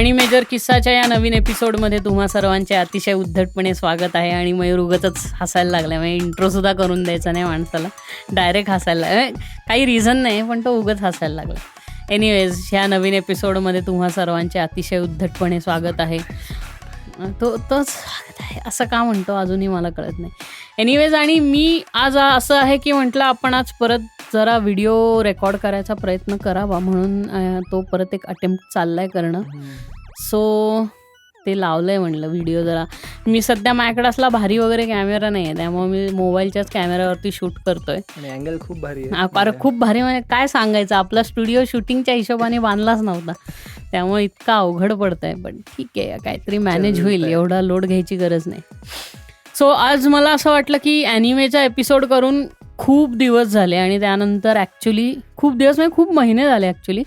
आणि मेजर किस्साच्या या नवीन एपिसोडमध्ये तुम्हा सर्वांचे अतिशय उद्धटपणे स्वागत आहे. आणि मयूर उगाचच हसायला लागला, म्हणजे इंट्रोसुद्धा करून द्यायचा नाही माणसाला, डायरेक्ट हसायला काही रिझन नाही, पण तो उगाच हसायला लागला. एनिवेज, ह्या नवीन एपिसोडमध्ये तुम्हा सर्वांचे अतिशय उद्धटपणे स्वागत आहे. तोच स्वागत आहे असं का म्हणतो अजूनही मला कळत नाही. एनिवेज, आणि मी आज असं आहे की म्हटलं आपण आज परत जरा व्हिडिओ रेकॉर्ड करायचा प्रयत्न करावा, म्हणून तो परत एक अटेम्प्ट चाललाय करणं. सो ते लावलंय म्हणलं व्हिडिओ जरा. मी सध्या माझ्याकडे असला भारी वगैरे कॅमेरा नाही आहे, त्यामुळे मी मोबाईलच्याच कॅमेऱ्यावरती शूट करतोय. अँगल खूप भारी आहे. फार खूप भारी, म्हणजे काय सांगायचं, आपला स्टुडिओ शूटिंगच्या हिशोबाने बांधलाच नव्हता, त्यामुळे इतका अवघड पडतंय. पण ठीक आहे, काहीतरी मॅनेज होईल, एवढा लोड घ्यायची गरज नाही. सो आज मला असं वाटलं की ॲनिमेचा एपिसोड करून खूप दिवस झाले, आणि त्यानंतर ॲक्च्युली खूप दिवस म्हणजे खूप महिने झाले ॲक्च्युली.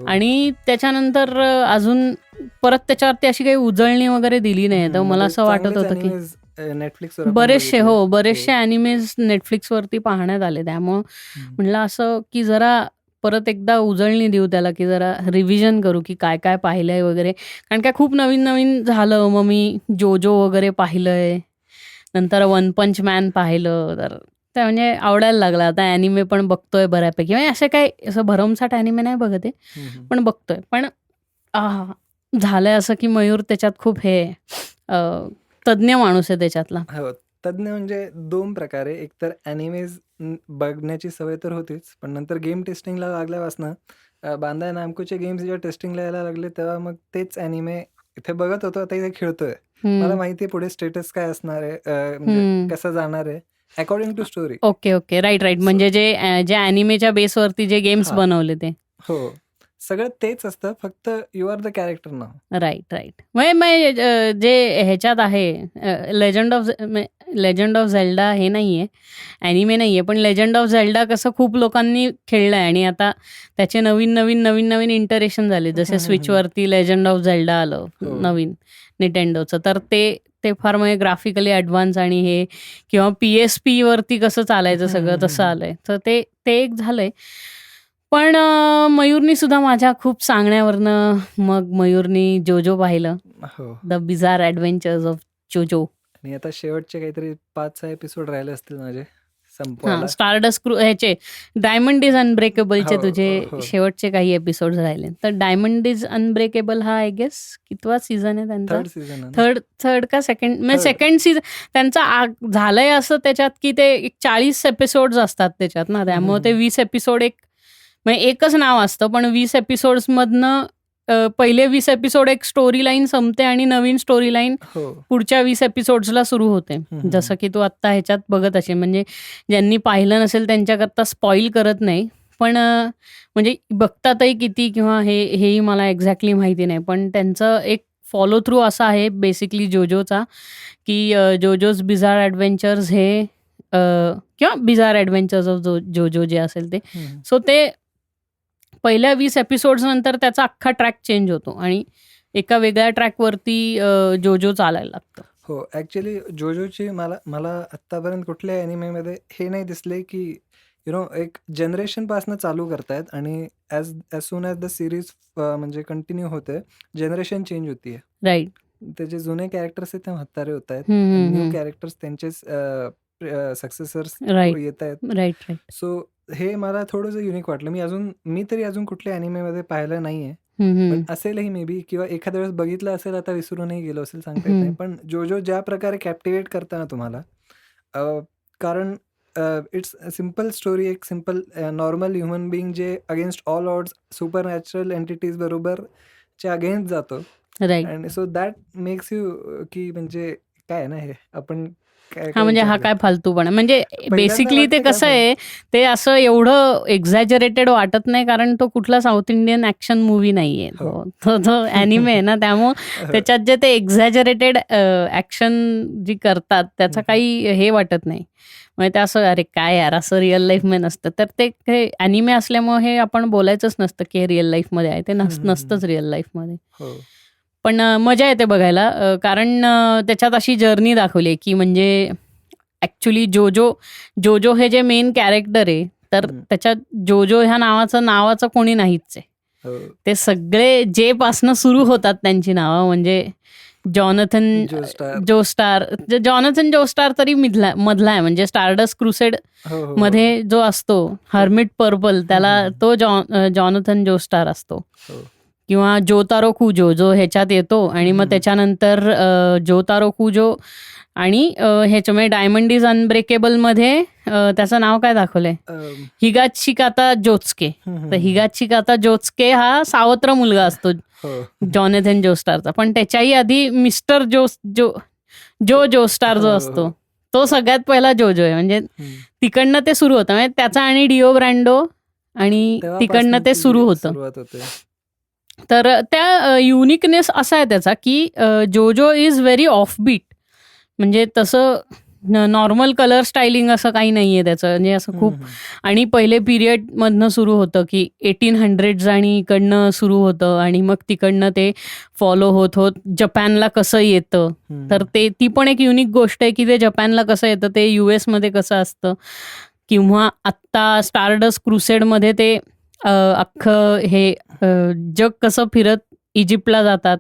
आणि त्याच्यानंतर अजून परत त्याच्यावरती अशी काही उजळणी वगैरे दिली नाही. तर मला असं वाटत होतं की नेटफ्लिक्स बरेचसे ॲनिमेज नेटफ्लिक्सवरती पाहण्यात आले, त्यामुळं म्हटलं असं की जरा परत एकदा उजळणी देऊ त्याला, की जरा रिव्हिजन करू की काय काय पाहिलं आहे वगैरे. कारण काय खूप नवीन नवीन झालं. मग मी जोजो वगैरे पाहिलंय, नंतर वन पंच मॅन पाहिलं, तर त्या म्हणजे आवडायला लागला. आता ॲनिमे पण बघतोय बऱ्यापैकी, म्हणजे असे काय असं भरमसाठ ॲनिमे नाही बघत आहे, पण बघतोय. पण झालंय असं की मयूर त्याच्यात खूप तज्ज्ञ माणूस आहे त्याच्यातला. हो, तज्ञ म्हणजे दोन प्रकारे. एक तर ॲनिमेज बघण्याची सवय तर होतीच, पण नंतर गेम टेस्टिंगला लागल्यापासनं बांदाय नामकोचे गेम्स जेव्हा टेस्टिंगला यायला लागले, तेव्हा मग तेच ॲनिमे इथे बघत होतो, आता इथे खेळतोय. मला माहिती आहे पुढे स्टेटस काय असणार आहे, म्हणजे कसं जाणार आहे according to story. Okay, right. म्हणजे जे ॲनिमेच्या बेसवरती जे गेम्स बनवले ते. हो, सगळं तेच असतं, फक्त यू आर द कॅरेक्टर नाव. राईट. म्हणजे जे ह्याच्यात आहे लेजंड ऑफ झेल्डा हे नाही आहे, ॲनिमे नाही आहे, पण लेजंड ऑफ झेल्डा कसं खूप लोकांनी खेळलं आहे, आणि आता त्याचे नवीन इंटरेशन झाले. जसे स्विचवरती लेजंड ऑफ झेल्डा आलं नवीन निटेंडोचं, तर ते फार म्हणजे ग्राफिकली ॲडव्हान्स, आणि हे किंवा PSP वरती कसं चालायचं सगळं तसं आलंय. तर ते एक झालंय. पण मयूरनी सुद्धा माझ्या खूप सांगण्यावरनं मग मयूरनी जोजो पाहिलं, द बिझार ॲडव्हेंचर्स ऑफ जोजो. आणि आता शेवटचे काहीतरी 5-6 एपिसोड राहिले असतील माझे संपवायला. स्टारडस्ट ह्याचे डायमंड इज अनब्रेकेबलचे तुझे शेवटचे काही एपिसोड राहिले. तर डायमंड इज अनब्रेकेबल हा आय गेस कितवा सीझन आहे त्यांचा? Third season. थर्ड का सेकंड? म्हणजे सेकंड सीझन त्यांचा झालंय असं त्याच्यात की ते 40 एपिसोड्स असतात त्याच्यात ना, त्यामुळे ते 20 एपिसोड म्हणजे एकच नाव असतं, पण 20 एपिसोड्समधनं पहिले 20 एपिसोड एक स्टोरी लाईन संपते, आणि नवीन स्टोरी लाईन पुढच्या 20 एपिसोड्सला सुरू होते. जसं की तू आत्ता ह्याच्यात बघत असेल. म्हणजे ज्यांनी पाहिलं नसेल त्यांच्याकरता स्पॉईल करत नाही, पण म्हणजे बघतातही किती किंवा हेही मला एक्झॅक्टली माहिती नाही, पण त्यांचं एक फॉलो थ्रू असा आहे बेसिकली जोजोचा, की जोजोज बिझार ॲडव्हेंचर्स हे किंवा बिझार ॲडव्हेंचर्स ऑफ जोजो जे असेल ते. सो ते पहिल्या 20 एपिसोड्स नंतर त्याचा अख्खा ट्रॅक चेंज होतो, आणि एका वेगळ्या ट्रॅकवरती जोजो चालायला लागतं. हो, ॲक्च्युली जोजोची मला आत्तापर्यंत कुठल्या ॲनिमेमध्ये हे नाही दिसले की एक जनरेशनपासून चालू करतायत, आणि as soon as the series म्हणजे कंटिन्यू होते, जनरेशन चेंज होतीये. राईट. त्याचे जुने कॅरेक्टर्स आहेत ते म्हातारे होत आहेत, न्यू कॅरेक्टर्स त्यांचेच सक्सेसर्स येत आहेत. राईट. सो हे मला थोडंसं युनिक वाटलं. मी तरी अजून कुठल्या ॲनिमेमध्ये पाहिलं नाहीये, पण असेलही मे बी, किंवा एखाद्या वेळेस बघितलं असेल, आता विसरूनही गेलो असेल, सांगता येत नाही. पण जोजो ज्या प्रकारे कॅप्टिवेट करताना तुम्हाला, कारण इट्स अ सिम्पल स्टोरी, एक सिम्पल नॉर्मल ह्युमन बिईंग जे against all odds super natural entities बरोबरच्या अगेन्स्ट जातो. आणि सो दॅट मेक्स यू की म्हणजे काय ना हे आपण म्हणजे हा काय फालतूपणा. म्हणजे बेसिकली ते कसं आहे, ते असं एवढं एक्झॅजरेटेड वाटत नाही, कारण तो कुठला साऊथ इंडियन ॲक्शन मूव्ही नाहीये, तो ॲनिमे आहे ना, त्यामुळं त्याच्यात जे ते एक्झॅजरेटेड ॲक्शन जी करतात त्याचा काही हे वाटत नाही. म्हणजे ते असं अरे काय यार, असं रिअल लाईफमध्ये नसतं. तर ते ॲनिमे असल्यामुळे हे आपण बोलायचंच नसतं की हे रिअल लाईफमध्ये आहे, ते नसतंच रिअल लाईफमध्ये. पण मजा येते बघायला, कारण त्याच्यात अशी जर्नी दाखवली की म्हणजे ॲक्च्युली जोजो हे जे मेन कॅरेक्टर आहे, तर त्याच्यात जोजो ह्या नावाचं कोणी नाहीच आहे. हो. ते सगळे जे पासनं सुरू होतात त्यांची नावं, म्हणजे जॉनथन जोस्टार. जॉनथन जोस्टार तरी मधला आहे, म्हणजे स्टारडस्ट क्रुसेड हो, हो. मध्ये जो असतो हर्मिट पर्पल, त्याला तो जॉनथन जोस्टार असतो. हो. किंवा जोतारो कुजो जो ह्याच्यात येतो, आणि मग त्याच्यानंतर जोतारो कुजो आणि ह्याच्यामध्ये डायमंड इज अनब्रेकेबल मध्ये त्याचं नाव काय दाखवलंय, हिगाचिकाता जोत्स्के. तर हिगाचिकाता जोत्स्के हा सावत्र मुलगा असतो जॉनथन जोस्टारचा, पण त्याच्याही आधी मिस्टर जोस्टार जो असतो तो सगळ्यात पहिला जोजो आहे. म्हणजे तिकडनं ते सुरू होतं, म्हणजे त्याचा आणि डिओ ब्रँडो आणि तिकडनं ते सुरू होतं. तर त्या युनिकनेस असा आहे त्याचा की जोजो इज व्हेरी ऑफ बीट, म्हणजे तसं नॉर्मल कलर स्टायलिंग असं काही नाहीये त्याचं, म्हणजे असं खूप. आणि पहिले पिरियड मधनं सुरू होतं की 1800s आणि इकडनं सुरू होतं, आणि मग तिकडनं ते फॉलो होत होत जपानला कसं येतं. तर ती पण एक युनिक गोष्ट आहे की ते जपानला कसं येतं, ते US मध्ये कसं असतं, किंवा आत्ता स्टारडस्ट क्रुसेडमध्ये ते अख्खं हे जग कसं फिरत इजिप्तला जातात.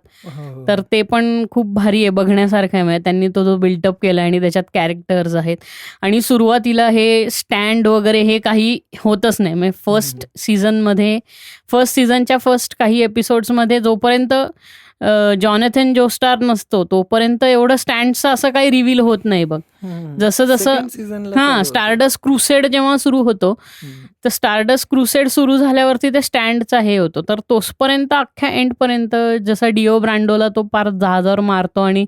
तर ते पण खूप भारी आहे, बघण्यासारखं आहे. म्हणजे त्यांनी तो जो बिल्टअप केला आणि त्याच्यात कॅरेक्टर्स आहेत. आणि सुरुवातीला हे स्टँड वगैरे हे काही होतच नाही. म्हणजे फर्स्ट सीझनच्या फर्स्ट काही एपिसोड्समध्ये जोपर्यंत जॉनथन जोस्टार नसतो तोपर्यंत एवढं स्टँडचं असं काही रिव्हील होत नाही बघ. जसं स्टारडस्ट क्रुसेड जेव्हा सुरू होतो, तर स्टारडस्ट क्रुसेड सुरू झाल्यावरती ते स्टँडचा हे होतो. तर तोपर्यंत अख्ख्या एंडपर्यंत जसं डिओ ब्रँडोला तो पार जहाजावर मारतो आणि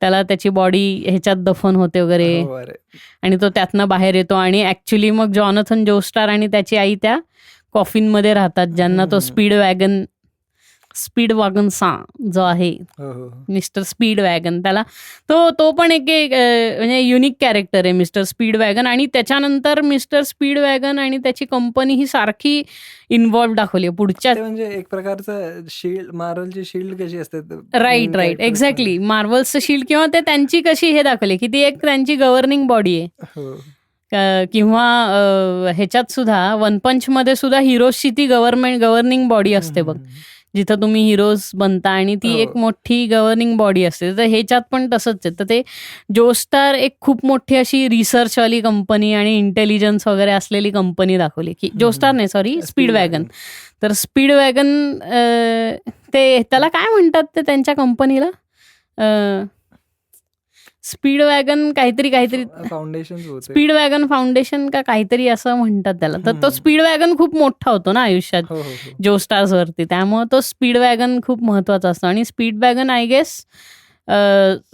त्याला त्याची बॉडी ह्याच्यात दफन होते वगैरे, आणि तो त्यातनं बाहेर येतो, आणि ऍक्च्युली मग जॉनथन जोस्टार आणि त्याची आई त्या कॉफिनमध्ये राहतात, ज्यांना तो स्पीड वॅगन जो आहे मिस्टर स्पीड वॅगन, त्याला तो पण एक म्हणजे युनिक कॅरेक्टर आहे मिस्टर स्पीड वॅगन. आणि त्याच्यानंतर मिस्टर स्पीड वॅगन आणि त्याची कंपनी ही सारखी इन्व्हॉल्व दाखवली पुढच्या, म्हणजे एक प्रकारचं शिल्ड, मार्वलची शिल्ड कशी असते. राईट एक्झॅक्टली, मार्वल्सचं शिल्ड, किंवा ते त्यांची कशी हे दाखवली की ती एक त्यांची गव्हर्निंग बॉडी आहे. किंवा ह्याच्यात सुद्धा वन पंच मध्ये सुद्धा हिरोजची ती गव्हर्निंग बॉडी असते बघ, जिथं तुम्ही हिरोज बनता, आणि ती एक मोठी गव्हर्निंग बॉडी असते. तर ह्याच्यात पण तसंच आहे. तर ते जोस्टार एक खूप मोठी अशी रिसर्चवाली कंपनी आणि इंटेलिजन्स वगैरे असलेली कंपनी दाखवली की स्पीड वॅगन. तर स्पीड वॅगन ते त्याला काय म्हणतात ते त्यांच्या कंपनीला, स्पीड वॅगन काहीतरी फाउंडेशन, स्पीड वॅगन फाउंडेशन का काहीतरी असं म्हणतात त्याला. तर तो स्पीड वॅगन खूप मोठा होतो ना आयुष्यात जोस्टार्स वरती, त्यामुळे तो स्पीड वॅगन खूप महत्वाचा असतो. आणि speed wagon I guess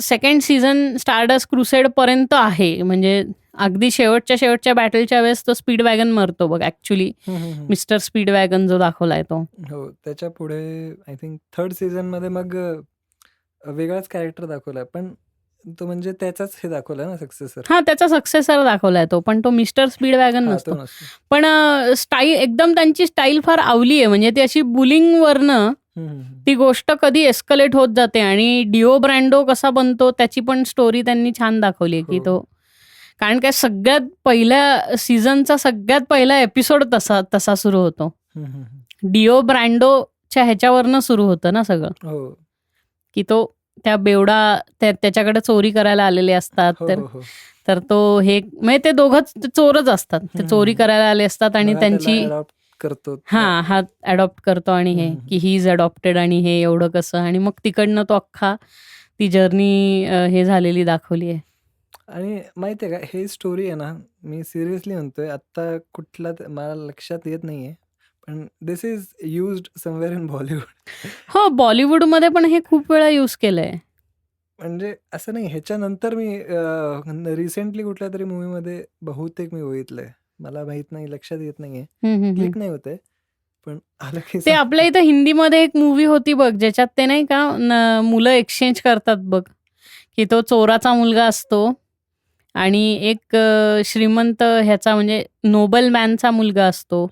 second season stardust crusade पर्यंत आहे, म्हणजे अगदी शेवटच्या बॅटलच्या वेळेस तो स्पीड वॅगन मरतो बघ ऍक्च्युली, मिस्टर स्पीड वॅगन जो दाखवलाय तो. हो, त्याच्या पुढे आय थिंक थर्ड सीझन मध्ये मग वेगळाच कॅरेक्टर दाखवलाय, पण तो म्हणजे त्याचाच हे दाखवलाय ना सक्सेसर. हा, त्याचा सक्सेसर दाखवलाय तो, पण तो मिस्टर स्पीड वॅगन नसतो. पण स्टाईल एकदम त्यांची स्टाईल फार आवली आहे, म्हणजे ती अशी बुलिंग वरनं ती गोष्ट कधी एस्कलेट होत जाते. आणि डिओ ब्रँडो कसा बनतो त्याची पण स्टोरी त्यांनी छान दाखवली की तो, कारण काय सगळ्यात पहिल्या सीझनचा सगळ्यात पहिला एपिसोड तसा सुरू होतो. डिओ ब्रँडोच्या ह्याच्यावरनं सुरू होतं ना सगळं, की तो त्या बेवडा त्याच्याकडे चोरी करायला आलेले असतात. तर तो हे म्हणजे ते दोघंच चोरच असतात, ते चोरी करायला आले असतात, आणि त्यांची हा अडॉप्ट करतो, आणि हे की ही इज अडॉप्टेड, आणि हे एवढं कसं, आणि मग तिकडनं तो अख्खा ती जर्नी हे झालेली दाखवली आहे. आणि माहितीये का, हे स्टोरी आहे ना, मी सिरियसली म्हणतोय, आता कुठला मला लक्षात येत नाहीये, पण this is used somewhere in Bollywood. हो, बॉलिवूडमध्ये पण हे खूप वेळा यूज केलंय. म्हणजे असं नाही, ह्याच्यानंतर मी रिसेंटली कुठल्या तरी मूवीमध्ये बहुतेक मी बघितलंय, मला माहित नाही, लक्षात येत नाहीये, क्लिक नाही होते, पण आलं की ते आपल्या इथं हिंदीमध्ये एक मूवी होती बघ, ज्याच्यात ते नाही का मुलं एक्सचेंज करतात बघ, की तो चोराचा मुलगा असतो आणि एक श्रीमंत ह्याचा म्हणजे नोबल मॅनचा मुलगा असतो,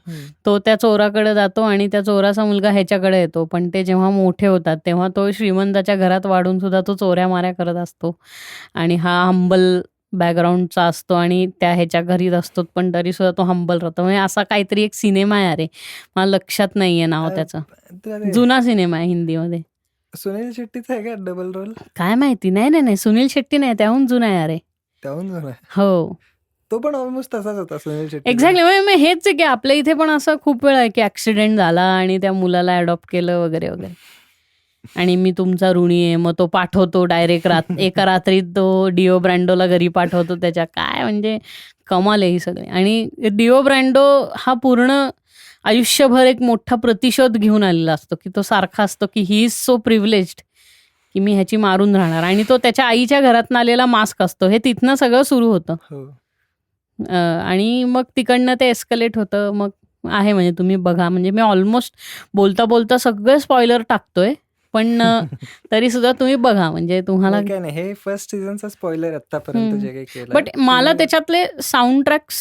तो त्या चोराकडे जातो आणि त्या चोराचा मुलगा ह्याच्याकडे येतो. पण ते जेव्हा मोठे होतात तेव्हा तो श्रीमंताच्या घरात वाढून सुद्धा तो चोऱ्या माऱ्या करत असतो, आणि हा हंबल बॅकग्राऊंडचा असतो आणि त्या ह्याच्या घरीच असतो, पण तरी सुद्धा तो हंबल राहतो. म्हणजे असा काहीतरी एक सिनेमा आहे. अरे मला लक्षात नाहीये नाव त्याचं. अरे जुना सिनेमा आहे हिंदीमध्ये. सुनील शेट्टीचा आहे का डबल रोल? काय माहिती. नाही सुनील शेट्टी नाही, त्याहून जुना आहे. अरे त्याहून झाला हो तो पण ऑलमोस्ट तसाच होता सुनील शेट्टी. एक्झॅक्टली. म्हणजे हेच आहे की आपल्या इथे पण असं खूप वेळ आहे की ऍक्सिडेंट झाला आणि त्या मुलाला अडॉप्ट केलं वगैरे वगैरे, आणि मी तुमचा ऋणी आहे, मग तो पाठवतो डायरेक्ट एका रात्रीत तो डिओ ब्रँडोला घरी पाठवतो त्याच्या. काय म्हणजे कमाल आहे ही सगळी. आणि डिओ ब्रँडो हा पूर्ण आयुष्यभर एक मोठा प्रतिशोध घेऊन आलेला असतो की तो सारखा असतो की ही इज सो प्रिव्हिलेज्ड की मी ह्याची मारून राहणार. आणि तो त्याच्या आईच्या घरातून आलेला मास्क असतो, हे तिथनं सगळं सुरू होतं. हो आणि मग तिकडनं ते एस्कलेट होतं. मग आहे म्हणजे तुम्ही बघा. म्हणजे मी ऑलमोस्ट बोलता बोलता सगळं स्पॉइलर टाकतोय, पण तरी सुद्धा तुम्ही बघा. म्हणजे तुम्हाला काय नाही, हे फर्स्ट सीझनचा स्पॉइलर आतापर्यंत जे काही केलं. बट मला त्याच्यातले साऊंड ट्रॅक्स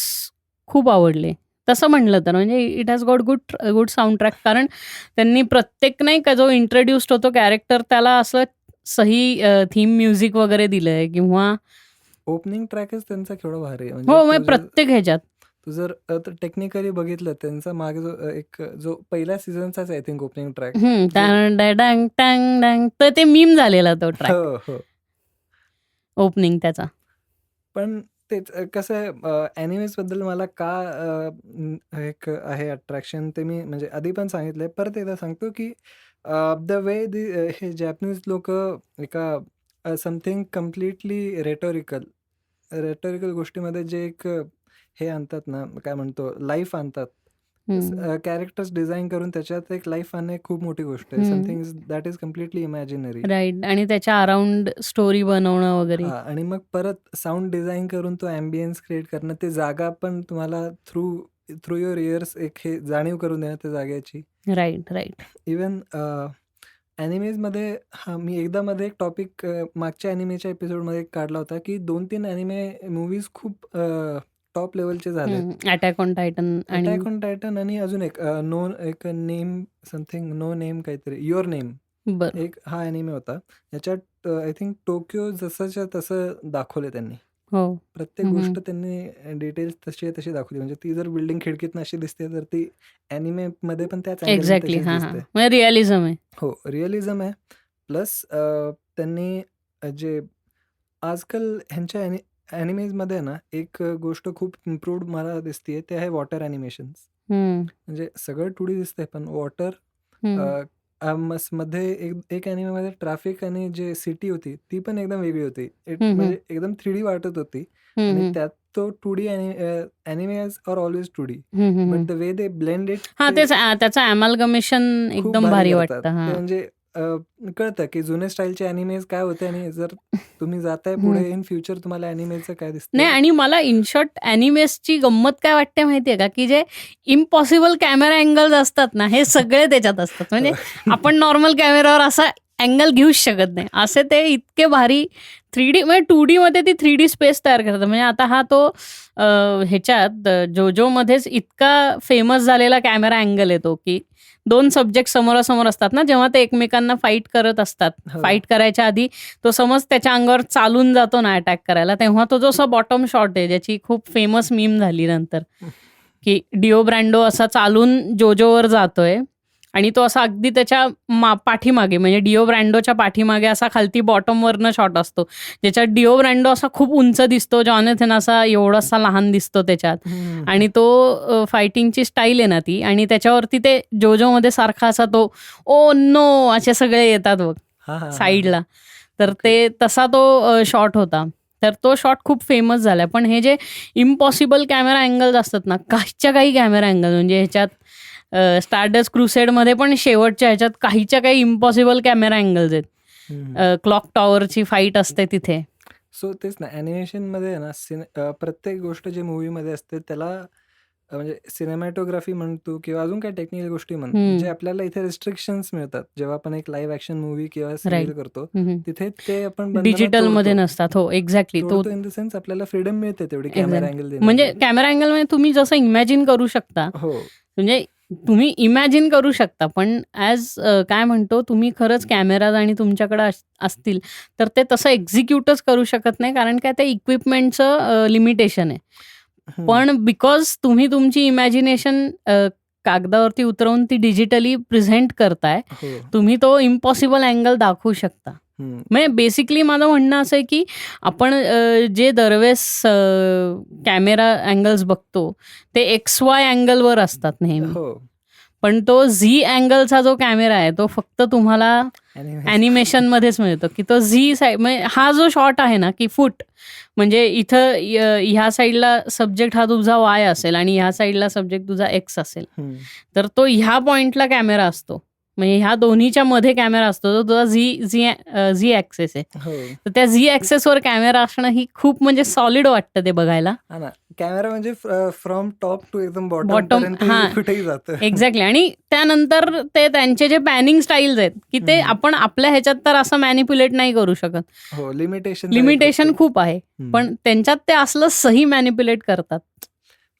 खूप आवडले. तसं म्हणलं तर म्हणजे it has got good sound track. कारण त्यांनी प्रत्येक नाही का जो इंट्रोड्यूस्ड होतो कॅरेक्टर त्याला असं सही थीम म्युझिक वगैरे दिलंय. किंवा ओपनिंग ट्रॅकच त्यांचा केवढा भारी आहे. हो म्हणजे म्हणजे प्रत्येक ह्याच्यात तू जर टेक्निकली बघितलं त्यांचा मागे जो पहिल्या सीझनचाच आय थिंक ओपनिंग ट्रॅक, डँग टँग डँग, तर ते मीम झालेला तो ट्रॅक हो हो. ओपनिंग त्याचा. पण तेच कसं आहे, ॲनिमेज बद्दल मला का एक आहे अट्रॅक्शन ते मी म्हणजे आधी पण सांगितलंय, परत एकदा सांगतो की द वे हे जॅपनीज लोक एका समथिंग कम्प्लिटली रेटोरिकल गोष्टीमध्ये जे एक हे आणतात ना, काय म्हणतो, लाईफ आणतात. कॅरेक्टर्स डिझाईन करून त्याच्यात एक लाईफ आणणं एक खूप मोठी गोष्ट आहे. Something that is completely imaginary. Right. आणि त्याच्या अराउंड स्टोरी बनवणं वगैरे. हा, आणि मग परत साऊंड डिझाईन करून तो ॲम्बियन्स क्रिएट करणं, ते जागा पण तुम्हाला थ्रू युअर इयर्स एक हे जाणीव करून देणं त्या जागेची. Right right. इवन ॲनिमेजमध्ये मी एकदा मध्ये एक टॉपिक मागच्या ॲनिमेच्या एपिसोडमध्ये काढला होता की 2-3 ॲनिमे मूवीज खूप टॉप लेवलचे झाले. अटॅक ऑन टायटन आणि अजून एक नेम समथिंग नो नेम काहीतरी युअर नेम, बरं. एक हा ॲनिमे होता. याच्यात आय थिंक टोकियो जसंच्या तसं दाखवले त्यांनी. हो. प्रत्येक गोष्ट त्यांनी डिटेल्स तशी दाखवली. म्हणजे ती जर बिल्डिंग खिडकीतनं अशी दिसते तर ती ॲनिमेमध्ये पण त्याच अँगलने एक्झॅक्टली. तशीच हां दिसते. म्हणजे रिअलिझम आहे. हो, रिअलिझम आहे. प्लस त्यांनी जे आजकाल ह्यांच्या ॲनिमेजमध्ये ना एक गोष्ट खूप इम्प्रूव्ड मला दिसते, ते आहे वॉटर ॲनिमेशन्स. म्हणजे सगळं 2D दिसतंय, पण वॉटर मध्ये एक ॲनिमेमध्ये ट्रॅफिक आणि जे सिटी होती ती पण एकदम वेगळी होती. म्हणजे एकदम 3D वाटत होती. आणि त्यात तो 2D animes are always 2D, but the way they blend it, हा तेच त्याचं अमॅलगमेशन एकदम भारी वाटतं. म्हणजे कळतं की जुने स्टाईलचे ॲनिमेज काय होते आणि जर तुम्ही जाताय पुढे इन फ्युचर तुम्हाला ॲनिमेजचं काय दिसतं. नाही, आणि मला इन शॉर्ट ॲनिमेसची गंमत काय वाटते माहितीये का, की जे इम्पॉसिबल कॅमेरा अँगल्स असतात ना, हे सगळे त्याच्यात असतात. म्हणजे आपण नॉर्मल कॅमेरावर असा अँगल घेऊच शकत नाही, असे ते इतके भारी 3D म्हणजे 2D मध्ये ती 3D स्पेस तयार करतात. म्हणजे आता हा तो ह्याच्यात जोजोमध्येच इतका फेमस झालेला कॅमेरा अँगल येतो की 2 सब्जेक्ट समोरासमोर असतात ना, जेव्हा ते एकमेकांना फाईट करत असतात, फाईट करायच्या आधी तो समज त्याच्या अंगावर चालून जातो ना अटॅक करायला, तेव्हा तो जो असा बॉटम शॉट आहे ज्याची खूप फेमस मीम झाली नंतर, की डिओ ब्रँडो असा चालून जोजोवर जातोय आणि तो असा अगदी त्याच्या पाठीमागे, म्हणजे डिओ ब्रँडोच्या पाठीमागे असा खालती बॉटमवरनं शॉट असतो, ज्याच्यात डिओ ब्रँडो असा खूप उंच दिसतो, जॉनथन असा एवढासा लहान दिसतो त्याच्यात. आणि तो फायटिंगची स्टाईल आहे ना ती, आणि त्याच्यावरती ते जोजोमध्ये सारखा असा तो ओ नो असे सगळे येतात बघ साईडला, तर ते तसा तो शॉट होता. तर तो शॉट खूप फेमस झालाय. पण हे जे इम्पॉसिबल कॅमेरा अँगल्स असतात ना, काहीच्या काही कॅमेरा अँगल, म्हणजे ह्याच्यात स्टारडस्ट क्रुसेडमध्ये पण शेवटच्या ह्याच्यात काहीच्या काही इम्पॉसिबल कॅमेरा अँगल्स आहेत. क्लॉक टॉवरची फाईट असते तिथे. सो तेच ना, ॲनिमेशनमध्ये ना प्रत्येक गोष्ट जी मूवीमध्ये असते त्याला म्हणजे सिनेमॅटोग्राफी म्हणतो किंवा अजून काही टेक्निकल गोष्टी म्हणतो, जे आपल्याला इथे रिस्ट्रिक्शन्स मिळतात जेव्हा आपण एक लाईव्ह ॲक्शन मूवी किंवा सिरियल करतो, तिथे ते आपण डिजिटल मध्ये नसतात. हो एक्झॅक्टली. तो इन द सेन्स आपल्याला फ्रीडम मिळते तेवढी कॅमेरा अँगल. म्हणजे कॅमेरा अँगल म्हणजे तुम्ही जसं इमॅजिन करू शकता. हो, म्हणजे तुम्ही इमॅजिन करू शकता, पण ॲज काय म्हणतो, तुम्ही खरंच कॅमेराज आणि तुमच्याकडे असतील तर ते तसं एक्झिक्यूटच करू शकत नाही, कारण काय, ते इक्विपमेंटचं लिमिटेशन आहे. पण बिकॉज तुम्ही तुमची इमॅजिनेशन कागदावरती उतरवून ती डिजिटली प्रेझेंट करताय, तुम्ही तो इम्पॉसिबल अँगल दाखवू शकता. म्हणजे बेसिकली माझं म्हणणं असं आहे की आपण जे दरवेळेस कॅमेरा अँगल्स बघतो ते XY अँगलवर असतात नेहमी, पण तो झी अँगलचा जो कॅमेरा आहे तो फक्त तुम्हाला ॲनिमेशन मध्येच मिळतो, की तो झी साईड, म्हणजे हा जो शॉट आहे ना, की फूट, म्हणजे इथं ह्या साईडला सब्जेक्ट हा तुझा Y असेल आणि ह्या साईडला सब्जेक्ट तुझा X असेल, तर तो ह्या पॉइंटला कॅमेरा असतो, म्हणजे ह्या दोन्हीच्या मध्ये कॅमेरा असतो, तो तुझा झी ॲक्सेस आहे. तर त्या झी ॲक्सेसवर कॅमेरा असणं ही खूप म्हणजे सॉलिड वाटतं ते बघायला. कॅमेरा म्हणजे फ्रॉम टॉप टू एकदम बॉटम कुठेही जातं. एक्झॅक्टली. आणि त्यानंतर ते त्यांचे जे पॅनिंग स्टाईल्स आहेत की ते आपण आपल्या ह्याच्यात तर असं मॅनिप्युलेट नाही करू शकत. लिमिटेशन खूप आहे, पण त्यांच्यात ते असलं सही मॅनिप्युलेट करतात.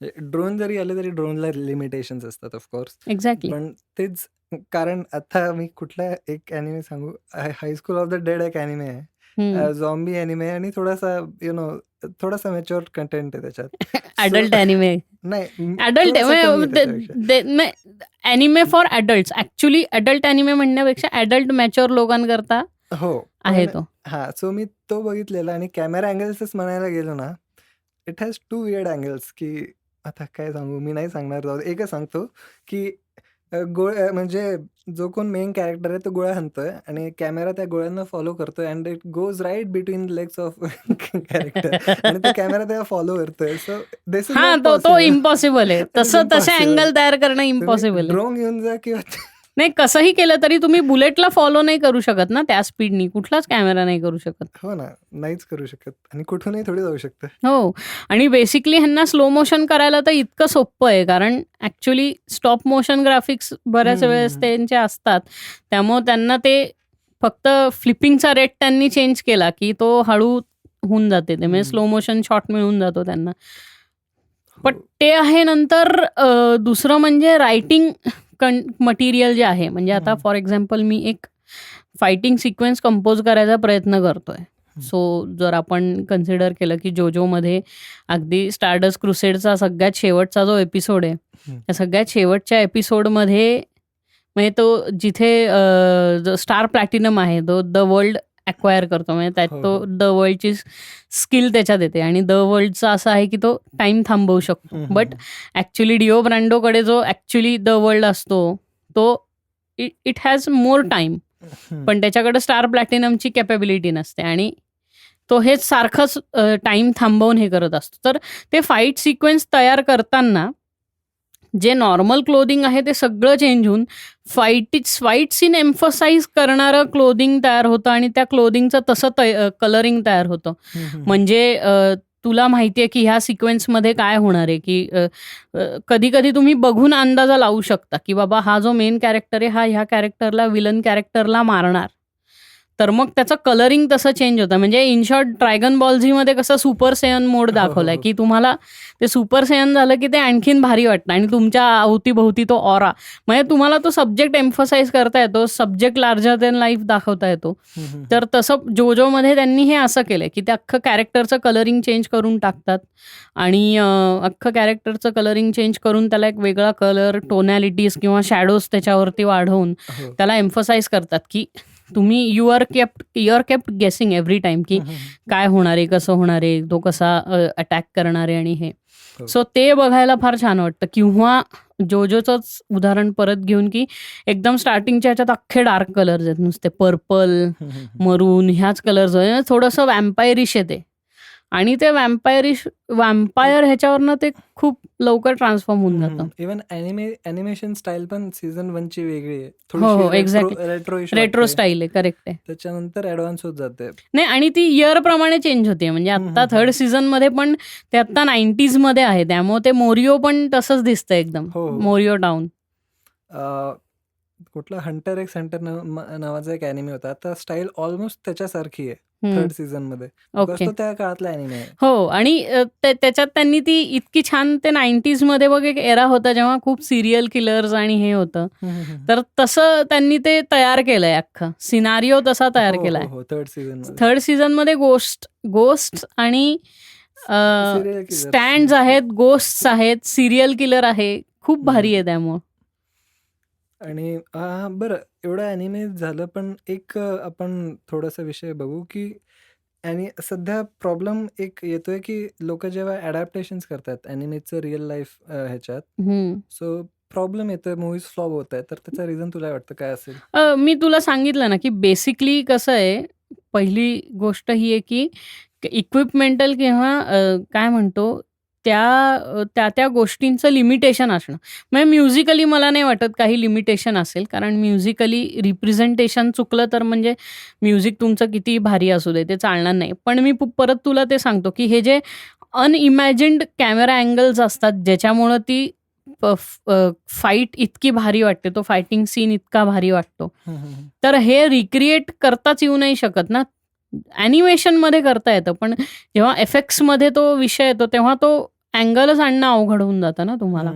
ड्रोन जरी आले तरी ड्रोनला लिमिटेशन्स असतात ऑफकोर्स. एक्झॅक्टली. पण तेच कारण आता मी कुठला एक अॅनिमे सांगू, हायस्कूल ऑफ द डेड एक अॅनिमे आहे, झॉम्बी अॅनिमे, आणि थोडासा मॅच्युअर कंटेंट आहे त्याच्यात. अडल्ट अॅनिमे नाही, adult anime for adult. Actually adult anime म्हणण्यापेक्षा अडल्ट मॅच्युअर लोकांकरता आहे तो. सो मी तो बघितलेला, आणि कॅमेरा अँगल्सच म्हणायला गेलो ना, इट हॅज 2 वियर्ड अँगल्स, की आता काय सांगू, मी नाही सांगणार, जाऊ दे. एकच सांगतो की म्हणजे जो कोण मेन कॅरेक्टर आहे तो गोळ्या हाणतोय आणि कॅमेरा त्या गोळ्यांना फॉलो करतोय, and it goes right between legs of character, आणि तो कॅमेरा त्याला फॉलो करतोय. सो दिस इज तो इम्पॉसिबल आहे. तसे अँगल तयार करणं इम्पॉसिबल आहे. ड्रोन घेऊन जा किंवा नाही, कसंही केलं तरी तुम्ही बुलेटला फॉलो नाही करू शकत ना त्या स्पीडनी, कुठलाच कॅमेरा नाही करू शकत. हो ना, नाहीच करू शकत, आणि कुठूनही थोडी जाऊ शकतं. हो, आणि बेसिकली ह्यांना स्लो मोशन करायला तर इतकं सोपं आहे, कारण ऍक्च्युली स्टॉप मोशन ग्राफिक्स बऱ्याच वेळेस त्यांचे असतात, त्यामुळे त्यांना ते फक्त फ्लिपिंगचा रेट त्यांनी चेंज केला की तो हळू होऊन जाते, ते म्हणजे स्लो मोशन शॉट मिळून जातो त्यांना. पण ते आहे. नंतर दुसरं म्हणजे रायटिंग मटेरियल जे आहे, म्हणजे आता फॉर एक्झाम्पल मी एक फायटिंग सिक्वेन्स कंपोज करायचा प्रयत्न करतोय. सो जर आपण कन्सिडर केलं की जोजोमध्ये अगदी स्टारडस्ट क्रुसेडचा सगळ्यात शेवटचा जो एपिसोड आहे, त्या सगळ्यात शेवटच्या एपिसोडमध्ये म्हणजे तो जिथे स्टार प्लॅटिनम आहे तो द वर्ल्ड अक्वायर करतो, म्हणजे त्यात तो द वर्ल्डची स्किल त्याच्यात येते, आणि द वर्ल्डचा असं आहे की तो टाइम थांबवू शकतो. बट ॲक्च्युली डिओ ब्रँडोकडे जो ॲक्च्युली द वर्ल्ड असतो तो इट हॅज मोर टाइम, पण त्याच्याकडे स्टार प्लॅटिनमची कॅपेबिलिटी नसते, आणि तो हेच सारखंच टाइम थांबवून हे करत असतो. तर ते फाईट सिक्वेन्स तयार करताना जे नॉर्मल क्लोदिंग आहे ते सगळं चेंज होऊन फाईट सीन एम्फसाइज करणारं क्लोदिंग तयार होतं, आणि त्या क्लोदिंगचं तसं कलरिंग तयार होतं. म्हणजे तुला माहिती आहे की ह्या सिक्वेन्समध्ये काय होणार आहे, की कधी कधी तुम्ही बघून अंदाजा लावू शकता की बाबा हा जो मेन कॅरेक्टर आहे हा ह्या कॅरेक्टरला, विलन कॅरेक्टरला मारणार, तर मग त्याचं कलरिंग तसं चेंज होतं. म्हणजे in short Dragon Ball Z मध्ये कसं सुपर सेयन मोड दाखवलाय की तुम्हाला ते सुपर सेयन झालं की ते आणखीन भारी वाटतं, आणि तुमच्या अवतीभोवती तो ऑरा, म्हणजे तुम्हाला तो सब्जेक्ट एम्फसाइज करता येतो, सब्जेक्ट लार्जर दॅन लाईफ दाखवता येतो. तर तसं जोजोमध्ये त्यांनी हे असं केलंय की ते अख्खं कॅरेक्टरचं कलरिंग चेंज करून टाकतात, आणि अख्खं कॅरेक्टरचं कलरिंग चेंज करून त्याला एक वेगळा कलर, टोनॅलिटीज किंवा शॅडोज त्याच्यावरती वाढवून त्याला एम्फसाइज करतात की तुम्ही यू आर केप्ट गेसिंग एव्हरी टाइम की काय होणार आहे, कसं होणार आहे, तो कसा अटॅक करणार आहे, आणि हे. सो ते बघायला फार छान वाटतं. किंवा जोजोचंच उदाहरण परत घेऊन की एकदम स्टार्टिंगच्या ह्याच्यात अख्खे डार्क कलर्स आहेत, नुसते पर्पल, मरून, ह्याच कलर्स, थोडंसं वॅम्पायरिश येते, आणि ते वॅम्पायर ह्याच्यावरनं ते खूप लवकर ट्रान्सफॉर्म होऊन जातं. इव्हन ॲनिमेशन स्टाईल पण सीझन 1 ची वेगळी आहे, हो एक्झॅक्टली, रेट्रो स्टाईल आहे. करेक्ट आहे. त्याच्यानंतर ॲडव्हान्स होत जाते. नाही, आणि ती इयर प्रमाणे चेंज होते. म्हणजे आता थर्ड सीझन मध्ये पण ते आता 90s मध्ये आहे, त्यामुळे ते मोरिओ पण तसंच दिसतं एकदम, मोरिओ टाउन. कुठला हंटर एक्स हंटर नावाचा एक अॅनिमे होता. आता स्टाईल ऑलमोस्ट त्याच्यासारखी आहे हम्म. 3rd सीझनमध्ये. Because okay. तो त्या काळातला अॅनिमे आहे. हो आणि त्याच्यात त्यांनी ती इतकी छान ते 90s मध्ये बघ एक एरा होता जेव्हा खूप सिरियल किलर्स आणि हे होतं. तर तसं त्यांनी ते तयार केलंय, अख्खं सिनारिओ तसा तयार हो, केलाय. हो, हो. 3rd सीझनमध्ये. 3rd सीझन मध्ये गोस्ट आणि Serial killers. स्टँड्स आहेत, गोस्ट्स आहेत, सिरियल किलर आहे. खूप भारी आहे त्यामुळं. आणि बरं एवढं अॅनिमे झालं, पण एक आपण थोडासा विषय बघू, की आणि सध्या प्रॉब्लेम एक येतोय, की लोकं जेव्हा अडॅप्टेशन्स करतात अॅनिमेचं रिअल लाईफ ह्याच्यात, सो प्रॉब्लेम येतोय, मूव्हीज फ्लॉप होत आहेत. तर त्याचं रिझन तुला वाटतं काय असेल? मी तुला सांगितलं ना, की बेसिकली कसं आहे, पहिली गोष्ट ही आहे, की इक्विपमेंटल किंवा काय म्हणतो त्या गोष्टींचं लिमिटेशन असणं. म्हणजे म्युझिकली मला नाही वाटत काही लिमिटेशन असेल, कारण म्युझिकली रिप्रेझेंटेशन चुकलं तर म्हणजे म्युझिक तुमचं कितीही भारी असू दे, ते चालणार नाही. पण मी परत तुला ते सांगतो, की हे जे अनइमॅजिन्ड कॅमेरा अँगल्स असतात, ज्याच्यामुळं ती फाईट इतकी भारी वाटते, तो फायटिंग सीन इतका भारी वाटतो. तर हे रिक्रिएट करताच येऊ नाही शकत ना. ॲनिमेशनमध्ये करता येतं, पण जेव्हा एफेक्ट्समध्ये तो विषय येतो, तेव्हा तो अँगलच आणणं अवघड होऊन जातं ना तुम्हाला.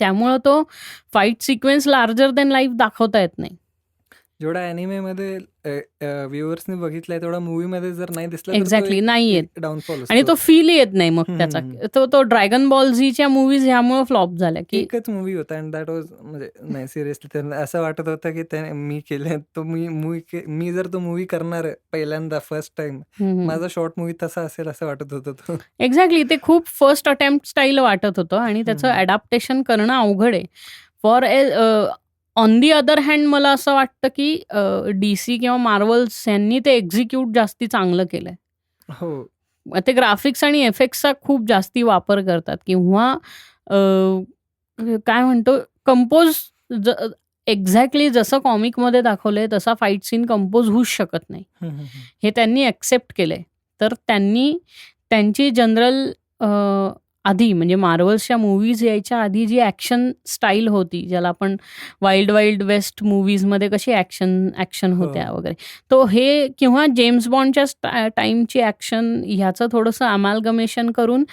त्यामुळं तो fight sequence larger than life दाखवता येत नाही. जेवढा अॅनिमेमध्ये व्ह्युअर्सनी बघितलाय तेवढा मूवीमध्ये जर नाही दिसला एक्झॅक्टली नाही येत. डाऊनफॉल आणि तो फील येत नाही मग त्याचा. तो ड्रॅगन बॉल झीच्या मूवीज ह्यामुळे फ्लॉप झाल्या, की एकच मूवी होता अँड दॅट वॉज म्हणजे नाही सिरियसली त्यांना असं वाटत होतं की मी केलं तो मी जर तो मूवी करणार पहिल्यांदा फर्स्ट टाइम माझा शॉर्ट मूवी तसा असेल असं वाटत होतं तो. एक्झॅक्टली ते खूप फर्स्ट अटेम्प्ट स्टाईल वाटत होतं आणि त्याचं अडॅप्टेशन करणं अवघड आहे. For on the other hand मला असं वाटतं की DC किंवा मार्वल्स यांनी ते एक्झिक्यूट जास्ती चांगलं केलंय. हो ते ग्राफिक्स आणि एफेक्ट्सचा खूप जास्ती वापर करतात किंवा काय म्हणतो कंपोज एक्झॅक्टली जसं कॉमिकमध्ये दाखवलंय तसा फाईट सीन कंपोज होऊच शकत नाही. हे त्यांनी ॲक्सेप्ट केलंय. तर त्यांनी त्यांची जनरल आधी म्हणजे मार्वल्सच्या मूव्हीज यायच्या आधी जी ॲक्शन स्टाईल होती, ज्याला आपण वाईल्ड वेस्ट मूव्हीजमध्ये कशी ॲक्शन होत्या वगैरे, तो हे किंवा जेम्स बॉन्डच्या टाईमची ॲक्शन ह्याचं थोडंसं अमॅलगमेशन करून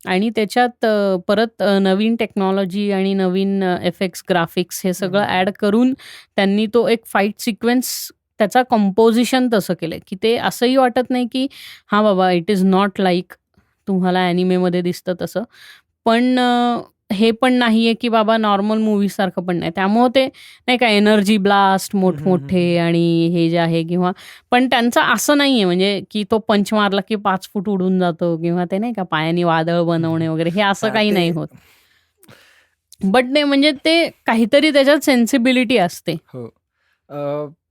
आणि त्याच्यात परत नवीन टेक्नॉलॉजी आणि नवीन एफेक्ट्स, ग्राफिक्स हे सगळं ॲड करून त्यांनी तो एक फाईट सिक्वेन्स त्याचा कंपोजिशन तसं केलंय, की ते असंही वाटत नाही की हां बाबा इट इज नॉट लाईक तुम्हाला ॲनिमेमध्ये दिसतं तसं. पण हे पण नाहीये की बाबा नॉर्मल मूव्हीसारखं पण नाही. त्यामुळं ते नाही का एनर्जी ब्लास्ट मोठमोठे आणि हे जे आहे किंवा पण त्यांचं असं नाहीये म्हणजे की तो पंच मारला की 5 फूट उडून जातो किंवा ते नाही का पायाने वादळ बनवणे वगैरे हे असं काही नाही होत. बट नाही म्हणजे ते काहीतरी त्याच्यात सेन्सिबिलिटी असते. हो.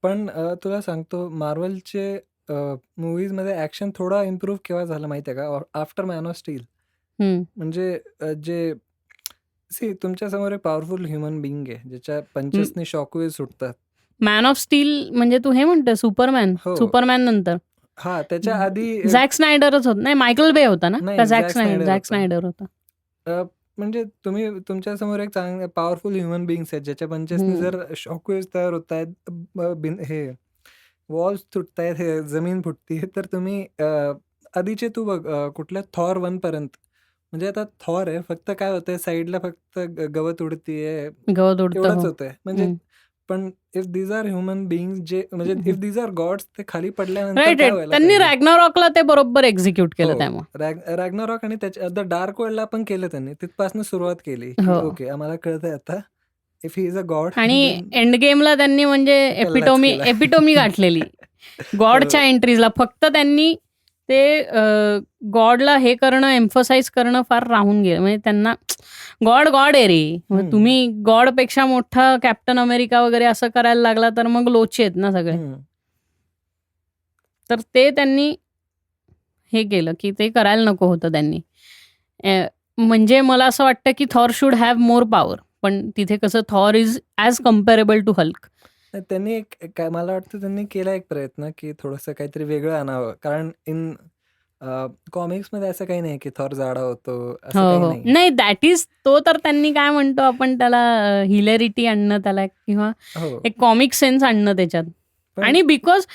पण तुला सांगतो मार्वलचे मूव्हीजमध्ये ॲक्शन थोडा इम्प्रूव्ह केव्हा झालं माहिती आहे का? After man of steel. म्हणजे जे तुमच्या समोर एक पॉवरफुल ह्युमन बिईंग आहे ज्याच्या पंचेसनी शॉकवेव्ह सुटतात. मॅन ऑफ स्टील म्हणजे तू हे म्हणतोय सुपरमॅन हो. सुपरमॅन नंतर हा त्याच्या आधी झॅक स्नायडरच होत नाही, मायकल बे होता ना नाही, का झॅक झॅक स्नायडर स्नायडर होता. म्हणजे तुम्ही तुमच्या समोर एक चांगले पॉवरफुल ह्युमन बिईंग्स आहेत ज्याच्या पंचेसनी जर शॉकवेव्ह तयार होत आहेत, हे वॉल्स तुटतायत, हे जमीन फुटतीये, तर तुम्ही आधीचे तू बघ कुठल्या थॉर 1 पर्यंत म्हणजे आता थॉर आहे फक्त काय होतंय साईडला फक्त गवत उडतीये गवत उडतं, एवढंच हो. होतंय. म्हणजे पण if these are human beings जे म्हणजे इफ दीज आर गॉड्स ते खाली पडल्यानंतर राईट काय राईट व्हायला त्यांनी पाहिजे? रॅग्नारॉकला ते बरोबर एक्झिक्यूट केलं हो. त्यामुळे. रॅग्नारॉक आणि त्याच्या द डार्क वर्ल्डला पण केलं त्यांनी. तिथपासून सुरुवात केली की हो. ओके आम्हाला कळतंय आता if he is a God आणि एंड गेमला त्यांनी म्हणजे कल्लाच केला. एपिटोमी गाठलेली गॉडच्या एंट्रीजला. फक्त त्यांनी ते गॉडला हे करणं एम्फसाइज करणं फार राहून गेलं. म्हणजे त्यांना गॉड आहे रे, मग तुम्ही गॉडपेक्षा मोठा कॅप्टन अमेरिका वगैरे असं करायला लागला तर मग लोचे आहेत ना सगळे. तर ते त्यांनी हे केलं की ते करायला नको होतं त्यांनी. म्हणजे मला असं वाटतं की Thor should have more power, पण तिथे कसं Thor is as comparable to Hulk. त्यांनी मला वाटतं त्यांनी केला एक प्रयत्न की थोडंसं काहीतरी वेगळं आणावं, कारण कॉमिक्समध्ये असं काही नाही की थॉर जाडा होतो, असं हो काही हो नाही. नाही दॅट इज तो तर त्यांनी काय म्हणतो आपण त्याला हिलेरिटी आणणं त्याला किंवा हो, एक कॉमिक सेन्स आणणं त्याच्यात. पण आणि बिकॉज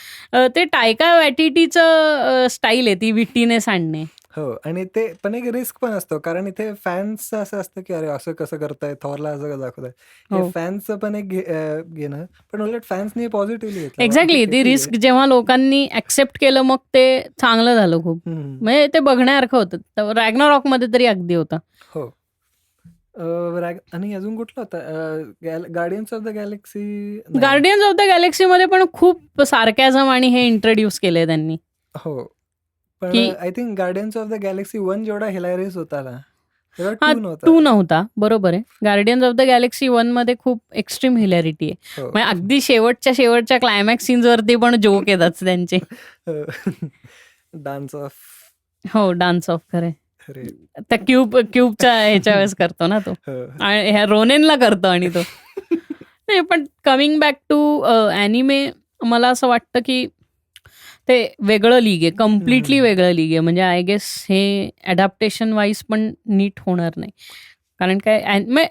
ते टायका वॅटिटीचं स्टाईल आहे ती विट्टीनेस आणणे. हो, आणि ते पण एक रिस्क पण असतो, कारण इथे फॅन्सचं असं असतं की अरे असं कसं करताय, थॉरला असं का दाखवताय. हे हो फॅन्सचं पण एक घेणं, पण उलट फॅन्सनी पॉझिटिव्हली घेतलं. एक्झॅक्टली ठीक आहे, ती ठीक रिस्क आहे. जेव्हा लोकांनी ऍक्सेप्ट केलं मग ते चांगलं झालं खूप. हम्म. म्हणजे ते बघण्यासारखं होतं. रॅग्नारॉक मध्ये तरी अगदी होतं. हो. आणि अजून कुठलं होतं, गार्डियन्स ऑफ द गॅलेक्सी नाही. गार्डियन्स ऑफ द गॅलेक्सी मध्ये पण खूप सार्कॅझम आणि हे इंट्रोड्यूस केले त्यांनी हो, पण की I think Guardians of the Galaxy 1 जेवढा हिलारियस होता ना, तेवढा हा 2 नव्हता. 2 नव्हता. बरोबर आहे. गार्डियन्स ऑफ द गॅलेक्सी 1 मध्ये खूप एक्स्ट्रीम हिलॅरिटी आहे. हो. म्हणजे अगदी शेवटच्या क्लायमॅक्स सीन्स वरती पण जोक येतात त्यांचे. डान्स ऑफ हो डान्स ऑफ खरे अरे त्या क्यूबच्या ह्याच्या वेळेस करतो ना तो. हो. आणि ह्या रोनेनला करतो आणि तो नाही पण कमिंग बॅक टू ॲनिमे मला असं वाटतं की ते वेगळं लीग आहे. कम्प्लिटली हम्म. वेगळं लीग आहे. म्हणजे आय गेस हे अडॅप्टेशन वाईज पण नीट होणार नाही. कारण काय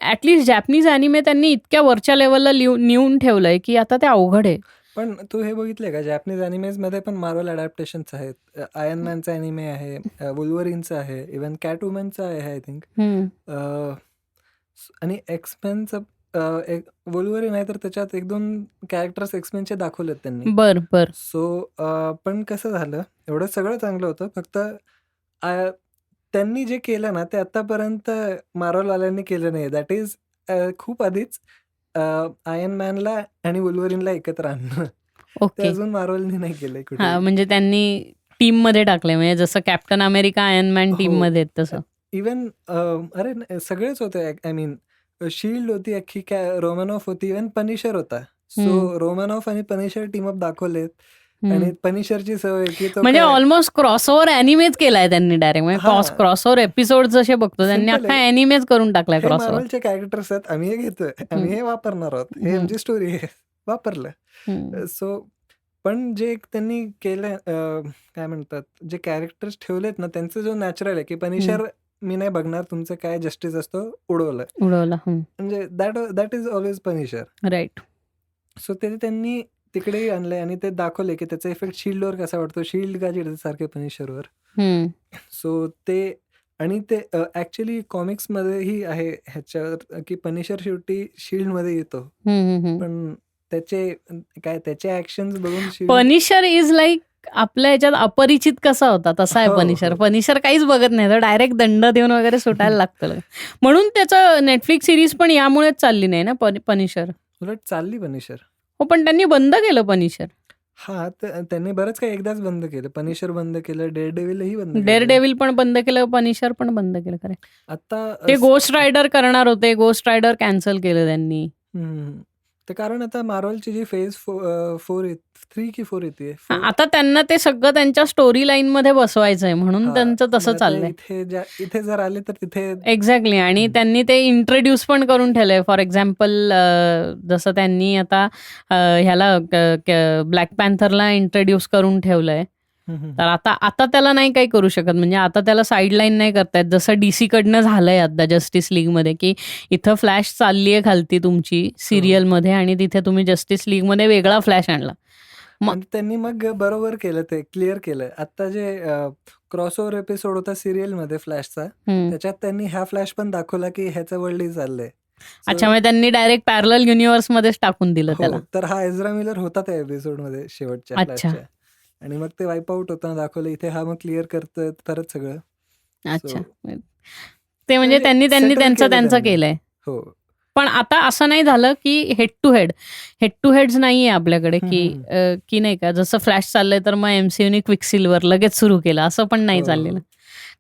ॲटलिस्ट जॅपनीज ॲनिमे त्यांनी इतक्या वरच्या लेवलला नेऊन ठेवलंय की आता ते अवघड आहे. पण तू हे बघितलंय का, जॅपनीज अॅनिमेज मध्ये पण मार्वल अडॅप्टेशन्स आहेत. आयर्न मॅनचा अॅनिमे आहे, वुल्वरिनचा आहे, इव्हन कॅट वुमनचा आहे आय थिंक. हम्म. आणि एक्समेनचं एक वुल्वरिन आहे, तर त्याच्यात 1-2 कॅरेक्टर्स एक्समेनचे दाखवलेत त्यांनी. बर सो पण कसं झालं, एवढं सगळं चांगलं होतं, फक्त त्यांनी जे केलं ना ते आतापर्यंत मार्वलवाल्यांनी केलं नाही. दॅट इज खूप आधीच आयर्न मॅनला आणि वुल्वरिनला एकत्र आणणं. ते ओके. अजून मार्वलनी नाही केलंय हा कुठेही. म्हणजे त्यांनी टीम मध्ये टाकलंय म्हणजे जसं captain America iron man team हो. मध्ये आहेत तसं. इवन सगळेच होते. आय मीन शील्ड होती अख्खी, रोमनॉफ होती, इवन पनिशर होता. सो रोमनॉफ आणि पनिशर टीम अप दाखवलेत. आणि पनिशरची सवय की तो म्हणजे काय ऑलमोस्ट क्रॉसओव्हर अॅनिमेच केलाय त्यांनी डायरेक्ट. म्हणजे हा क्रॉसओव्हर एपिसोड जसे बघतो त्यांनी सिम्पल अख्खा आहे. अॅनिमेच करून टाकलाय हे क्रॉसओव्हर. मार्वलचे कॅरेक्टर्स आहेत, आम्ही हे घेतोय, आम्ही हे वापरणार आहोत, हे आमची स्टोरी आहे, वापरलं. सो पण जे एक त्यांनी केलंय, काय म्हणतात, जे कॅरेक्टर्स ठेवलेत ना त्यांचं जो नॅचरल आहे की पनिशर मी नाही बघणार, तुमचं काय जस्टिस असतो उडवलं, उडवला. म्हणजे that is always Punisher. Right. So ते त्यांनी तिकडेही आणलंय आणि ते दाखवले की त्याचा इफेक्ट शील्डवर कसा वाटतो, शील्ड का चिडते सारखे पनिशरवर. सो ते आणि ते ऍक्च्युली कॉमिक्समध्येही आहे ह्याच्यावर की पनिशर शेवटी शील्डमध्ये येतो, पण त्याचे ऍक्शन्स बघून शील्ड. पनिशर इज लाईक आपल्या ह्याच्यात अपरिचित कसा होता तसा आहे हो, पनिशर. हो. पनिशर काहीच बघत नाही, तर डायरेक्ट दंड देऊन वगैरे सुटायला लागतं. म्हणून त्याचं नेटफ्लिक्स सिरीज पण यामुळेच चालली नाही ना पनिशर. उलट चालली पनिशर. हो पण त्यांनी बंद केलं पनिशर. हा त्यांनी बरंच काही एकदाच बंद केलं. पनिशर बंद केलं, डेअरडेव्हिलही बंद केलं. डेअरडेव्हिल पण बंद केलं, पनिशर पण बंद केलं. खरं आता ते गोस्ट रायडर करणार होते, गोस्ट रायडर कॅन्सल केलं त्यांनी. ते कारण आता मार्वलची जी फेज 3 की 4 येते, आता त्यांना ते सगळं त्यांच्या स्टोरी लाईन मध्ये बसवायचंय म्हणून त्यांचं तसं चाललंय. इथे जर आले तर तिथे एक्झॅक्टली. आणि त्यांनी ते इंट्रोड्यूस पण करून ठेवलंय. फॉर एक्झाम्पल जसं त्यांनी आता ह्याला ब्लॅक पॅन्थरला इंट्रोड्यूस करून ठेवलंय, तर आता त्याला नाही काही करू शकत. म्हणजे आता त्याला साईडलाईन नाही करतायत, जसं DC कडनं झालंय आता जस्टिस लीग मध्ये की इथं फ्लॅश चालली आहे खालती तुमची सिरियल मध्ये आणि तिथे तुम्ही जस्टिस लीग मध्ये वेगळा फ्लॅश आणला. त्यांनी मग बरोबर केलं, ते क्लिअर केलं. आता जे क्रॉसओव्हर एपिसोड होता सिरियल मध्ये फ्लॅशचा, त्याच्यात त्यांनी हा फ्लॅश पण दाखवला की ह्याचं वर्ल्डही चाललंय. अच्छा, म्हणजे त्यांनी डायरेक्ट पॅरलल युनिव्हर्स मध्येच टाकून दिलं त्याला. तर हा एझरा मिलर होता त्या एपिसोड मध्ये शेवटच्या फ्लॅशच्या, आणि मग ते वाईप आउट होताना दाखवलं. इथे हा मग क्लिअर करतोय परत सगळं. अच्छा, ते म्हणजे त्यांनी त्यांचं केलंय. हो. पण आता असं नाही झालं की हेड टू हेड्स नाहीये आपल्याकडे की नाही का, जसं फ्लॅश चाललंय तर मग MCUने क्विकसिल्वर लगेच सुरू केलं, असं पण नाही चाललेलं.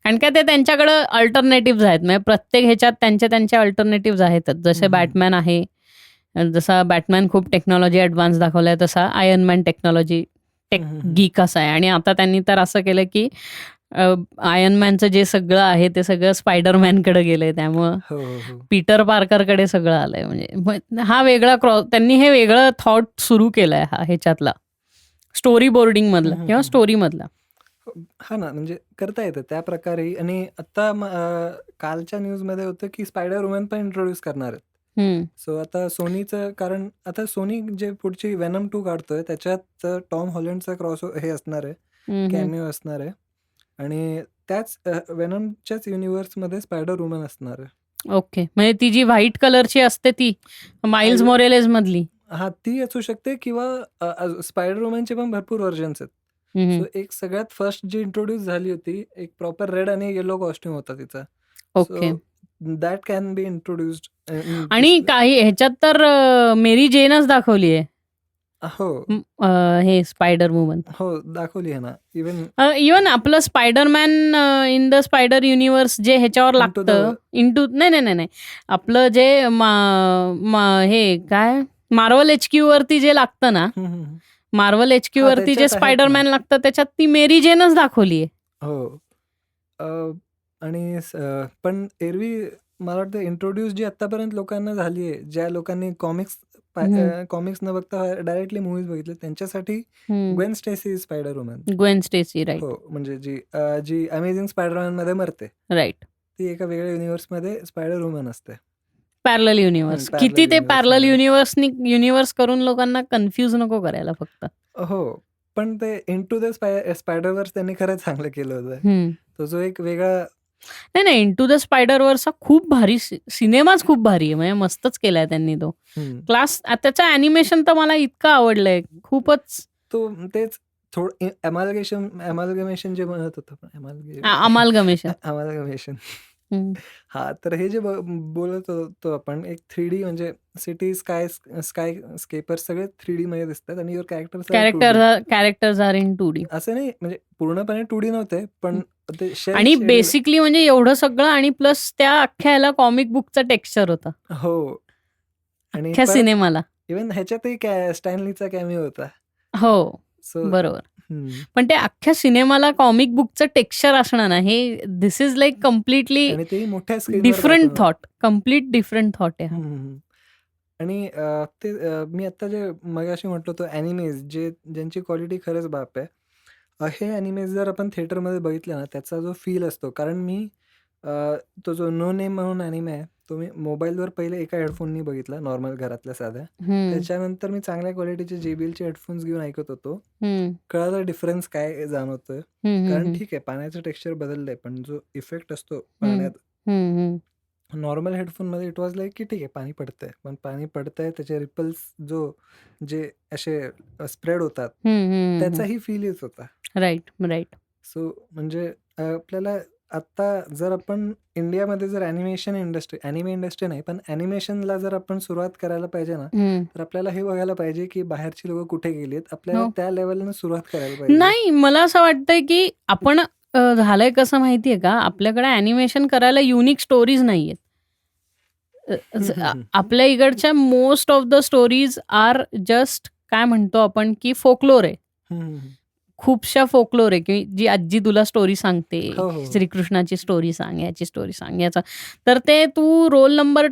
कारण का ते त्यांच्याकडं अल्टरनेटिव्ह आहेत. म्हणजे प्रत्येक ह्याच्यात त्यांच्या अल्टरनेटिव्ह आहेतच. जसे बॅटमॅन आहे, जसा बॅटमॅन खूप टेक्नॉलॉजी ऍडव्हान्स दाखवलाय, तसा आयर्न मॅन टेक्नॉलॉजी गीक असा आहे. आणि आता त्यांनी तर असं केलं की आयर्न मॅनचं जे सगळं आहे ते सगळं स्पायडरमॅनकडे गेलंय, त्यामुळं पीटर पार्करकडे सगळं आलंय. म्हणजे हा वेगळा त्यांनी हे वेगळं थॉट सुरू केलंय हा ह्याच्यातला स्टोरी बोर्डिंग मधला किंवा स्टोरी मधला. हा ना, म्हणजे करता येतं त्या प्रकारे. आणि आता कालच्या न्यूजमध्ये होतं की स्पायडर वुमन पण इंट्रोड्यूस करणार आहेत. सो आता सोनीचं, कारण आता सोनी जे पुढची वेनम 2 काढतोय त्याच्यात टॉम हॉलंडचा हे असणार आहे, कॅमिओ असणार आहे. आणि त्याच वेनमच्याच युनिव्हर्समध्ये स्पायडर वुमन असणार आहे. ओके, म्हणजे ती जी व्हाईट कलरची असते ती माइल्स मोरेलेस मधली. हा, ती असू शकते, किंवा स्पायडर वुमनचे पण भरपूर व्हर्जन्स आहेत. सो एक सगळ्यात फर्स्ट जी इंट्रोड्यूस झाली होती, एक प्रॉपर रेड आणि येलो कॉस्ट्युम होता तिचा. Okay. So that can be introduced. आणि काही ह्याच्यात तर मेरी जेनच दाखवली आहे, हो हे स्पायडर वुमन. हो, दाखवली आहे ना. इवन आपलं Spiderman in the spider universe जे ह्याच्यावर लागतं, इंटू नाही, आपलं जे हे काय मार्वल HQ वरती जे लागतं ना, मार्वल HQ वरती जे स्पायडरमॅन लागतं त्याच्यात ती मेरी जेनच दाखवली आहे. हो. आणि पण एरवी मला वाटतं इंट्रोड्यूस जी आतापर्यंत लोकांना झाली आहे, ज्या लोकांनी कॉमिक्स न बघता डायरेक्टली मूवीज बघितले, त्यांच्यासाठी Gwen Stacy spider woman. Gwen Stacy, right. हो, म्हणजे जी अमेझिंग स्पायडरमॅन मध्ये मरते, राईट. ती एका वेगळ्या युनिव्हर्स मध्ये स्पायडर वुमन असते. Parallel universe. किती ते पॅरलल युनिव्हर्स करून लोकांना कन्फ्यूज नको करायला फक्त. हो, पण ते इंटू द स्पायडरवर्स त्यांनी खरंच चांगलं केलं होतं. तो जो एक वेगळा, नाही, इंटू द स्पायडरवर्स हा खूप भारी सिनेमाच, खूप भारी आहे, म्हणजे मस्तच केलाय त्यांनी तो. क्लास. त्याचं अॅनिमेशन तर मला इतकं आवडलंय, खूपच. तो तेच थोडं अमालगमेशन जे म्हणत होतं, अमालगमेशन. हा, तर हे जे बोलत होतो आपण, एक 3D म्हणजे सिटी, स्काय स्केपर सगळे 3D मध्ये दिसतात आणि कॅरेक्टर्स आर इन 2D. असं नाही, म्हणजे पूर्णपणे 2D नव्हते, पण ते आणि बेसिकली म्हणजे एवढं सगळं, आणि प्लस त्या अख्ख्या ह्याला कॉमिक बुकचा टेक्स्चर होता. हो, आणि अख्ख्या सिनेमाला. इव्हन ह्याच्यातही स्टॅनलीचा कॅमिओ होता. हो, बरोबर. पण ते अख्ख्या सिनेमाला कॉमिक बुकचं टेक्स्चर असणार ना, हे this is like completely different thought, complete different thought आहे. आणि ते मी आता जे मगाशी म्हटलं होतं, ॲनिमेज ज्यांची क्वालिटी खरंच बाप आहे, हे ॲनिमेज जर आपण थिएटरमध्ये बघितलं ना, त्याचा जो फील असतो, कारण मी तो जो नो नेम म्हणून ॲनिमे आहे, तो मी मोबाईलवर पहिले एका हेडफोननी बघितला, नॉर्मल घरातल्या साध्या. त्याच्यानंतर मी चांगल्या क्वालिटीचे JBLचे हेडफोन्स घेऊन ऐकत होतो. कळालं डिफरन्स काय जाणवतोय, कारण ठीक आहे पाण्याचं टेक्स्चर बदललंय, पण जो इफेक्ट असतो पाण्यात, नॉर्मल हेडफोनमध्ये इट वॉज लाईक की ठीक आहे पाणी पडतंय, पण पाणी पडतंय त्याचे रिपल्स जे असे स्प्रेड होतात, त्याचाही फील येत होता. राईट. सो म्हणजे आपल्याला आता जर आपण इंडियामध्ये जर ॲनिमे इंडस्ट्री नाही, पण ॲनिमेशनला जर आपण सुरुवात करायला पाहिजे ना, तर आपल्याला हे बघायला पाहिजे की बाहेरची लोक कुठे गेलीत, आपल्याला त्या लेवलनं सुरुवात करायला पाहिजे. नाही, मला असं वाटतंय की आपण झालंय कसं माहितीये का, आपल्याकडे ॲनिमेशन करायला युनिक स्टोरीज नाहीयेत. आपल्या इकडच्या most of the stories are just, काय म्हणतो आपण की फोकलोर आहे, खूपशा फोकलोर आहे, की जी आजी तुला स्टोरी सांगते, श्रीकृष्णाची स्टोरी सांग, याची स्टोरी सांग, याचा, तर ते तू रोल नंबर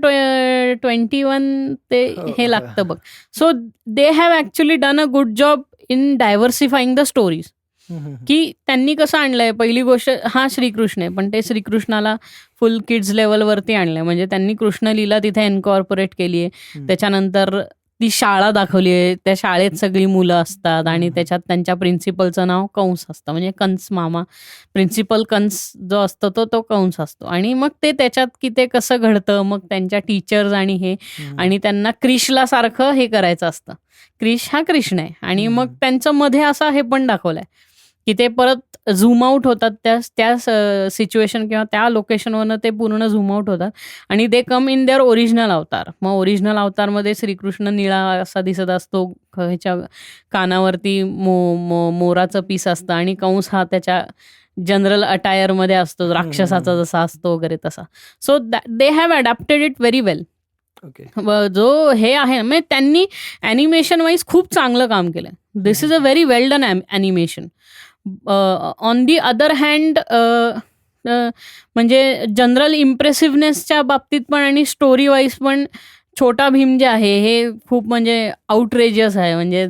21 ते हे लागतं बघ. So they have actually done a good job in diversifying the stories. की त्यांनी कसं आणलंय, पहिली गोष्ट हा श्रीकृष्ण आहे, पण ते श्रीकृष्णाला फुल किड्स लेवलवरती आणलंय, म्हणजे त्यांनी कृष्णलीला तिथे इन्कॉर्पोरेट केली आहे. त्याच्यानंतर ती शाळा दाखवली आहे, त्या शाळेत सगळी मुलं असतात आणि त्याच्यात त्यांच्या प्रिन्सिपलचं नाव कंस असतं, म्हणजे कंस मामा, प्रिन्सिपल कंस जो असतो तो कंस असतो. आणि मग ते त्याच्यात की ते कसं घडतं, मग त्यांच्या टीचर्स आणि हे, आणि त्यांना क्रिशला सारखं हे करायचं असतं, क्रिश हा कृष्ण आहे, आणि मग त्यांचं मध्ये असं हे पण दाखवलंय की ते परत झूम आउट होतात त्या सिच्युएशन किंवा त्या लोकेशनवरनं ते पूर्ण झूम आउट होतात आणि दे कम इन देअर ओरिजिनल अवतार. मग ओरिजिनल अवतारमध्ये श्रीकृष्ण निळा असा दिसत असतो, ह्याच्या कानावरती मोराचं पीस असतं, आणि कंस हा त्याच्या जनरल अटायरमध्ये असतो, राक्षसाचा जसा असतो वगैरे तसा. So they have adapted it very well. जो हे आहे म्हणजे त्यांनी ॲनिमेशन वाईज खूप चांगलं काम केलं. This is a very well done animation. On the other hand म्हणजे जनरल इम्प्रेसिव्हनेसच्या बाबतीत पण आणि स्टोरी वाईज पण छोटा भीम जे आहे हे खूप म्हणजे आउटरेजियस आहे. म्हणजे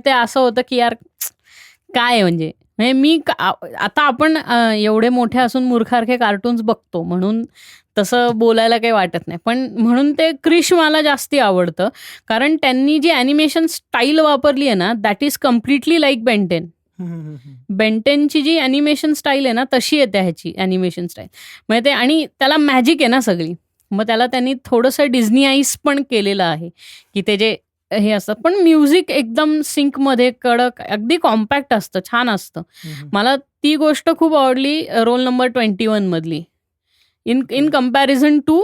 ते असं होतं की यार काय म्हणजे म्हणजे मी आता आपण एवढे मोठे असून मूर्खारखे कार्टून्स बघतो म्हणून तसं बोलायला काही वाटत नाही, पण म्हणून ते क्रिश मला जास्ती आवडतं, कारण त्यांनी जी ॲनिमेशन स्टाईल वापरली आहे ना, that is completely like Ben Ten. बेंटेनची जी ॲनिमेशन स्टाईल आहे ना, तशी येते ह्याची ॲनिमेशन स्टाईल. म्हणजे ते, आणि त्याला मॅजिक आहे ना सगळी, मग त्याला त्यांनी थोडंसं डिझनीआईज पण केलेलं आहे, की ते जे हे असतं, पण म्युझिक एकदम सिंकमध्ये कडक, अगदी कॉम्पॅक्ट असतं, छान असतं. मला ती गोष्ट खूप आवडली रोल नंबर 21 मधली, इन कम्पॅरिझन टू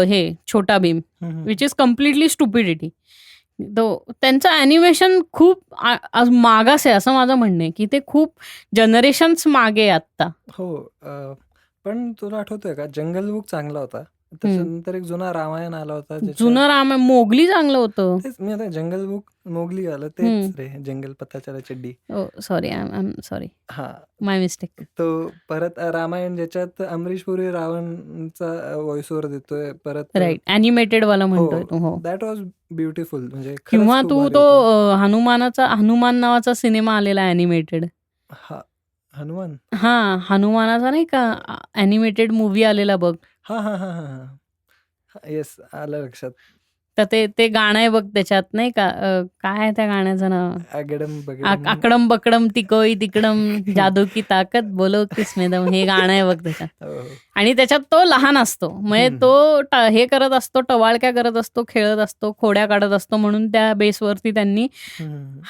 हे छोटा Bhim, which is completely stupidity. त्यांचं ॲनिमेशन खूप मागास आहे असं माझं म्हणणं आहे, की ते खूप जनरेशन्स मागे आहे आत्ता. हो. पण तुला आठवतंय का, जंगल बुक चांगला होता, त्याच्यानंतर एक जुना रामायण आला होता. जुनं रामायण मोगली चांगलं होतं. तेच मी आता जंगल बुक मोगली आलं तेच रे, जंगल पता चला चड्डी. सॉरी, आय एम सॉरी, हा माय मिस्टेक. तो परत रामायण ज्याच्यात अमरीश पुरी रावणचा व्हॉइस ओव्हर देतोय परत. राईट, ॲनिमेटेड वाला म्हणतोय तू. हो, दॅट वॉज ब्युटिफुल. म्हणजे किंवा तू तो हनुमान नावाचा सिनेमा आलेला ॲनिमेटेड. हा, हनुमान. हा, हनुमानाचा नाही का ॲनिमेटेड मूवी आलेला बघ. हा हा हा हा येस, आलं लक्षात. तर ते गाणं आहे बघ त्याच्यात, नाही का, काय आहे त्या गाण्याचं नाव, आकडम बकडम तिकोई तिकडम जादू की ताकत बोलो किसमेदम, हे गाणं आहे बघ त्याच्यात. आणि त्याच्यात तो लहान असतो, म्हणजे तो हे करत असतो, टवाळक्या करत असतो, खेळत असतो, खोड्या काढत असतो, म्हणून त्या बेसवरती त्यांनी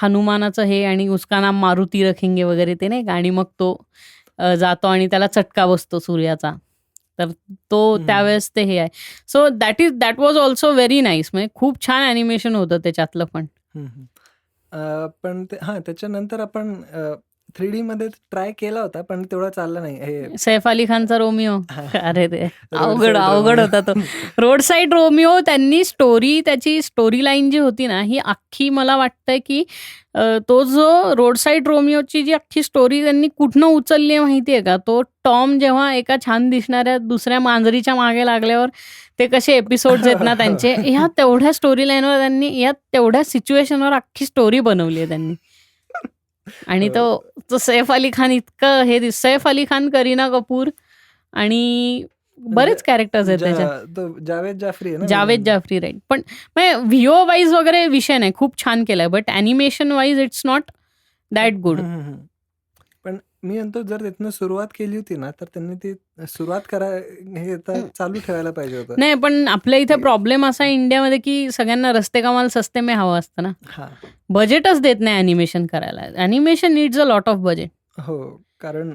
हनुमानाचं हे आणि उसका नाम मारुती रखेंगे वगैरे ते नाही का, आणि मग तो जातो आणि त्याला चटका बसतो सूर्याचा, तर तो त्यावेळेस ते हे आहे. So that was also very nice. म्हणजे खूप छान ॲनिमेशन होतं त्याच्यातलं पण. पण त्याच्यानंतर आपण 3D मध्ये ट्राय केला होता, पण तेवढा चालला नाही. हे सैफ अली खानचा रोमिओ, अरे रे, अवघड होता तो. रोड साईड रोमिओ, त्यांनी त्याची स्टोरी लाईन जी होती ना, ही अख्खी मला वाटतंय की तो जो रोड साईड रोमिओची जी अख्खी स्टोरी त्यांनी कुठनं उचलली आहे माहिती आहे का, तो टॉम जेव्हा एका छान दिसणाऱ्या दुसऱ्या मांजरीच्या मागे लागल्यावर ते कसे एपिसोड्स आहेत ना त्यांचे, ह्या तेवढ्या स्टोरी लाईनवर त्यांनी, या तेवढ्या सिच्युएशनवर अख्खी स्टोरी बनवली आहे त्यांनी. आणि तो सैफ अली खान इतकं हे, सैफ अली खान, करीना कपूर आणि बरेच कॅरेक्टर्स आहेत त्याच्यात. जावेद जाफरी राईट. पण व्हिओ वाईज वगैरे विषय नाही, खूप छान केलाय, but animation wise it's not that good. पण मी म्हणतो, जर तिथनं सुरुवात केली होती ना, तर त्यांनी ती सुरुवात हे चालू ठेवायला पाहिजे होतं. नाही, पण आपल्या इथे प्रॉब्लेम असा आहे इंडियामध्ये की सगळ्यांना रस्ते कमाल सस्ते में हवं असतं ना, बजेटच देत नाही ॲनिमेशन करायला. Animation needs a lot of budget. हो, कारण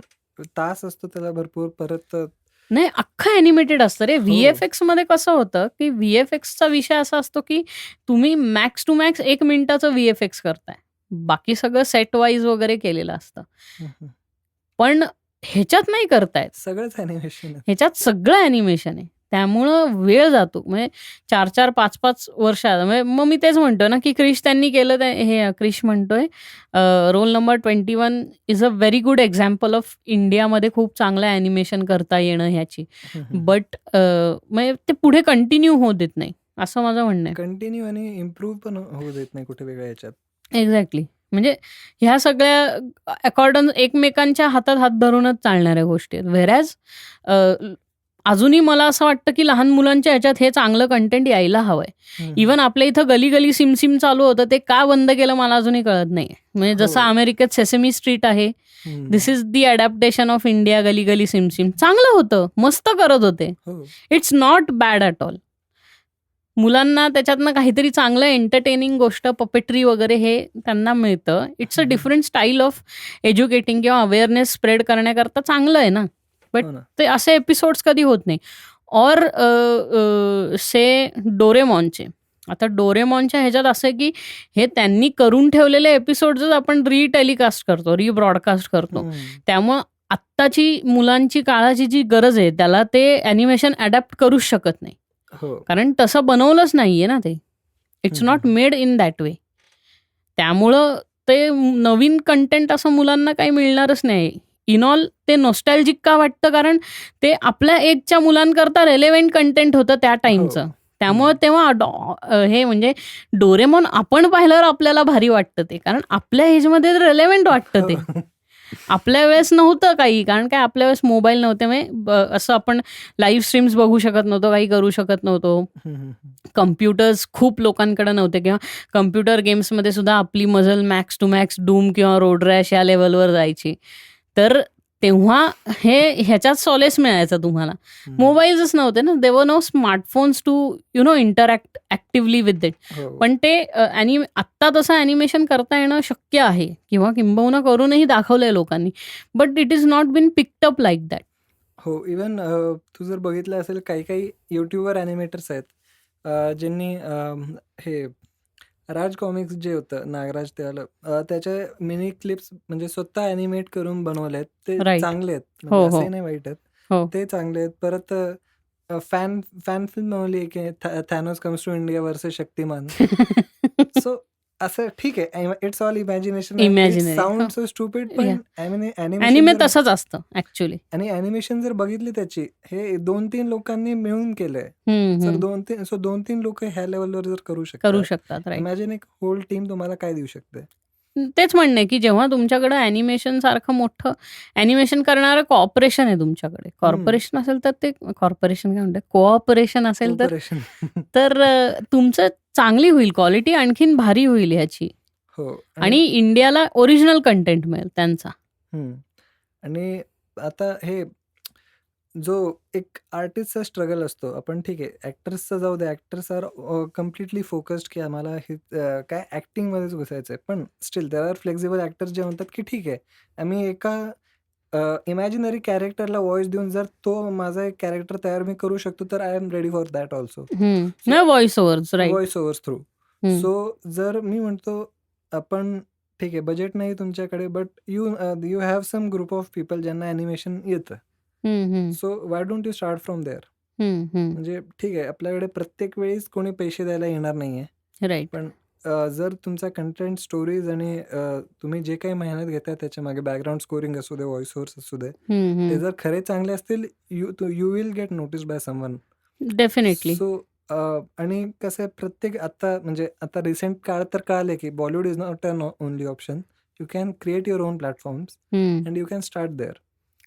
तास असतो त्याला भरपूर. परत नाही, अख्खं ॲनिमेटेड असतं रे. VFX मध्ये कसं होतं की VFXचा विषय असा असतो की तुम्ही मॅक्स टू मॅक्स 1 मिनिटाचं VFX करताय, बाकी सगळं सेट वाईज वगैरे केलेलं असतं. पण ह्याच्यात नाही करतायत, सगळंच ॲनिमेशन. ह्याच्यात सगळं ॲनिमेशन आहे, त्यामुळं वेळ जातो. म्हणजे 4-4, 5-5 वर्ष. मग मी तेच म्हणतो ना की क्रिश त्यांनी केलं, हे क्रिश म्हणतोय roll number 21 is a very good example of इंडियामध्ये खूप चांगलं ॲनिमेशन करता येणं ह्याची. बट म्हणजे ते पुढे कंटिन्यू होऊ देत नाही, असं माझं म्हणणं आहे. कंटिन्यू आणि इम्प्रूव्ह पण होऊ देत नाही कुठे वेगळ्या ह्याच्यात. एक्झॅक्टली. म्हणजे ह्या सगळ्या अकॉर्डन एकमेकांच्या हातात हात धरूनच चालणाऱ्या गोष्टी आहेत. व्हेरॅज अजूनही मला असं वाटतं की लहान मुलांच्या ह्याच्यात हे चांगलं कंटेंट यायला हवंय. इव्हन आपल्या इथं गली गली सिमसिम चालू होतं, ते का बंद केलं मला अजूनही कळत नाही. म्हणजे जसं अमेरिकेत सेसमी स्ट्रीट आहे, this is the adaptation of India. Galli Galli Simsim चांगलं होतं, मस्त करत होते. It's not bad at all. मुलांना त्याच्यातनं काहीतरी चांगलं एंटरटेनिंग गोष्ट, पपेट्री वगैरे हे त्यांना मिळतं. It's a different style of educating किंवा अवेअरनेस स्प्रेड करण्याकरता चांगलं आहे ना. बट ते असे एपिसोड्स कधी होत नाही. और से डोरेमॉनचे, आता डोरेमॉनच्या ह्याच्यात असं आहे की हे त्यांनी करून ठेवलेले एपिसोड्सच आपण रिटेलिकास्ट करतो, रिब्रॉडकास्ट करतो. त्यामुळं आत्ताची मुलांची काळाची जी गरज आहे त्याला ते ॲनिमेशन अडॅप्ट करूच शकत नाही, कारण तसं बनवलंच नाहीये ना ते. It's not made in that way. त्यामुळं ते नवीन कंटेंट असं मुलांना काही मिळणारच नाही. इन ऑल ते नॉस्टॅल्जिक का वाटतं, कारण ते आपल्या एजच्या मुलांकरता रेलेव्हेंट कंटेंट होतं त्या टाइमचं. त्यामुळे तेव्हा हे म्हणजे डोरेमॉन आपण पाहिल्यावर आपल्याला भारी वाटतं ते, कारण आपल्या एजमध्ये रेलेव्हेंट वाटतं ते. आपल्या वेळेस नव्हतं काही, कारण काय आपल्या वेळेस मोबाईल नव्हते, असं आपण लाईव्ह स्ट्रीम्स बघू शकत नव्हतो, काही करू शकत नव्हतो. कम्प्युटर्स खूप लोकांकडे नव्हते, किंवा कम्प्युटर गेम्समध्ये सुद्धा आपली मजल मॅक्स टू मॅक्स डूम किंवा रोड रॅश या लेवलवर जायची. तर तेव्हा ह्याच्यात सॉलेस मिळायचा तुम्हाला. मोबाईल्सच नव्हते ना, there were no smartphones to interact actively with it. पण ते आत्ता तसं ॲनिमेशन करता येणं शक्य आहे, किंवा किंबहुना करूनही दाखवलंय लोकांनी, but it is not been picked up like that. हो, इवन तू जर बघितलं असेल, काही युट्यूबर ॲनिमेटर्स आहेत ज्यांनी हे राज कॉमिक्स जे होतं नागराज त्याला त्याचे मिनी क्लिप्स म्हणजे स्वतः ॲनिमेट करून बनवले आहेत. ते Right. चांगले आहेत, हो, म्हणजे हो. असंही नाही वाईट आहेत. हो. ते चांगले आहेत. परत फॅन फिल्म बनवली आहे की Thanos comes to India versus Shaktimaan. So असं ठीक आहे, it's all imagination. Imaginary. Sound so stupid, पण ॲनिमे ॲनिमेशन तसंच असतं ऍक्च्युली. आणि ॲनिमेशन जर बघितली त्याची, हे 2-3 लोकांनी मिळून केलंय. सर 2-3 लोक ह्या लेवलवर जर करू करू शकतात, शकतात. राईट. इमॅजिन एक होल टीम तुम्हाला काय देऊ शकते. तेच म्हणणं आहे की जेव्हा तुमच्याकडे ॲनिमेशन सारखं मोठं ॲनिमेशन करणारं कॉर्पोरेशन आहे तुमच्याकडे, कॉर्पोरेशन असेल तर ते कॉर्पोरेशन काय म्हणतात, कोऑपरेशन असेल तर कोऑपरेशन. तुमचं चांगली होईल, क्वालिटी आणखीन भारी होईल ह्याची, हो. आणि इंडियाला ओरिजिनल कंटेंट मिळेल त्यांचा. आणि आता हे जो एक आर्टिस्टचा स्ट्रगल असतो, आपण ठीक आहे ॲक्टर्सचा जाऊ दे, ॲक्टर्स आर कम्प्लिटली फोकस्ड की आम्हाला हे काय ॲक्टिंगमध्येच घुसायचं आहे. पण steel there are flexible actors जे म्हणतात की ठीक आहे, आम्ही एका इमॅजिनरी कॅरेक्टरला व्हॉइस देऊन जर तो माझा एक कॅरेक्टर तयार मी करू शकतो, तर I am ready for that also. Voice overs. Right. Voice overs through. So जर मी म्हणतो आपण ठीक आहे बजेट नाही तुमच्याकडे, but you have some group of people ज्यांना ॲनिमेशन येतं. So why don't you start from there. म्हणजे ठीक आहे, आपल्याकडे प्रत्येक वेळेस कोणी पैसे द्यायला येणार नाहीये, राईट. पण जर तुमचा कंटेंट, स्टोरीज आणि तुम्ही जे काही मेहनत घेताय त्याच्या मागे, बॅकग्राऊंड स्कोरिंग असू दे, व्हॉइस ओव्हर्स असू दे, ते जर खरे चांगले असतील, you will get notice by someone. Definitely. So आणि कसं आहे, प्रत्येक आता रिसेंट काळ तर कळाले की Bollywood is not an only option. You can create your own platforms and you can start there.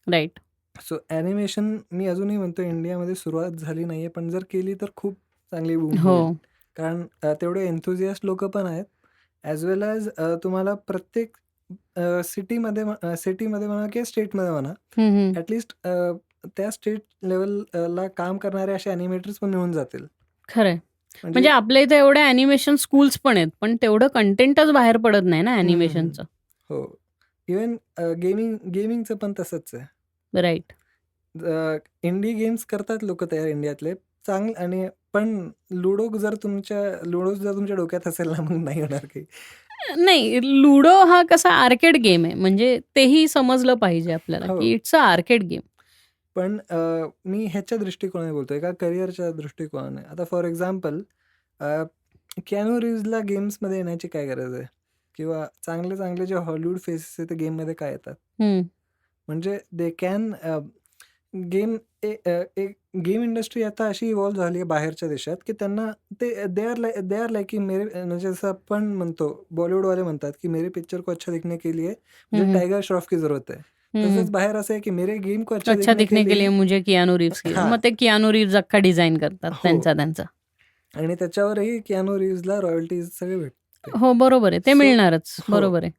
Right. So animation मी अजूनही म्हणतो इंडियामध्ये सुरुवात झाली नाहीये, पण जर केली तर खूप चांगली बूम हो. होईल. कारण तेवढे एन्थुझियास्ट लोक पण आहेत, ॲज वेल ॲज तुम्हाला प्रत्येक सिटीमध्ये म्हणा किंवा स्टेटमध्ये म्हणा, ॲटलिस्ट त्या स्टेट लेवलला काम करणारे असे ॲनिमेटर्स पण मिळून जातील. खरंय. म्हणजे आपल्या इथे एवढे ॲनिमेशन स्कूल्स पण आहेत, पण तेवढं कंटेंटच बाहेर पडत नाही ना ॲनिमेशनचं. हो. इवन गेमिंगचं पण तसंच आहे. राईट. इंडी गेम्स करतात लोक तयार इंडियातले चांगले, आणि पण लुडो जर तुमच्या डोक्यात असेल ना, मग नाही होणार काही. नाही, लुडो हा कसा आर्केड गेम आहे, म्हणजे तेही समजलं पाहिजे आपल्याला की इट्स अ आर्केड गेम. पण मी ह्याच्या दृष्टिकोनाने बोलतोय का करिअरच्या दृष्टिकोनाने. आता फॉर एक्झाम्पल कियानू रिव्हजला गेम्समध्ये येण्याची काय गरज आहे, किंवा चांगले जे हॉलिवूड फेसेस आहेत ते गेममध्ये काय येतात. म्हणजे दे कॅन गेम इंडस्ट्री आता अशी इव्हॉल्व्ह झाली आहे बाहेरच्या देशात की त्यांना दे आर लाईक की मेरे, म्हणजे जसं आपण म्हणतो बॉलिवूडवाले म्हणतात की मेरे पिक्चर को अच्छा दिखने के लिए मुझे टायगर श्रॉफ की जरूरत है. तसंच बाहेर असं आहे की मेरे गेम को अच्छा दिखने के लिए मुझे कियानू रिव्हज की, मग ते कियानू रिव्हज अख्खा डिझाईन करतात त्यांचा. आणि त्याच्यावरही कियानू रिव्हजला रॉयल्टीज सगळे भेटते. हो, बरोबर आहे, ते मिळणारच. बरोबर आहे.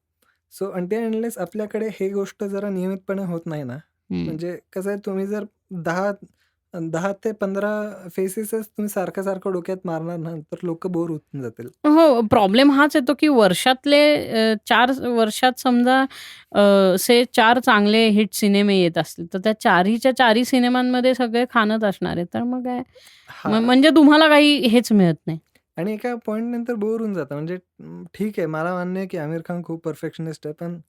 सो अनटिल अनलेस आपल्याकडे हे गोष्ट जरा नियमितपणे होत नाही ना, म्हणजे कसं आहे, तुम्ही जर 10 ते 15 फेसेसच तुम्ही सारखं डोक्यात मारणार ना, तर लोक बोर होऊन जातील. हो, प्रॉब्लेम हाच येतो की वर्षातले 4 वर्षात समजा 4 चांगले हिट सिनेमे येत असतील, तर त्या 4च्या सिनेमांमध्ये सगळे खाणच असणार आहे, तर मग काय, म्हणजे तुम्हाला काही हेच मिळत नाही. आणि एका पॉइंट नंतर बोर होऊन जातं. म्हणजे ठीक आहे, मला मान्य आहे की आमिर खान खूप परफेक्शनिस्ट आहे, पण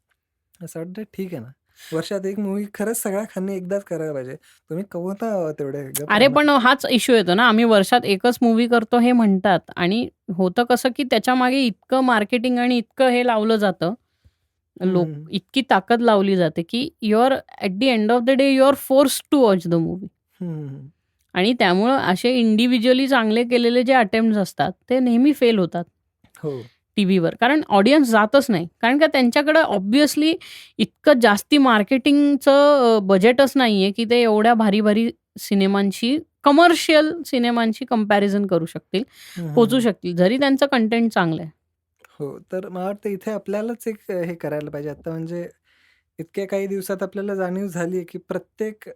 असं वाटतं ठीक आहे ना, वर्षात एक मूवी खरंच सगळ्या खानने एकदाच करायला पाहिजे. तुम्ही कमवता तेवढे. अरे पण हाच इश्यू येतो ना, आम्ही वर्षात एकच मूवी करतो हे म्हणतात, आणि होतं कसं की त्याच्या मागे इतकं मार्केटिंग आणि इतकं हे लावलं जातं, इतकी ताकद लावली जाते की your at the end of the day you are forced to watch the movie. आणि त्यामुळं असे इंडिव्हिज्युअली चांगले केलेले जे अटेम्प्ट्स असतात ते नेहमी फेल होतात. हो. टीव्हीवर, कारण ऑडियन्स जातच नाही. कारण का त्यांच्याकडे ऑब्व्हियसली इतकं जास्ती मार्केटिंगचं बजेटच नाहीये की ते एवढ्या भारी भारी सिनेमांशी, कमर्शियल सिनेमांशी कंपॅरिझन करू शकतील, पोचू शकतील, जरी त्यांचं कंटेंट चांगलं आहे. हो, तर मला वाटतं इथे आपल्यालाच एक हे करायला पाहिजे आता, म्हणजे इतक्या काही दिवसात आपल्याला जाणीव झाली आहे की प्रत्येक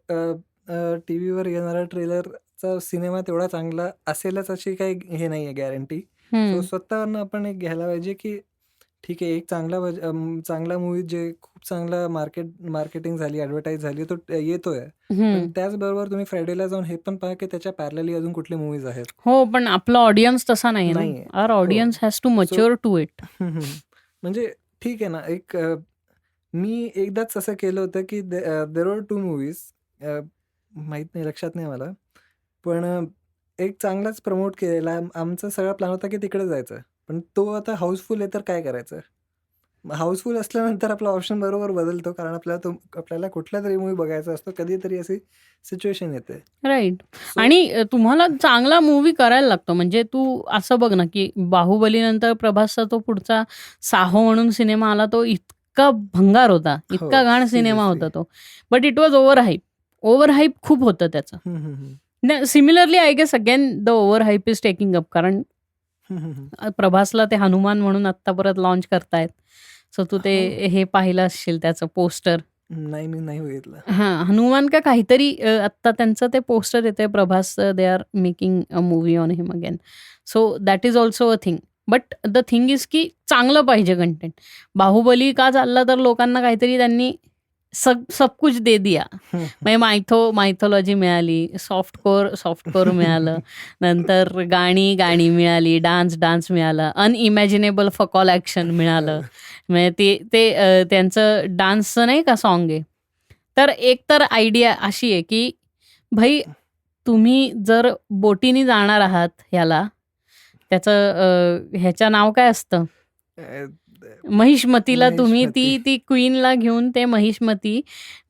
टीव्हीवर येणारा ट्रेलरचा सिनेमा तेवढा चांगला असेलच अशी काही हे नाही आहे गॅरंटी. सो स्वतःवरनं आपण एक घ्यायला पाहिजे की ठीक आहे, एक चांगला मूवी जे खूप चांगला मार्केटिंग झाली, ॲडव्हर्टाईज झाली, तो येतोय. पण त्याचबरोबर तुम्ही फ्रायडेला जाऊन हे पण पहा की त्याच्या पॅरलली अजून कुठले मूव्हीज आहेत. हो, पण आपला ऑडियन्स तसा नाहीये ना. नाहीये. आवर हो. Audience has to mature to it. म्हणजे ठीक आहे ना, एक मी एकदाच असं केलं होतं की देअर वर 2 मूव्हीज, माहीत नाही, लक्षात नाही मला. पण एक चांगलाच प्रमोट केलेला. आमचा सगळा प्लॅन होता की तिकडे जायचं. पण तो आता हाऊसफुल आहे, तर काय करायचं? हाऊसफुल असल्यानंतर आपला ऑप्शन बरोबर बदलतो, कारण आपल्याला कुठलातरी मूव्ही बघायचा असतो. कधीतरी अशी सिच्युएशन येते. राईट. सो आणि तुम्हाला चांगला मूव्ही करायला लागतो. म्हणजे तू असं बघ ना, की बाहुबलीनंतर प्रभासचा तो पुढचा साहो म्हणून सिनेमा आला, तो इतका भंगार होता, इतका हो, घाण सिनेमा सिरियसली. होता तो. But it was over hype. Over hype खूप होतं त्याचं. Similarly I guess again the over hype is taking up, कारण प्रभासला ते हनुमान म्हणून आत्ता परत लॉन्च करतायत. सो तू ते हो. हे पाहिलं असशील त्याचं पोस्टर. नाही, मी नाही बघितलं. हां, हनुमान का काहीतरी आत्ता त्यांचं ते पोस्टर येतंय, Prabhas they are making a movie on him again. So that is also a thing. But the thing is की चांगलं पाहिजे कंटेंट. बाहुबली का चालला, तर लोकांना काहीतरी त्यांनी सब कुछ दे दिया. म्हणजे मायथॉलॉजी मिळाली, सॉफ्टकोर मिळालं, नंतर गाणी मिळाली, डान्स मिळाला, अनइमॅजिनेबल फकॉल ॲक्शन मिळालं. म्हणजे ते त्यांचं डान्सचं नाही का सॉन्ग आहे. तर एक तर आयडिया अशी आहे की भाई, तुम्ही जर बोटीने जाणार आहात ह्याला, त्याचं ह्याचं नाव काय असतं, महिष्मतीला, तुम्ही महिष्मती. ती क्वीनला घेऊन ते महिष्मती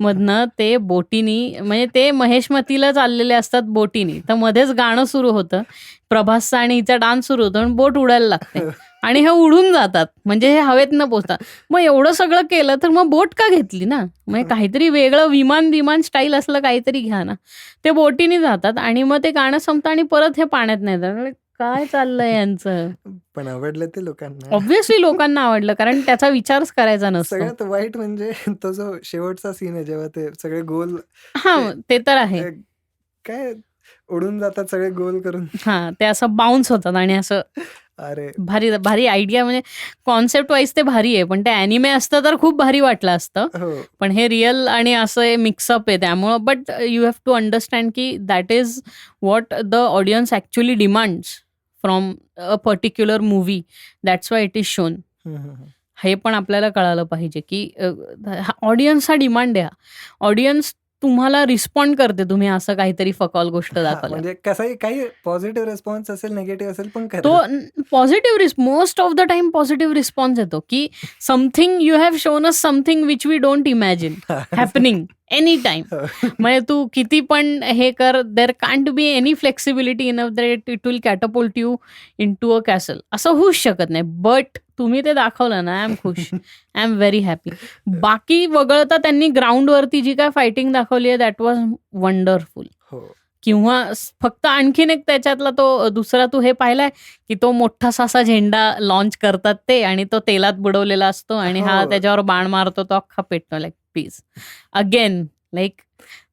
मधनं ते बोटीनी, म्हणजे ते महेशमतीला चाललेले असतात बोटीनी, तर मध्येच गाणं सुरू होतं, प्रभासचा आणि हिचा डान्स सुरू होतो आणि बोट उडायला लागते आणि हे उडून जातात, म्हणजे हे हवेत न पोचतात. मग एवढं सगळं केलं तर मग बोट का घेतली ना? म्हणजे काहीतरी वेगळं विमान स्टाईल असलं काहीतरी घ्या ना. ते बोटीने जातात आणि मग ते गाणं संपतं आणि परत हे पाण्यात नाही जात. काय चाललंय यांचं? पण आवडलं ते लोकांना. ऑब्व्हियसली लोकांना आवडलं, कारण त्याचा विचारच करायचा नसतो. सगळ्यात वाईट म्हणजे तो जो शेवटचा सीन आहे, जेव्हा ते सगळे गोल, हां, ते तर आहे. काय उडून जातात सगळे गोल करून. हां, ते असं बाउन्स होतात आणि असं अरे भारी भारी आयडिया, म्हणजे कॉन्सेप्ट वाईज ते भारी आहे. पण ते ॲनिमे असतं तर खूप भारी वाटलं असतं. हो. पण हे रिअल आणि असं मिक्सअप आहे, त्यामुळं but you have to understand की that is what the audience actually demands from a particular movie. That's why it is shown. हे पण आपल्याला कळालं पाहिजे की ऑडियन्सचा डिमांड आहे. ऑडियन्स तुम्हाला रिस्पॉन्ड करते तुम्ही असं काहीतरी फकॉल गोष्ट दाखवल्या. म्हणजे कसंही काही पॉझिटिव्ह रिस्पॉन्स असेल, निगेटिव्ह असेल, पण तो positive most of the time positive response येतो की something you have shown us something which we don't imagine happening any time. म्हणजे तू किती पण हे कर, there can't be any flexibility in that it will catapult you into a castle. असं होऊच शकत नाही. बट तुम्ही ते दाखवलं ना, आय एम खुश, आय एम व्हेरी हॅपी. बाकी वगळता त्यांनी ग्राउंडवरती जी काय फायटिंग दाखवली आहे, दॅट वॉज वंडरफुल. किंवा फक्त आणखीन एक त्याच्यातला तो दुसरा तू हे पाहिलाय की तो मोठा असा झेंडा लॉन्च करतात ते, आणि तो तेलात बुडवलेला असतो आणि हा त्याच्यावर बाण मारतो, तो अख्खा पेटतो. लाईक प्लीज अगेन, लाईक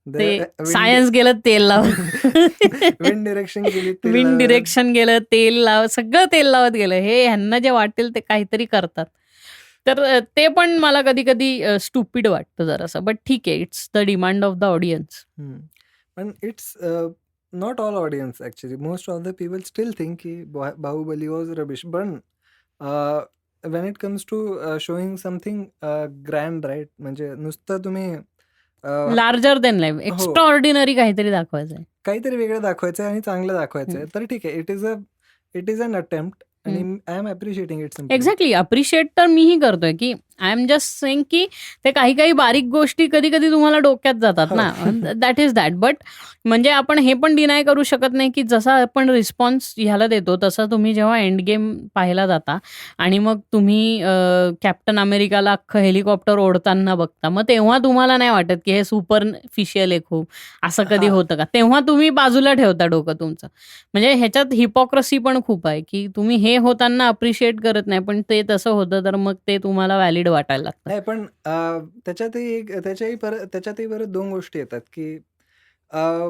ते सायन्स गेलं तेल लावत, विंड डिरेक्शन गेलं तेल लावत, सगळं तेल लावत गेलं. हे ह्यांना जे वाटेल ते काहीतरी करतात. तर ते पण मला कधी कधी स्टुपिड वाटतं जरासं. बट ठीक आहे, it's the demand of the audience. And it's not all audience actually. Most of the people still think ki Bahubali was rubbish. But when it comes to showing something grand, right? म्हणजे नुसतं तुम्ही larger than life, extra ordinary काहीतरी दाखवायचंय, काहीतरी वेगळं दाखवायचंय आणि चांगलं दाखवायचंय, तर ठीक आहे. इट इज अन अटेम्प्ट आणि I am appreciating it. Exactly. Appreciate तर मीही करतोय की आय एम जस्ट सेइंग की ते काही काही बारीक गोष्टी कधी कधी तुम्हाला डोक्यात जातात ना, दॅट इज दॅट. बट म्हणजे आपण हे पण डिनाय करू शकत नाही की जसा आपण रिस्पॉन्स ह्याला देतो तसा तुम्ही जेव्हा एंड गेम पाहायला जाता आणि मग तुम्ही कॅप्टन अमेरिकाला अख्खं हेलिकॉप्टर ओढताना बघता, मग तेव्हा तुम्हाला नाही वाटत की हे सुपरफिशियल आहे खूप, असं कधी होतं का? तेव्हा तुम्ही बाजूला ठेवता डोकं तुमचं. म्हणजे ह्याच्यात हिपोक्रसी पण खूप आहे की तुम्ही हे होताना अप्रिशिएट करत नाही, पण ते तसं होतं तर मग ते तुम्हाला व्हॅलिड वाटायला लागतं. नाही पण त्याच्यातही परत 2 गोष्टी येतात, की अ,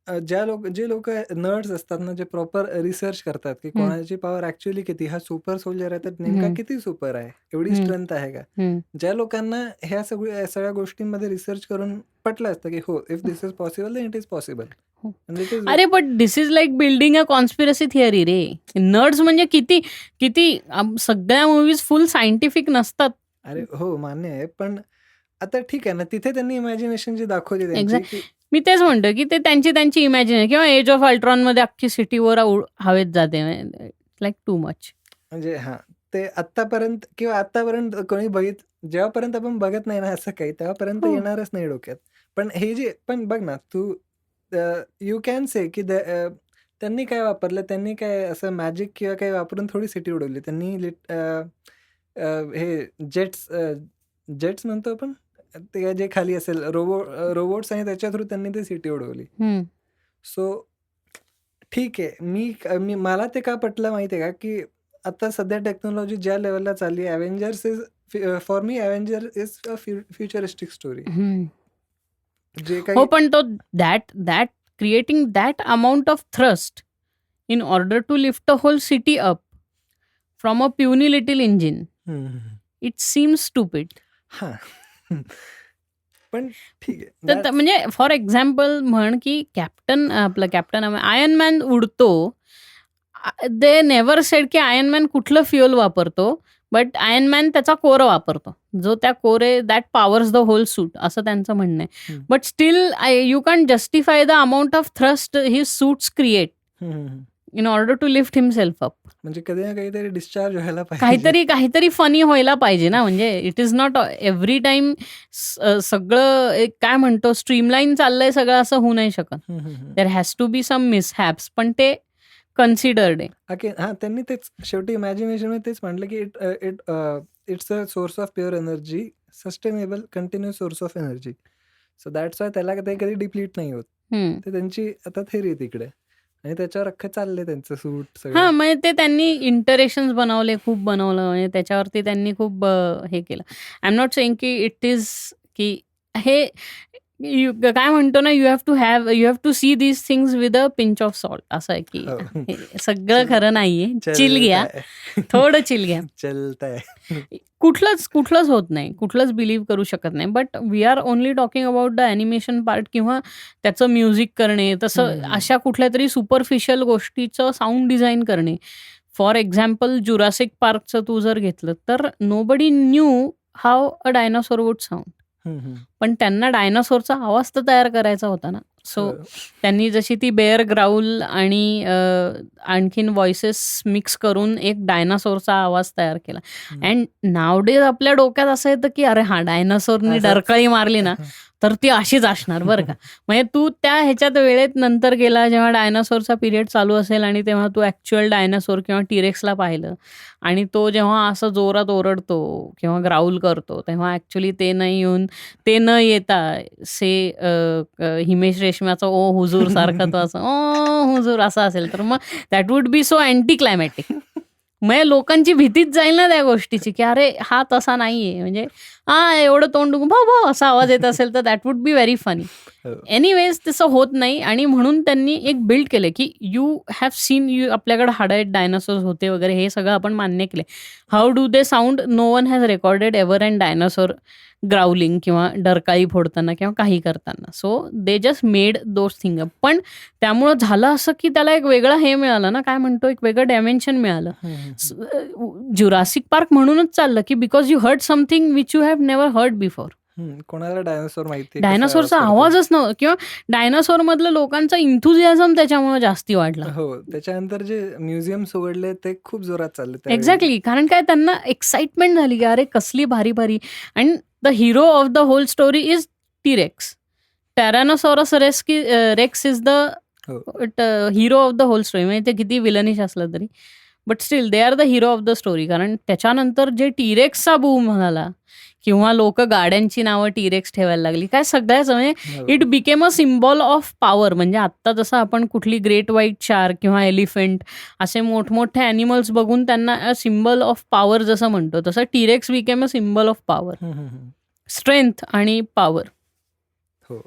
जे लोक नर्ड्स असतात ना, जे प्रॉपर रिसर्च करतात, की कोणाची पॉवर ॲक्च्युअली किती, हा सुपर सोल्जर आहे तर नेमका किती सुपर आहे, एवढी स्ट्रेंथ आहे का? ज्या लोकांना ह्या सगळ्या गोष्टींमध्ये रिसर्च करून पटलं असतं, की हो, if this is possible then it is possible. अरे but this is like building a conspiracy theory रे. नर्ड्स म्हणजे किती किती सगळ्या मूवीज फुल सायंटिफिक नसतात. अरे हो, मान्य आहे. पण आता ठीक आहे ना, तिथे त्यांनी इमॅजिनेशन जी दाखवली त्यांची, की मी तेच म्हणतो की ते त्यांची इमॅजिनेशन किंवा एज ऑफ अल्ट्रॉन मध्ये अख्खी सिटी वर हवेत जाते, लाईक टू मच. म्हणजे ते आतापर्यंत कोणी जेव्हापर्यंत आपण बघत नाही ना असं काही, तेव्हापर्यंत येणारच नाही डोक्यात. पण बघ ना तू, यू कॅन से की त्यांनी काय वापरलं, त्यांनी काय असं मॅजिक किंवा काही वापरून थोडी सिटी उडवली. त्यांनी हे जेट्स म्हणतो आपण, ते जे खाली असेल रोबोट्स आणि त्याच्या थ्रू त्यांनी ती सिटी उडवली. सो ठीक आहे, मला ते का पटलं माहिती आहे का, की आता सध्या टेक्नॉलॉजी ज्या लेवलला चालली आहे, for me Avenger is a futuristic story. जे हो, काही पण तो that creating that amount of thrust in order to lift a whole city up from a puny little engine, it seems stupid. हां. पण ठीक आहे. तर म्हणजे फॉर एक्झाम्पल म्हण की कॅप्टन आयर्न मॅन उडतो, दे नेव्हर सेड की आयर्न मॅन कुठलं फ्युअल वापरतो, बट आयर्न मॅन त्याचा कोर वापरतो, जो त्या कोरे that powers the whole suit, असं त्यांचं म्हणणं आहे. But still you can justify the amount of thrust he suits create in order to lift himself up. म्हणजे कधी ना काहीतरी डिस्चार्ज व्हायला पाहिजे, काहीतरी फनी व्हायला पाहिजे ना. म्हणजे it is not every time सगळं काय म्हणतो स्ट्रीमलाईन चाललंय सगळं, असं होऊ नाही शकत. There has to be some मिसहॅप्स, पण ते कन्सिडर्ड आहे. त्यांनी तेच शेवटी इमॅजिनेशन मध्ये तेच म्हटलं की it's a source of pure energy, sustainable continuous source of energy. So that's why त्याला ते कधी डिप्लीट नाही होत. ते त्यांची आता थेरी आहे तिकडे, आणि त्याच्यावर अख्खं चाललंय त्यांचं सूट सगळं. म्हणजे ते त्यांनी इंटरेक्शन्स बनवले, खूप बनवलं, म्हणजे त्याच्यावरती त्यांनी खूप हे केलं. आय एम नॉट सेइंग की इट इज की हे काय म्हणतो ना, you have to see these things with a pinch of salt, असं आहे की हे सगळं खरं नाहीये. चिल घ्या, थोडं चिल घ्या. चलतंय. कुठलंच होत नाही, कुठलंच बिलीव्ह करू शकत नाही. But we are only talking about the animation part किंवा त्याचं म्युझिक करणे, तसं अशा कुठल्या तरी सुपरफिशियल गोष्टीचं साऊंड डिझाईन करणे. फॉर एक्झाम्पल जुरासिक पार्कचं तू जर घेतलं तर nobody knew how a dinosaur would sound, पण त्यांना डायनासोरचा आवाज तर तयार करायचा होता ना. सो त्यांनी जशी ती बेअर ग्राउल आणि आणखीन व्हॉइसेस मिक्स करून एक डायनासोरचा आवाज तयार केला. अँड नावडेज आपल्या डोक्यात असं येतं की अरे हा डायनासोरनी डरकळी मारली ना तर ती अशीच असणार बरं का. म्हणजे तू त्या ह्याच्यात वेळेत नंतर गेला जेव्हा डायनासोरचा पिरियड चालू असेल आणि तेव्हा तू ॲक्च्युअल डायनासोर किंवा टिरेक्सला पाहिलं आणि तो जेव्हा असं जोरात ओरडतो किंवा ग्राउल करतो, तेव्हा ॲक्च्युली ते न येता हिमेश रेशम्याचं ओ हुजूर सारखं तो असं ओ हुजूर असं असेल तर मग that would be so anti climatic. म्हणजे लोकांची भीतीच जाईल ना त्या गोष्टीची की अरे हा तसा नाहीये, म्हणजे एवढं तोंड भाऊ असा आवाज येत असेल तर that would be very funny. Anyways तसं होत नाही, आणि म्हणून त्यांनी एक बिल्ड केलं की यू हॅव सीन, आपल्याकडे हाडायट डायनासोर होते वगैरे, हे सगळं आपण मान्य केले. How do they sound, no one has recorded ever and dinosaur growling किंवा डरकाळी फोडताना किंवा काही करताना. So they just made those thing. पण त्यामुळं झालं असं की त्याला एक वेगळं हे मिळालं ना, काय म्हणतो, एक वेगळं डायमेन्शन मिळालं. जुरासिक पार्क म्हणूनच चाललं की because you heard something which you have never heard before. कोणाला डायनासोर माहितीये डायनासोरचा आवाजच नव्हता किंवा डायनासोर मधलं लोकांचा इंथुझियाझम त्याच्यामुळे जास्ती वाढला. हो, त्याच्यानंतर जे म्युझियम्स उघडले ते खूप जोरात चालले त्यावेळी. एक्झॅक्टली, कारण काय त्यांना एक्साइटमेंट झाली की अरे कसली भारी भारी. आणि the hero of the whole story is T Rex. Tyrannosaurus rex is the hero of the whole story. म्हणजे ते किती विलनिश असलं तरी, but still they are the hero of the story. कारण त्याच्यानंतर जे टी-रेक्सचा बूम झाला किंवा लोक गाड्यांची नावं टी-रेक्स ठेवायला लागली, काय सगळ्याच म्हणजे it became a symbol of power. म्हणजे आत्ता जसं आपण कुठली ग्रेट व्हाईट शार्क किंवा एलिफंट असे मोठमोठे ॲनिमल्स बघून त्यांना अ सिम्बॉल ऑफ पॉवर जसं म्हणतो, तसं T-rex became a symbol of power, strength आणि पॉवर. हो.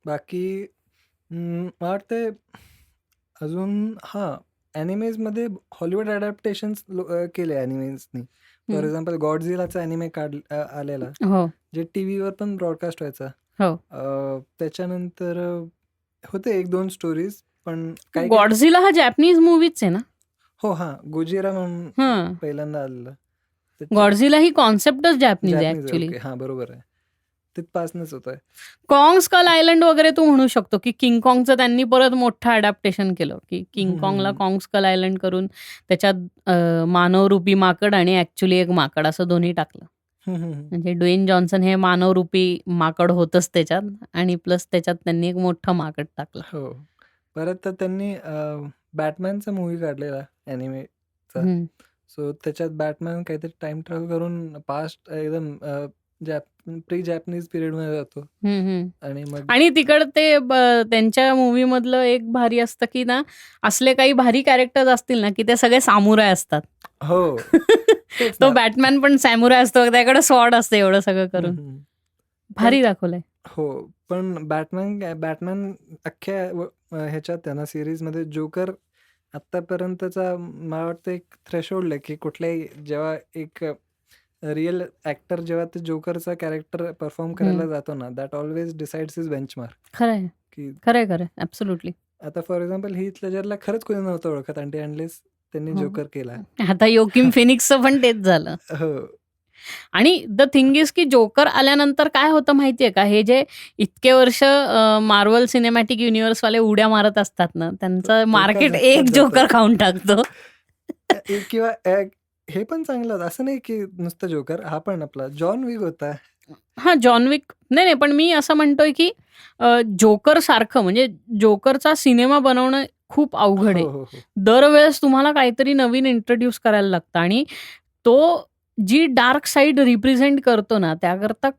बाकी मला वाटते अजून ॲनिमेजमध्ये हॉलिवूड ॲडॅप्टेशन्स केले ॲनिमेजनी. फॉर एक्झाम्पल गॉडझिलाचा ॲनिमे आलेला, हो जे टीव्हीवर पण ब्रॉडकास्ट व्हायचा. हो. त्याच्यानंतर होते 1-2 स्टोरीज, पण काही गॉडझिला हा जॅपनीज मूवीच आहे ना? हो गोजिरा म्हणून हां, पहिल्यांदा आलेलं. गॉडझिला ही कॉन्सेप्टच जॅपनीज आहे जॅपनीज आहे. ऍक्च्युली. ओके, बरोबर आहे. तिथपासूनच होत आहे. कॉंग स्कल आयलंड वगैरे तू म्हणू शकतो की किंग कॉंगचं त्यांनी परत मोठं अडॅप्टेशन केलं की किंग कॉंगला कॉंग स्कल आयलंड करून त्याच्यात मानवरूपी माकड आणि ऍक्च्युली एक माकड असं दोन्ही टाकलं. म्हणजे ड्वेन जॉन्सन हे मानवरूपी माकड होतच त्याच्यात, आणि प्लस त्याच्यात त्यांनी एक मोठं माकड टाकलं. हो. परत तर त्यांनी बॅटमॅनचा मूव्ही काढलेला ॲनिमेचा. सो त्याच्यात बॅटमॅन काहीतरी टाइम ट्रॅव्हल करून पास्ट एकदम प्री जॅपनीज पिरियड मध्ये जातो. आणि मग आणि तिकडं ते त्यांच्या मूवी मधलं एक भारी असतं की ना, असले काही भारी कॅरेक्टर्स असतील ना की ते सगळे सामुराय असतात. हो तेच तो ना. बॅटमॅन पण सामुराय असतो, त्याकडे स्वॉर्ड असतं एवढं सगळं करून. भारी दाखवलंय. हो, पण बॅटमॅन अख्ख्या ह्याच्यात आहे ना सिरीजमध्ये जोकर आतापर्यंतचा मला वाटतं एक थ्रेशोल्ड आहे की कुठल्याही जेव्हा एक रिअल ऍक्टर जेव्हा ते जोकरचा कॅरेक्टर परफॉर्म करायला जातो ना, that always decides his benchmark. खरंय की खरंय ऍब्सोल्युटली. आता फॉर एक्झाम्पल हीथ लेजरला खरंच कोणी नव्हतं ओळखत अनलेस त्यांनी जोकर केला. आता योकिम फिनिक्सचं पण तेच झालं. हो. आणि द थिंग इज की जोकर आल्यानंतर काय होतं माहितीये का, हे जे इतके वर्ष मार्वल सिनेमॅटिक युनिव्हर्स वाले उड्या मारत असतात ना, त्यांचं मार्केट झटक्यात एक जातं. जोकर खाऊन टाकतो. किंवा हे पण चांगलं असं नाही की नुसतं जोकर, हा पण आपला जॉन विक होता. हा जॉन विक नाही, पण मी असं म्हणतोय की जोकर सारखं म्हणजे जोकरचा सिनेमा बनवणं खूप अवघड आहे. हो. दरवेळेस तुम्हाला काहीतरी नवीन इंट्रोड्यूस करायला लागतं, आणि तो जी डार्क साईड रिप्रेझेंट करतो ना, त्याकरता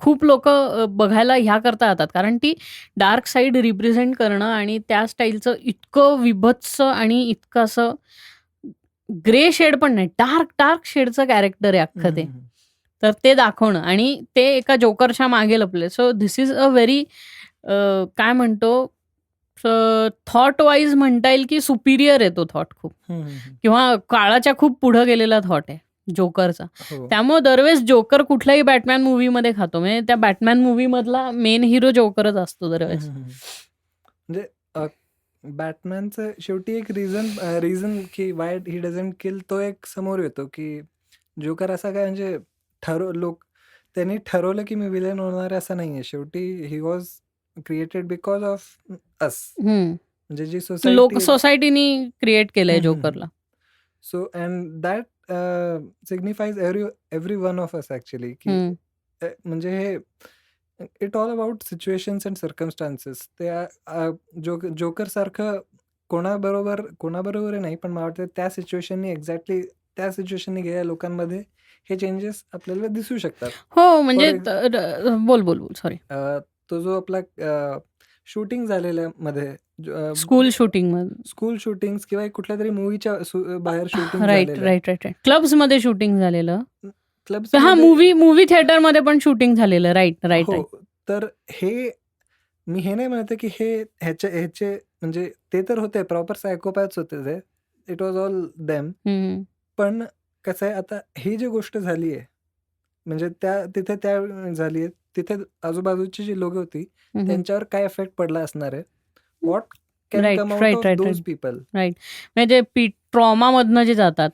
खूप लोक बघायला ह्या करता जातात. कारण ती डार्क साईड रिप्रेझेंट करणं आणि त्या स्टाईलचं इतकं विभत्स आणि इतकं असं ग्रे शेड पण नाही, डार्क शेडचं कॅरेक्टर आहे अख्खं ते. तर ते दाखवणं आणि ते एका जोकरच्या मागे लपले. So this is a very काय म्हणतो, थॉट वाईज म्हणता येईल की सुपिरियर आहे तो थॉट खूप, किंवा काळाच्या खूप पुढं गेलेला थॉट आहे जोकरचा. त्यामुळे दरवेळेस जोकर कुठल्याही बॅटमॅन मूवीमध्ये खातो, म्हणजे त्या बॅटमॅन मूवी मधला मेन हिरो जोकरच असतो दरवेळेस. म्हणजे बॅटमॅनचं शेवटी एक रिझन की वाय ही डझंट किल, तो एक समोर येतो की जोकर असा काय म्हणजे त्यांनी ठरवलं की मी विलन होणार असं नाहीये. शेवटी he was created because of us, म्हणजे जी सोसायटीनी क्रिएट केलंय जोकरला. So and that signifies every one of us actually, की म्हणजे हे it all about situations and circumstances. ते जोकर सारखं कोणाबरोबर नाही, पण मला वाटतं त्या सिच्युएशननी एक्झॅक्टली त्या सिच्युएशननी गेल्या लोकांमध्ये हे चेंजेस आपल्याला दिसू शकतात. हो, म्हणजे बोल सॉरी. तो जो आपला शूटिंग झालेल्या मध्ये स्कूल शूटिंग किंवा कुठल्या तरी मूवीच्या बाहेर शूटिंग राईट क्लब्स मध्ये शूटिंग झालेलं. क्लब्स, हा मूवी थिएटर मध्ये पण शूटिंग झालेलं. राईट. तर हे मी हे नाही म्हणते की हे ह्याचे म्हणजे ते तर होते प्रॉपर सायकोपॅथ्स होते ते, इट वॉज ऑल देम. पण कसं आहे, आता ही जी गोष्ट झाली आहे म्हणजे तिथे झाली आहे, तिथे आजूबाजूची जी लोक होती त्यांच्यावर काय इफेक्ट पडला असणार आहे, what can come out of those people. Right, म्हणजे ट्रॉमा मधनं जे जातात,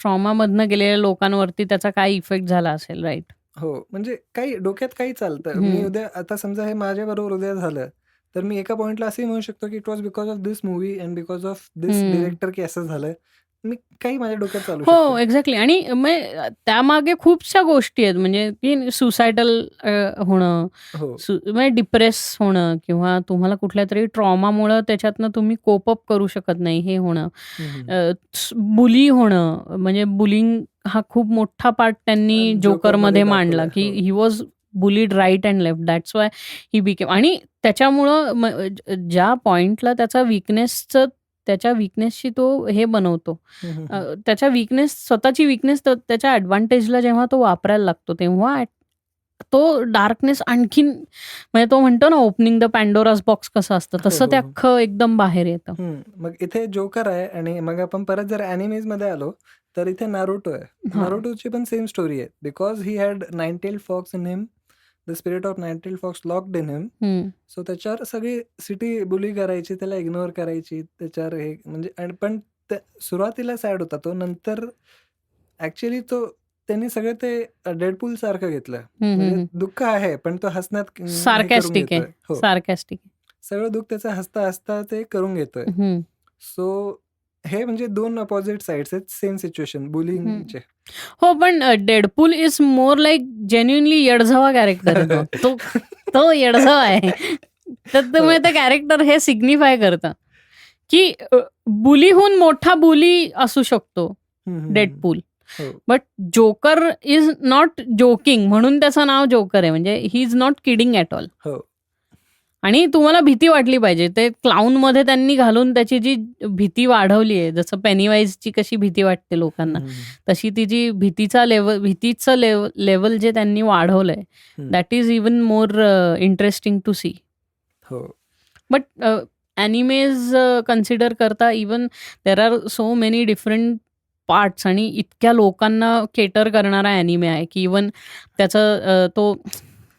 ट्रॉमा मधनं गेलेल्या लोकांवरती त्याचा काय इफेक्ट झाला असेल. राईट. हो, म्हणजे काही डोक्यात काही चालतं. मी उद्या आता समजा हे माझ्याबरोबर उद्या झालं, तर मी एका पॉइंटला असंही म्हणू शकतो, की it was because of this movie and because of this director की असं झालं. मी काही माझ्या डोक्यात चालू हो, शकतं. एक्झॅक्टली. आणि मग त्यामागे खूपशा गोष्टी आहेत, म्हणजे की सुसायडल होणं, हो. म्हणजे डिप्रेस होणं, किंवा तुम्हाला कुठल्या तरी ट्रॉमामुळं त्याच्यातनं तुम्ही कोप अप करू शकत नाही हे होणं, बुली होणं. म्हणजे बुलिंग हा खूप मोठा पार्ट त्यांनी जोकरमध्ये मांडला, की he was bullied right and left, that's why he became. आणि त्याच्यामुळं ज्या पॉइंटला त्याच्या विकनेसची तो हे बनवतो, त्याच्या स्वतःची विकनेस त्याच्या ॲडव्हान्टेजला जेव्हा तो वापरायला लागतो, तेव्हा तो डार्कनेस आणखीन, म्हणजे तो म्हणतो ना ओपनिंग द पॅन्डोरास बॉक्स कसं असतं, तसं ते अख्खं एकदम बाहेर येतं. मग इथे जोकर आहे आणि मग आपण परत जर अॅनिमेज मध्ये आलो तर इथे नारुटो आहे. नारुटोची पण सेम स्टोरी आहे. Because he had 9-tailed fox in him, the spirit of 9-tailed fox locked in him. So त्याच्यावर सगळी सिटी बुली करायची, त्याला इग्नोर करायची, त्याच्यावर हे म्हणजे पण सुरुवातीला सॅड होता तो, नंतर ऍक्च्युली त्यांनी सगळं ते डेडपूल सारखं घेतलं. म्हणजे दुःख आहे पण तो हसण्यात हे करून सार्कॅस्टिक घेतोय. आहे, हो, सार्कॅस्टिक. सगळं दुःख त्याचं हसता हसता ते करून घेतोय. सो हे म्हणजे दोन अपोजिट साइड्स आहेत सेम सिच्युएशन बुलिंगचे. हो, पण Deadpool is more like genuinely येडझवा कॅरेक्टर आहे तो. तो येडझवा आहे. तर त्यामुळे ते कॅरेक्टर हे सिग्निफाय करतं, की बुलीहून मोठा बुली असू शकतो Deadpool, but joker is not joking, म्हणून त्याचं नाव जोकर आहे. म्हणजे he is not kidding at all. आणि तुम्हाला भीती वाटली पाहिजे. ते क्लाऊनमध्ये त्यांनी घालून त्याची जी भीती वाढवली आहे, जसं पेनीवाईजची कशी भीती वाटते लोकांना, तशी तिची भीतीचं लेवल जे त्यांनी वाढवलंय, that is even more interesting to see. But animes consider करता even there are so many different parts, आणि इतक्या लोकांना केटर करणारा ॲनिमे आहे की इवन त्याचं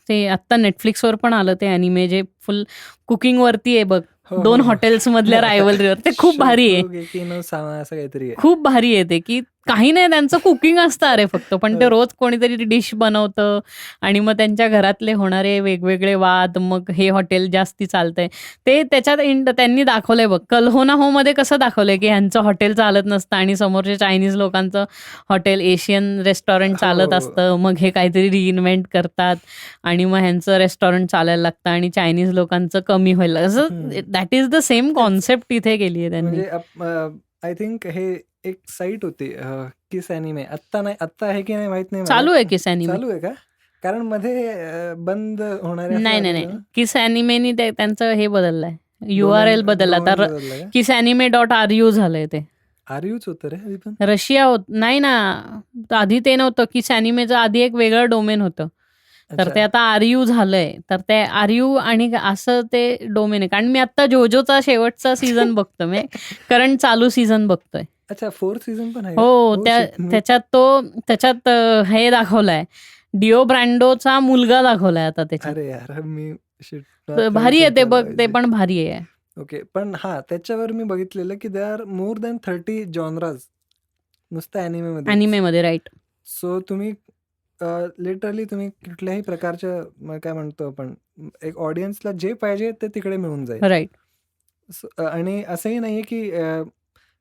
ते आत्ता नेटफ्लिक्सवर पण आलं ते ॲनिमे, जे फुल कुकिंगवरती आहे बघ, 2 हॉटेल्स मधल्या रायव्हलरीवर. ते खूप भारी आहे, खूप भारी आहे ते, की काही नाही त्यांचं कुकिंग असतं अरे फक्त, पण ते रोज कोणीतरी डिश बनवतं आणि मग त्यांच्या घरातले होणारे वेगवेगळे वाद, मग हे हॉटेल जास्ती चालतंय ते त्याच्यात त्यांनी दाखवलंय बघ. कल हो ना हो मध्ये कसं दाखवलंय की ह्यांचं हॉटेल चालत नसतं आणि समोरच्या चायनीज लोकांचं हॉटेल, एशियन रेस्टॉरंट चालत असतं, मग हे काहीतरी रिइन्व्हेंट करतात आणि मग ह्यांचं रेस्टॉरंट चालायला लागतं आणि चायनीज लोकांचं कमी व्हायला, असं that is the same concept इथे केली आहे त्यांनी. आय थिंक हे एक साईट होती किस अॅनिमे, आत्ता आहे की नाही माहित नाही, चालू आहे किस अॅनिमे. चालू आहे का? कारण मध्ये बंद होणार आहे. नाही, किस अॅनिमेनी त्यांचं हे बदललंय, URL बदलला, आता किस अॅनिमे .ru झालंय. ते आरयूच होतं रे आधी, पण रशिया नाही ना, आधी ते नव्हतं. किस अॅनिमेचं आधी एक वेगळं डोमेन होतं, तर ते आता RU झालंय. तर ते RU आणि असं ते डोमेन आहे. कारण मी आता जोजोचा शेवटचा सीझन बघतो, मी करंट चालू सीझन बघतोय. अच्छा, 4th सीझन पण आहे? हो, त्याच्यात हे दाखवलंय, डिओ ब्रँडोचा मुलगा दाखवलाय आता त्याच्यात. अरे यार, मी भारी आहे ते बघ, ते पण भारी आहे. ओके, पण त्याच्यावर मी बघितलेलं की they are more than 30 genres नुसतं अॅनिमेमध्ये, राईट. सो तुम्ही लिटरली तुम्ही कुठल्याही प्रकारच्या काय म्हणतो आपण, एक ऑडियन्सला जे पाहिजे ते तिकडे मिळून जाईल, राईट. आणि असंही नाहीये की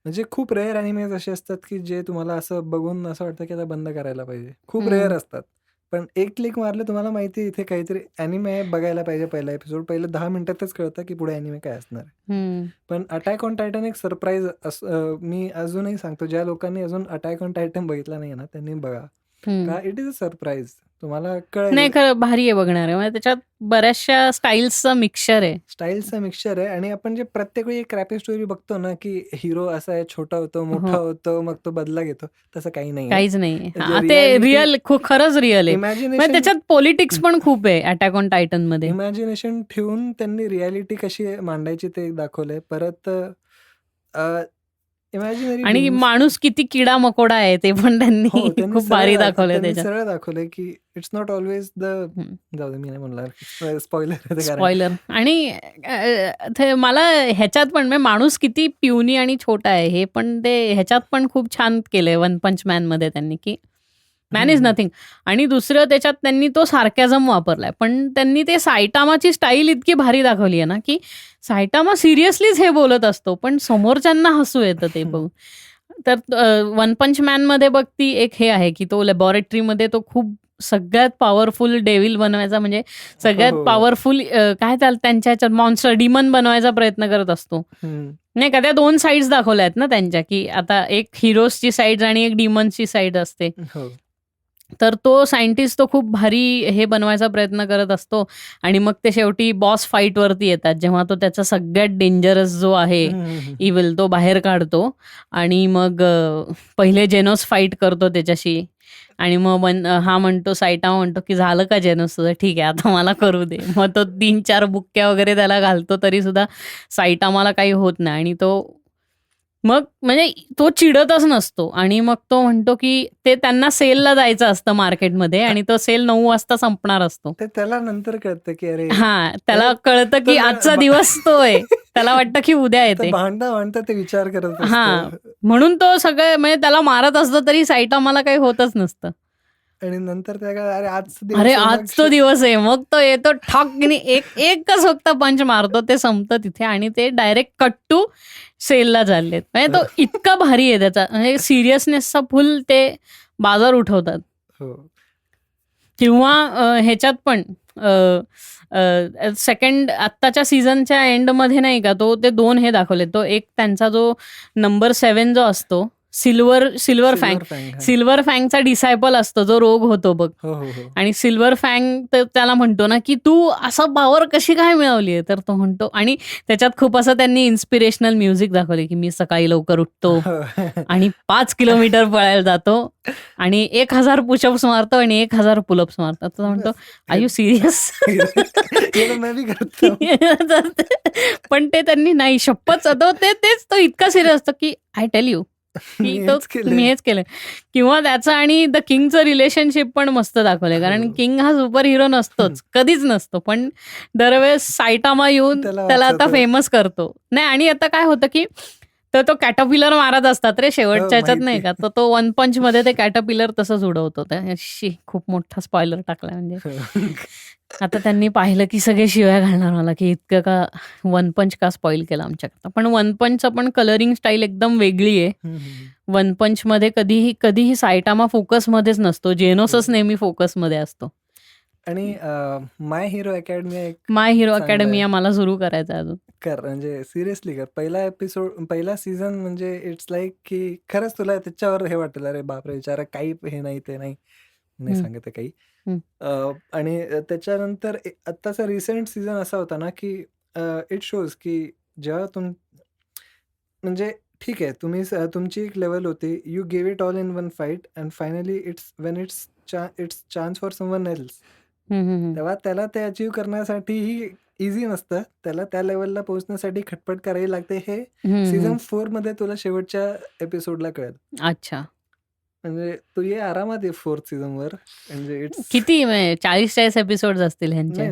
म्हणजे खूप रेअर अॅनिमेज असे असतात की जे तुम्हाला असं बघून असं वाटतं की आता बंद करायला पाहिजे. खूप रेअर असतात, पण एक क्लिक मारलं तुम्हाला माहिती आहे इथे काहीतरी अॅनिमे बघायला पाहिजे. पहिला एपिसोड पहिलं 10 मिनिटातच कळतं की पुढे अॅनिमे काय असणार आहे. पण अटॅक ऑन टायटन एक सरप्राईज. मी अजूनही सांगतो, ज्या लोकांनी अजून अटॅक ऑन टायटन बघितला नाही ना, त्यांनी बघा, का इट इज अ सरप्राईज. तुम्हाला कळेल. नाही, खरं भारी आहे बघणार आहे. त्याच्यात बऱ्याचशा स्टाईल्सचं मिक्सचर आहे. आणि आपण जे प्रत्येक वेळी क्रॅपी स्टोरी बघतो ना, की हिरो असा आहे, छोटा होतो, मोठा होतो, मग तो बदला घेतो, तसं काही नाही, काहीच नाही. ते रिअल, खरंच रिअल आहे. इमॅजिनेशन, त्याच्यात पॉलिटिक्स पण खूप आहे अटॅक ऑन टायटन मध्ये. इमॅजिनेशन ठेवून त्यांनी रियालिटी कशी मांडायची ते दाखवलंय. परत आणि माणूस किती किडा मकोडा आहे ते पण त्यांनी खूप भारी दाखवलंय. त्याच्यात सरळ दाखवलंय की इट्स नॉट ऑलवेज जाऊ दे, मी नाही म्हणणार स्पॉइलर. आणि मला ह्याच्यात पण माणूस किती प्युनी आणि छोटा आहे हे पण ते ह्याच्यात पण खूप छान केलंय वन पंच मॅन मध्ये त्यांनी, की मॅन इज नथिंग. आणि दुसरं त्याच्यात त्यांनी तो सार्कॅझम वापरलाय, पण त्यांनी ते सायटामाची स्टाईल इतकी भारी दाखवली आहे ना, की सायटामा सिरियसलीच हे बोलत असतो, पण समोरच्यांना हसू येतं ते बघून. तर वन पंच मॅन मध्ये बघ ती एक हे आहे की तो लॅबॉरेटरीमध्ये तो खूप सगळ्यात पॉवरफुल डेव्हिल बनवायचा, म्हणजे सगळ्यात हो. पॉवरफुल काय त्यांच्या ह्याच्यात मॉन्स्टर डिमन बनवायचा प्रयत्न करत असतो. नाही का, त्या 2 साईड्स दाखवल्या आहेत ना त्यांच्या, की आता एक हिरोजची साईड आणि एक डिमन्सची साईड असते. हो. तर तो सायंटिस्ट तो खूप भारी हे बनवायचा प्रयत्न करत असतो आणि मग ते शेवटी बॉस फाईट वरती येतात, जेव्हा तो त्याचा सगळ्यात डेंजरस जो आहे इव्हिल तो बाहेर काढतो आणि मग पहिले जेनोस फाईट करतो त्याच्याशी. आणि मग हा म्हणतो, सायटामा म्हणतो की झालं का जेनोस तुझं, ठीक आहे आता मला करू दे. मग तो 3-4 बुक्क्या वगैरे त्याला घालतो, तरी सुद्धा सायटामाला काही होत नाही. आणि तो मग म्हणजे तो चिडतच नसतो आणि मग तो म्हणतो की ते त्यांना सेलला जायचं असतं मार्केटमध्ये आणि तो सेल 9 वाजता संपणार असतो. ते त्याला नंतर कळतं की अरे त्याला कळतं की आजचा दिवस तो आहे. त्याला वाटतं की उद्या येते. भांडता ते विचार करत असतो. म्हणून तो सगळं म्हणजे त्याला मारत असतो, तरी सायटामाला काही होतच नसतं. आणि नंतर त्या अरे आज तो दिवस आहे. मग तो येतो ठॉकनी एकच फक्त पंच मारतो, ते संपतं तिथे आणि ते डायरेक्ट कट टू सेलला चाललेत. म्हणजे तो इतका भारी आहे त्याचा, म्हणजे सिरियसनेसचा फुल ते बाजार उठवतात. किंवा ह्याच्यात पण सेकंड आत्ताच्या सीझनच्या एंडमध्ये नाही का, तो ते 2 हे दाखवले. तो एक त्यांचा जो नंबर 7 जो असतो, सिल्वर फँगचा डिसायपल असतो, जो रोग होतो बघ. आणि सिल्वर फँग त्याला म्हणतो ना की तू असं पॉवर कशी काय मिळवली, तर तो म्हणतो, आणि त्याच्यात खूप असं त्यांनी इन्स्पिरेशनल म्युझिक दाखवले की मी सकाळी लवकर उठतो आणि 5 किलोमीटर पळायला जातो आणि 1000 पुशअप्स मारतो आणि 1000 पुलअप्स मारतो. तो म्हणतो आर यू सिरियस? पण ते त्यांनी नाही, शपथ तेच तो इतका सिरियस असतो की आय टेल यू मी हेच केलंय. किंवा त्याचं आणि द किंगचं रिलेशनशिप पण मस्त दाखवलंय, कारण किंग हा सुपर हिरो नसतोच, कधीच नसतो, पण दरवेळेस सायटामा येऊन त्याला आता फेमस करतो. नाही, आणि आता काय होतं की तो कॅटरपिलर मारत असतात रे शेवटच्या ह्याच्यात, नाही का, तो वन पंच मध्ये ते कॅटरपिलर तसंच उडवतो. खूप मोठा स्पॉइलर टाकलाय, म्हणजे आता त्यांनी पाहिलं की सगळे शिव्या घालणार मला की इतकं का वन पंच का स्पॉइल केला आमच्याकडे. पण वन पंचचं पण कलरिंग स्टाईल एकदम वेगळी आहे. वन पंच मध्ये कधीही सायटामा फोकस मध्येच नसतो, जेनोसच नेहमी फोकस मध्ये असतो. आणि माय हिरो अकॅडमी मला सुरू करायचं अजून. म्हणजे सिरियसली कर. पहिला सीझन म्हणजे इट्स लाईक की खरंच तुला त्याच्यावर हे वाटेल, अरे बापरे विचारा काही हे नाही ते नाही सांगत काही. आणि त्याच्यानंतर आत्ताचा रिसेंट सीझन असा होता ना की इट शोज की जेव्हा म्हणजे ठीक आहे, तुमची एक लेवल होती, you give it all in one fight and finally it's chance for someone else. तेव्हा त्याला ते अचीव्ह करण्यासाठीही इझी नसतं, त्याला त्या लेवलला पोहोचण्यासाठी खटपट करावी लागते. हे सीझन 4 मध्ये तुला शेवटच्या एपिसोडला कळेल. अच्छा, म्हणजे तू ये आरामात ये 4th सीझनवर. म्हणजे किती 40-40 एपिसोड असतील ह्यांचे?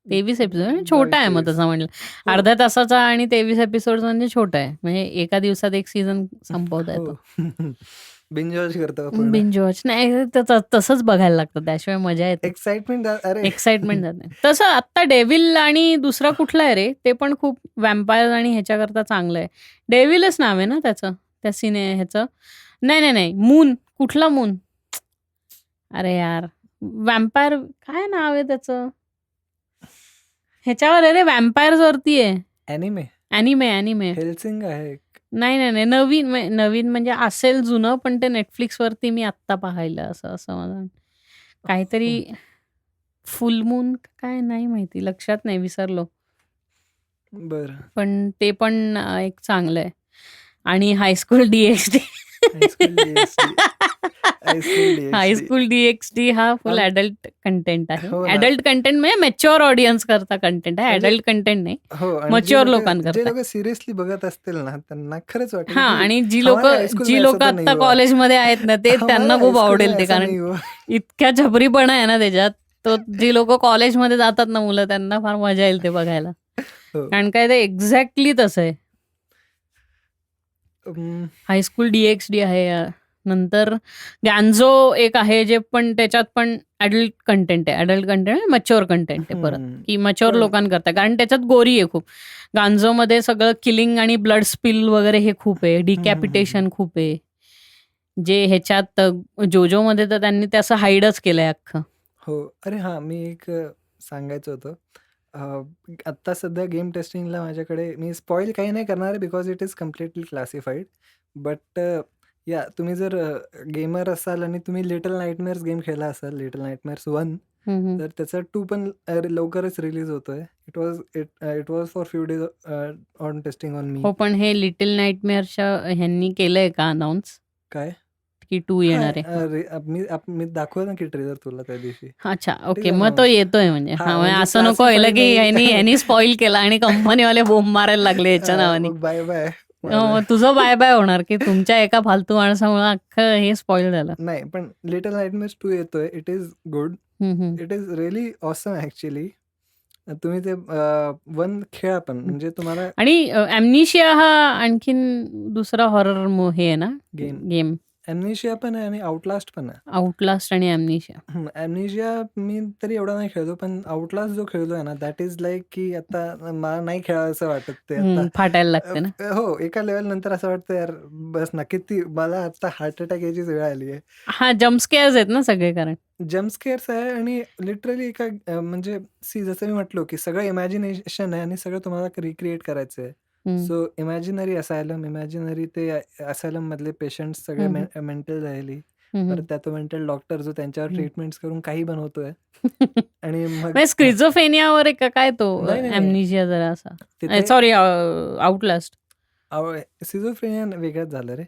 23 एपिसोड, छोटा आहे मग तसं म्हणलं. अर्ध्या तासाचा आणि 23 एपिसोड म्हणजे छोटा आहे, म्हणजे एका दिवसात एक सीझन संपवता येतो. बिंज वॉच करतो. बिंज वॉच नाही, तसंच बघायला लागतं, त्याशिवाय मजा येते, एक्साइटमेंट जाते. तसं आत्ता डेव्हिल आणि दुसरा कुठला आहे रे, ते पण खूप वॅम्पायर आणि ह्याच्याकरता चांगलं आहे. डेव्हिलच नाव आहे ना त्याचं, त्या ह्याचं. नाही, मून. कुठला मून? अरे यार, वॅम्पायर काय नाव आहे त्याचं, ह्याच्यावर आहे रे, वॅम्पायर्स वरती आहे. ॲनिमे हेल्सिंग आहे. नाही, नवीन म्हणजे असेल जुनं, पण ते नेटफ्लिक्स वरती मी आत्ता पाहिलं. असं मला काहीतरी फुल मून काय, नाही माहिती, लक्षात नाही, विसरलो. बरं. पण ते पण एक चांगलं आहे. आणि हायस्कूल DxD हायस्कूल DxD हा फुल ॲडल्ट कंटेंट आहे. ॲडल्ट कंटेंट म्हणजे मॅच्युअर ऑडियन्स करता कंटेंट आहे, ॲडल्ट कंटेंट नाही, मॅच्युअर लोकांकरता. सिरियसली बघत असतील ना त्यांना खरंच वाटेल. आणि जी लोक आता कॉलेजमध्ये आहेत ना, ते त्यांना खूप आवडेल ते, कारण इतक्या झबरीपणा आहे ना त्याच्यात. तो जी लोक कॉलेजमध्ये जातात ना मुलं, त्यांना फार मजा येईल ते बघायला, कारण काय ते एक्झॅक्टली तसं आहे. हायस्कूल DxD आहे, नंतर गॅन्झो एक आहे जे पण त्याच्यात पण अडल्ट कंटेंट मच्युअर कंटेंट आहे परत, की मच्युअर लोकांकरता, कारण त्याच्यात गोरी आहे खूप. गांझोमध्ये सगळं किलिंग आणि ब्लड स्पिल वगैरे हे खूप आहे, डिकॅपिटेशन खूप आहे, जे ह्याच्यात जोजोमध्ये तर त्यांनी ते असं हाईडच केलंय अख्खं. हो. अरे हां, मी एक सांगायचं होतं. आत्ता सध्या गेम टेस्टिंगला माझ्याकडे, मी स्पॉईल काही नाही करणार आहे because it is completely classified. But या तुम्ही जर गेमर असाल आणि तुम्ही लिटल नाईटमेअर्स गेम खेळला असाल, लिटल नाईटमेअर्स 1, तर त्याचा 2 पण लवकरच रिलीज होतोय. It was for few days on testing on me. हो, पण हे लिटिल नाईटमेअरच्या ह्यांनी केलंय का अनाऊन्स काय? की 2 येणार आहे? मी दाखवलं ना की ट्रेलर तुला त्या दिवशी. अच्छा, ओके, मग तो येतोय म्हणजे. हा, हा, म्हणजे असं नको व्हायला की classified ह्यांनी स्पॉईल केला आणि कंपनीवाले बोंब मारायला लागले याच्या नावाने. Bye bye. तुझं बाय बाय होणार की तुमच्या एका फालतू माणसामुळे अख्खं हे स्पॉईल झालं. नाही, पण लिटल नाईटमेअर्स 2 येतोय. It is good. It is really awesome actually. तुम्ही ते 1 खेळा पण, म्हणजे तुम्हाला. आणि ॲम्निशिया हा आणखीन दुसरा हॉरर हे आहे ना गेम. ॲम्नेशिया पण आहे आणि आउटलास्ट पण आहे. आउटलास्ट आणि ॲम्निशिया. ॲम्नेशिया मी तरी एवढा नाही खेळतो, पण आउटलास्ट जो खेळतोय ना, दॅट इज लाईक की आता मला नाही खेळावंसं वाटत ते आता. फाटायला लागते ना. हो, एका लेवल नंतर असं वाटतं यार बस ना, किती मला आता हार्ट अटॅक यायचीच वेळ आली आहे. हा, जम्पस्केअर्स आहेत ना सगळे, कारण जम्पस्केअर्स आहे आणि लिटरली एका म्हणजे जसं मी म्हटलो की सगळं इमॅजिनेशन आहे आणि सगळं तुम्हाला रिक्रिएट करायचं आहे. सो इमॅजिनरी असायलम, इमॅजिनरी ते असायलम मधले पेशंट्स सगळे मेंटल झालेली, तर त्यात मेंटल डॉक्टर जो त्यांच्यावर ट्रीटमेंट्स करून काही बनवतोय. आणि मग स्क्रिझोफेनियावर आहे का काय तो नाही. ॲम्निशिया जरा असा. तिथे सॉरी, आउटलास्ट. सिझोफ्रेनिया वेगळंच झालं रे.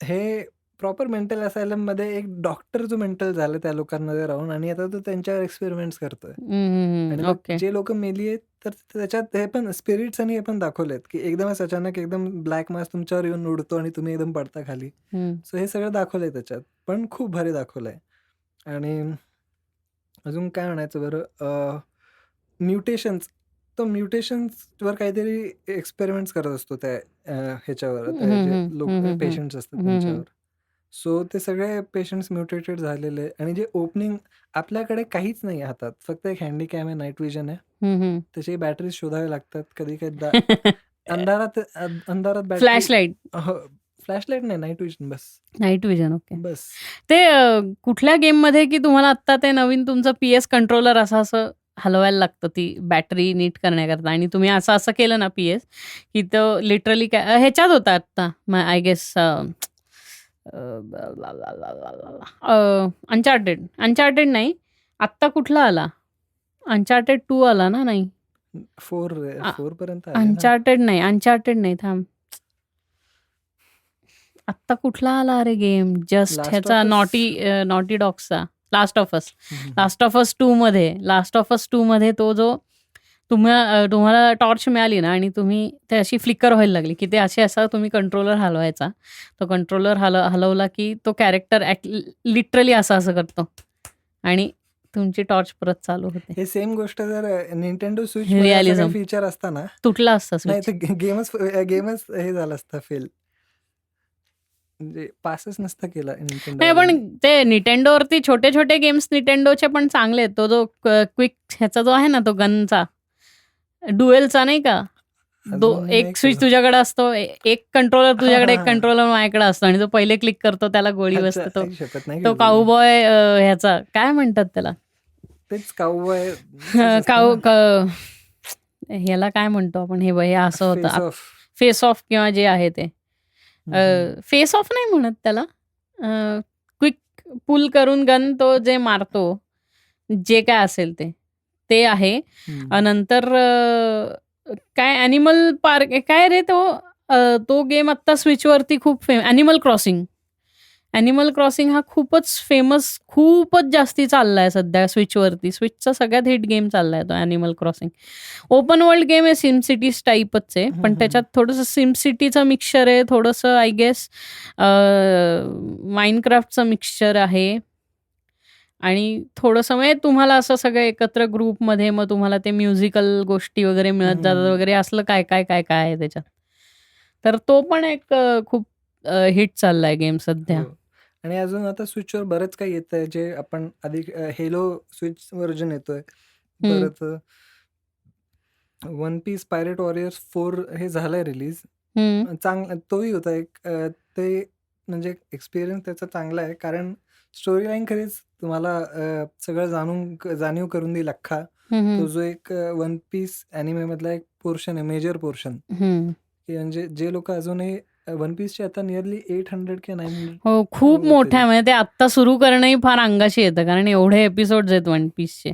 हे प्रॉपर मेंटल असायलम मध्ये एक डॉक्टर जो मेंटल झाला त्या लोकांमध्ये राहून, आणि आता तो त्यांच्यावर एक्सपेरिमेंट्स करतोय. आणि मग ओके. जे लोक मेली आहेत तर त्याच्यात हे पण स्पिरिट्स आणि हे पण दाखवलेत की एकदमच अचानक एकदम ब्लॅक मास तुमच्यावर येऊन उडतो आणि तुम्ही एकदम पडता खाली. सो हे सगळं दाखवलंय त्याच्यात, पण खूप भारी दाखवलंय. आणि अजून काय म्हणायचं बरं, म्युटेशन्स. तो म्युटेशन्सवर काहीतरी एक्सपेरिमेंट्स करत असतो त्या ह्याच्यावर, जे लोक पेशंट्स असतात त्यांच्यावर. सो ते सगळे पेशंट्स म्युटेटेड झालेले, आणि जे ओपनिंग आपल्याकडे काहीच नाही हातात, फक्त एक हँडीकॅम आहे, नाईट विजन आहे, त्याची बॅटरी शोधावे लागतात कधी कधी अंधारात बॅटरी. फ्लॅशलाईट. फ्लॅशलाईट नाही, नाईट विजन बस. Night vision, okay. बस. ते कुठल्या गेम मध्ये की तुम्हाला आता ते नवीन तुमचं PS कंट्रोलर असं हलवायला लागतं ती बॅटरी नीट करण्याकरता, आणि तुम्ही असं केलं ना PS की तो लिटरली काय ह्याच्यात होता आता, आय गेस अनचार्टेड नाही, आत्ता कुठला आला, अनचार्टेड 2 आला ना? नाही, 4 पर्यंत अनचार्टेड नाही, थांब, आत्ता कुठला आला अरे गेम जस्ट ह्याचा, नॉटी डॉग्सचा, लास्ट ऑफ अस 2 मध्ये तो जो तुम्हाला टॉर्च मिळाली ना आणि तुम्ही ते अशी फ्लिकर व्हायला लागली की ते असा तुम्ही कंट्रोलर हलवायचा, तो कंट्रोलर हलवला की तो कॅरेक्टर लिटरली असं करतो आणि तुमची टॉर्च परत चालू होते. हे सेम गोष्ट जर निंटेंडो स्विच रिअलिझम फीचर असताना तुटला असता, नाही तर गेमच हे झालं असतं फेल, म्हणजे पासच नसता केला नाही. Nintendo. पण ते निटेंडोवरती छोटे गेम्स निटेंडोचे पण चांगले आहेत. तो जो क्विक ह्याचा जो आहे ना, तो गनचा डुएलचा नाही का, एक स्विच तुझ्याकडे असतो, एक कंट्रोलर तुझ्याकडे, एक कंट्रोलर माझ्याकडे असतो, आणि जो पहिले क्लिक करतो त्याला गोळी बसते. तो काऊबॉय ह्याचा काय म्हणतात त्याला, तेच काऊबॉय ह्याला काय म्हणतो आपण, हे असं होतं फेस ऑफ किंवा जे आहे ते फेस ऑफ नाही म्हणत त्याला, क्विक पुल करून गन तो जे मारतो, जे काय असेल ते आहे. नंतर काय ॲनिमल पार्क काय रे तो गेम आत्ता स्विचवरती खूप ॲनिमल क्रॉसिंग हा खूपच फेमस, खूपच जास्ती चाललाय सध्या स्विचवरती. स्विचचा सगळ्यात हिट गेम चाललाय तो animal crossing. Open world game आहे, सिम सिटी टाईपच आहे, पण त्याच्यात थोडंसं सिम सिटीचं मिक्सचर आहे, थोडंसं आय गेस माइनक्राफ्टचं मिक्सचर आहे, आणि थोडंसं म्हणजे तुम्हाला असं सगळं एकत्र ग्रुपमध्ये मग तुम्हाला ते म्युझिकल गोष्टी वगैरे मिळत जातात वगैरे, असलं काय काय काय काय आहे त्याच्यात. तर तो पण एक खूप हिट चाललाय गेम सध्या. हो. आणि अजून आता स्विचवर बरंच काही येतंय जे आपण आधी हेलो स्विच व्हर्जन येतोय. हम्म. परत वन पीस पायरेट वॉरियर्स 4 हे झालंय रिलीज. हम्म. चांगला तोही होता एक ते म्हणजे एक्सपिरियन्स त्याचा चांगला आहे कारण स्टोरी लाईन खरीच तुम्हाला सगळं जाणीव करून देईल अख्खा. हम्म. तो जो एक वन पीस अॅनिमे मधला एक पोर्शन आहे, मेजर पोर्शन, हम्म. की म्हणजे जे लोक अजूनही वन पीसचे आता नियरली 800 की 900 हो, खूप होतील. मोठं आहे. म्हणजे ते आत्ता सुरू करणंही फार अंगाशी येतं कारण एवढे एपिसोड आहेत वन पीसचे.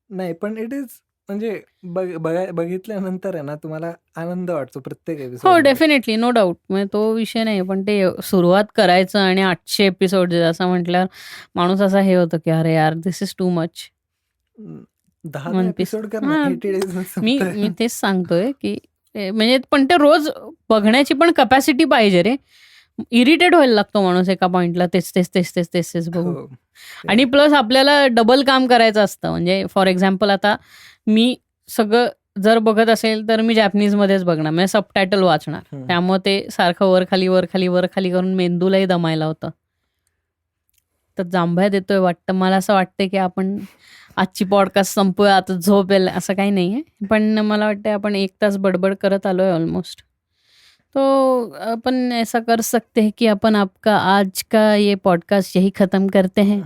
नाही पण इट इज म्हणजे बघितल्यानंतर आहे ना तुम्हाला आनंद वाटतो प्रत्येक हो, एपिसोड. Definitely, no doubt. म्हणजे तो विषय नाही, पण ते सुरुवात करायचं आणि 800 एपिसोड असं म्हटल्यावर माणूस असा हे होतं की अरे यार, this is too much. 10 one piece. Episode कर ना, हा, 80 डेज. मी तेच सांगतोय की म्हणजे पण ते रोज बघण्याची पण कपॅसिटी पाहिजे रे. इरिटेट व्हायला लागतो माणूस एका पॉइंटला तेच तेच तेच तेच तेच तेच बघून. हो. आणि प्लस आपल्याला डबल काम करायचं असतं. म्हणजे फॉर एक्झाम्पल आता मी सगळं जर बघत असेल तर मी जॅपनीजमध्येच बघणार, म्हणजे सबटायटल वाचणार. त्यामुळे ते सारखं वर खाली वर खाली वर खाली करून मेंदूलाही दमायला होतं. तर जांभळ्या देतोय वाटतं. मला असं वाटतं की आपण आजची पॉडकास्ट संपूया, आता झोप येईल असं काही नाही आहे. पण मला वाटतं आपण 1 तास बडबड करत आलोय ऑलमोस्ट. तो अपन ऐसा कर सकते हैं की आपण आपका आज का ये पॉडकास्ट यही खत्म करते हैं.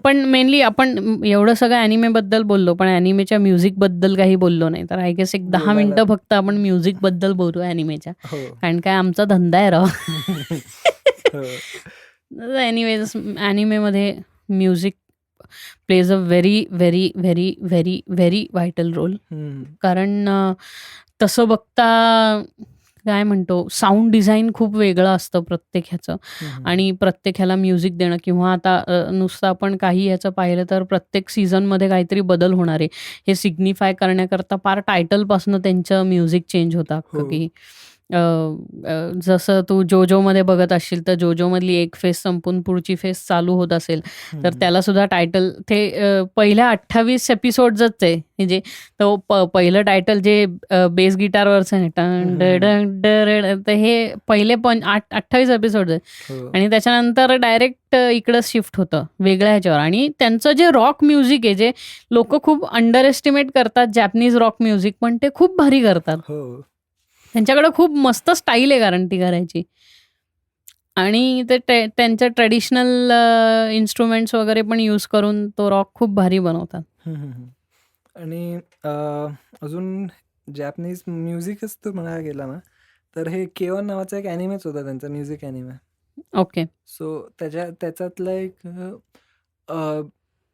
पण मेनली आपण एवढं सगळं अॅनिमेबद्दल बोललो, पण अॅनिमेच्या म्युझिकबद्दल काही बोललो नाही. तर आय गेस एक 10 मिनिटं फक्त आपण म्युझिकबद्दल बोलू अॅनिमेच्या. हो. कारण काय आमचा धंदा आहे राव. हो. एनिवेज, अॅनिमेमध्ये music plays a very very very very very vital role. कारण तसं बघता काय म्हणतो, साऊंड डिझाईन खूप वेगळं असतं प्रत्येक ह्याचं. आणि प्रत्येक ह्याला म्युझिक देणं किंवा आता नुसतं आपण काही ह्याचं पाहिलं तर प्रत्येक सीझनमध्ये काहीतरी बदल होणार आहे हे सिग्निफाय करण्याकरता पार टायटलपासून त्यांचं म्युझिक चेंज होतं अख्खं. हो. की जसं तू जोजोमध्ये बघत असशील तर जोजोमधली एक फेस संपून पुढची फेस चालू होत असेल तर त्याला सुद्धा टायटल ते पहिल्या 28 एपिसोडच आहे. म्हणजे तो पहिलं टायटल जे बेस गिटारवरचं आहे तर हे पहिले 28 एपिसोड आहे. हो. आणि त्याच्यानंतर डायरेक्ट इकडं शिफ्ट होतं वेगळ्या ह्याच्यावर. आणि त्यांचं जे रॉक म्युझिक आहे, जे लोक खूप अंडर एस्टिमेट करतात जॅपनीज रॉक म्युझिक, पण ते खूप भारी करतात. हो. त्यांच्याकडे खूप मस्त स्टाईल आहे कारण ती करायची. आणि ते त्यांच्या ट्रेडिशनल इन्स्ट्रुमेंट्स वगैरे पण यूज करून तो रॉक खूप भारी बनवतात. आणि अजून जॅपनीज म्युझिकच तू म्हणायला गेला ना, तर हे K-1 नावाचा एक अॅनिमेच होता त्यांचा, म्युझिक अॅनिमे. ओके. सो त्याच्यातला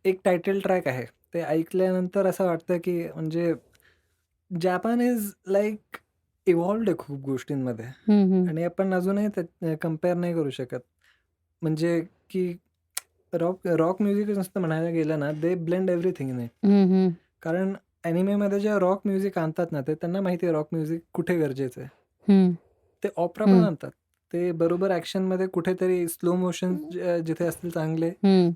एक टायटल ट्रॅक आहे. ते ऐकल्यानंतर असं वाटतं की म्हणजे जपान इज लाईक इव्हॉल्व्ड आहे खूप गोष्टींमध्ये. आणि आपण अजूनही कम्पेअर नाही करू शकत. म्हणजे की रॉक म्युझिक नुसतं म्हणायला गेलं ना, दे ब्लेंड एव्हरीथिंग इन इट. कारण अॅनिमेमध्ये जे रॉक म्युझिक आणतात ना, ते त्यांना माहिती आहे रॉक म्युझिक कुठे गरजेचं आहे. ते ऑपरा पण आणतात. ते बरोबर ॲक्शनमध्ये कुठेतरी स्लो मोशन जिथे असतील चांगले,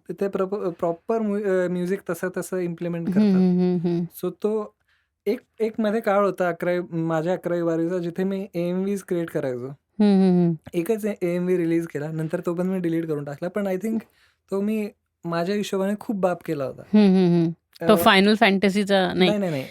तिथे प्रॉपर म्युझिक तसं इम्प्लिमेंट करतात. सो तो एक मध्ये काळ होता माझ्या 11वी-12वीचा, जिथे मी AMVs क्रिएट करायचो. एकच AMV रिलीज केला, नंतर तो पण मी डिलीट करून टाकला. पण आय थिंक तो मी माझ्या हिशोबाने खूप बाप केला होता. तो फायनल फॅन्टसीचा नाही,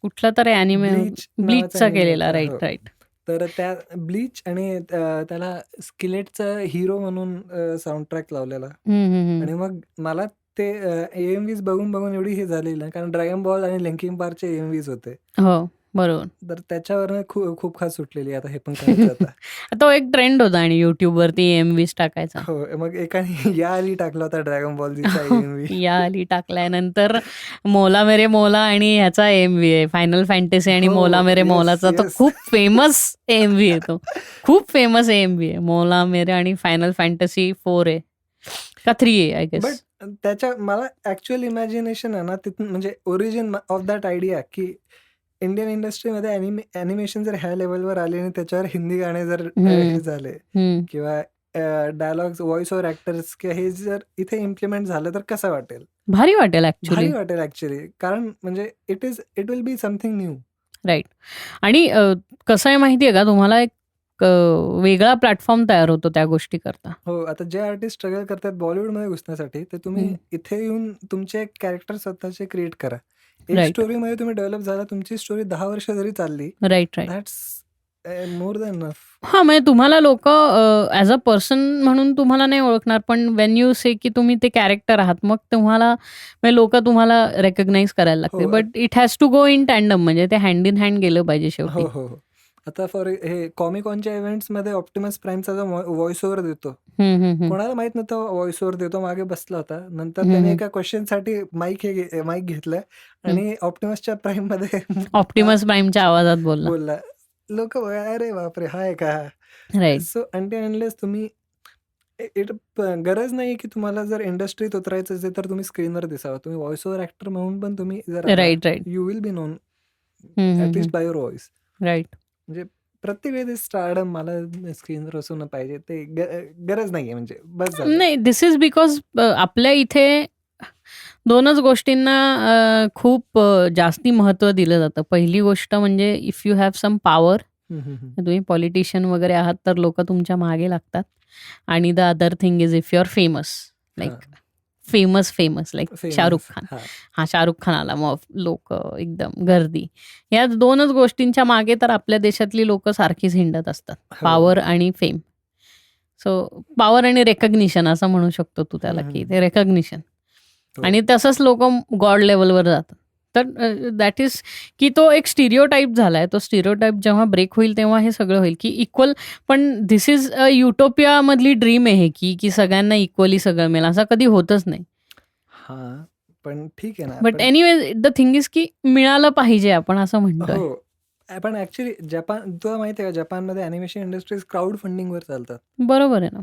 कुठला तरी अॅनिमे ब्लीचचा केलेला. Right right. तर त्या ब्लीच आणि त्याला स्किलेटचा हिरो म्हणून साऊंड ट्रॅक लावलेला. आणि मग मला ते AMVs बघून एवढी हे झालेली ना, कारण ड्रॅगन बॉल आणि लिंकिन पार्कचे AMVs होते. हो, बरोबर. तर त्याच्यावरनं खूप खास सुटलेली. आता हे पण करायचं आता. तो एक ट्रेंड होता आणि युट्यूबवरती AMVs टाकायचा. हो, मग एकाने या आली टाकला होता ड्रॅगन बॉल झीचा AMV. या आली टाकलाय. नंतर मोला मेरे मोला आणि ह्याचा AMV आहे फायनल फॅन्टसी आणि मोला मेरे मोलाचा. तो खूप फेमस AMV आहे. तो खूप फेमस AMV आहे. मोला मेरे आणि फायनल फॅन्टसी 4 आहे का 3 आहे आय गेस. बट त्याच्या मला ऍक्च्युअल इमॅजिनेशन आहे ना तिथून, म्हणजे ओरिजिन ऑफ दॅट आयडिया, की इंडियन इंडस्ट्रीमध्ये ॲनिमेशन जर ह्या लेवलवर आले आणि त्याच्यावर हिंदी गाणे जर हे झाले किंवा डायलॉग्स, व्हॉइस ओव्हर ऍक्टर्स किंवा हे जर इथे इम्प्लिमेंट झालं तर कसं वाटेल? भारी वाटेल भारी वाटेल ऍक्च्युली. कारण म्हणजे it will be something new. Right. आणि कसं आहे माहिती आहे का तुम्हाला, एक वेगळा प्लॅटफॉर्म तयार होतो त्या गोष्टी करता. हो, आता जे आर्टिस्ट स्ट्रगल करतात बॉलिवूडमध्ये घुसण्यासाठी, तर तुम्ही इथे येऊन तुमचे एक कॅरेक्टर स्वतःचे क्रिएट करा. एक राईट स्टोरीमध्ये तुम्ही डेव्हलप झाला, तुमची स्टोरी 10 वर्ष जरी चालली, right right that's more than enough. हां, म्हणजे तुम्हाला लोक ॲज अ पर्सन म्हणून तुम्हाला नाही ओळखणार, पण वेन यू से की तुम्ही ते कॅरेक्टर आहात, मग तुम्हाला म्हणजे लोक तुम्हाला रेकग्नाइज करायला लागते. हो, but it has to go in tandem, म्हणजे ते हँड इन हँड गेलं पाहिजे शेवटी. हो, हो, हो. आता फॉर हे कॉमिकॉनच्या इव्हेंट्समध्ये ऑप्टिमस प्राईमचा जो व्हॉइस ओव्हर देतो, कोणाला माहित नव्हतं व्हॉइस ओव्हर देतो, मागे बसला होता. नंतर त्याने एका क्वेश्चनसाठी माईक घेतलाय आणि ऑप्टिमसच्या प्राईममध्ये ऑप्टिमस प्राईमच्या आवाजात बोलला. बोलला. लोक अरे बापरे, हा आहे का? राईट सो अनटिल अनलेस तुम्ही गरज नाही की तुम्हाला जर इंडस्ट्रीत उतरायचं असेल तर तुम्ही स्क्रीनवर दिसावं. तुम्ही व्हॉइस ओव्हर ऍक्टर म्हणून पण तुम्ही जर right right you will be known hmm, at least by your voice. Right म्हणजे प्रत्येक वेळी स्टारडम मला स्क्रीनवर असू पाहिजे ते गरज नाहीये, म्हणजे बस झालं. नाही, दिस इज बिकॉज आपल्या इथे दोनच गोष्टींना खूप जास्ती महत्त्व दिलं जातं. पहिली गोष्ट म्हणजे if you have some power, तुम्ही पॉलिटिशियन वगैरे आहात तर लोक तुमच्या मागे लागतात. आणि the other thing is if you are famous, like famous like Shahrukh Khan. हा शाहरुख खान आला, मग लोक एकदम गर्दी. या दोनच गोष्टींच्या मागे तर आपल्या देशातली लोक सारखीच हिंडत असतात, पॉवर आणि फेम. सो पॉवर आणि रेकग्निशन असं म्हणू शकतो तू त्याला, की ते रेकग्निशन. आणि तसंच लोक गॉड लेवलवर जातात. तर दॅट इज की तो एक स्टिरिओटाईप झालाय. तो स्टिरिओटाईप जेव्हा ब्रेक होईल तेव्हा हे सगळं होईल की इक्वल. पण धिस इज युटोपिया मधली ड्रीम आहे की सगळ्यांना इक्वली सगळं मिळेल, असं कधी होतच नाही. हा, पण ठीक आहे ना. But anyway the thing is की मिळालं पाहिजे, आपण असं म्हणतो. हो, पण ऍक्च्युली जपान, तुला माहिती आहे का, जपानमध्ये अॅनिमेशन इंडस्ट्रीज क्राऊड फंडिंगवर चालतात. बरोबर आहे ना.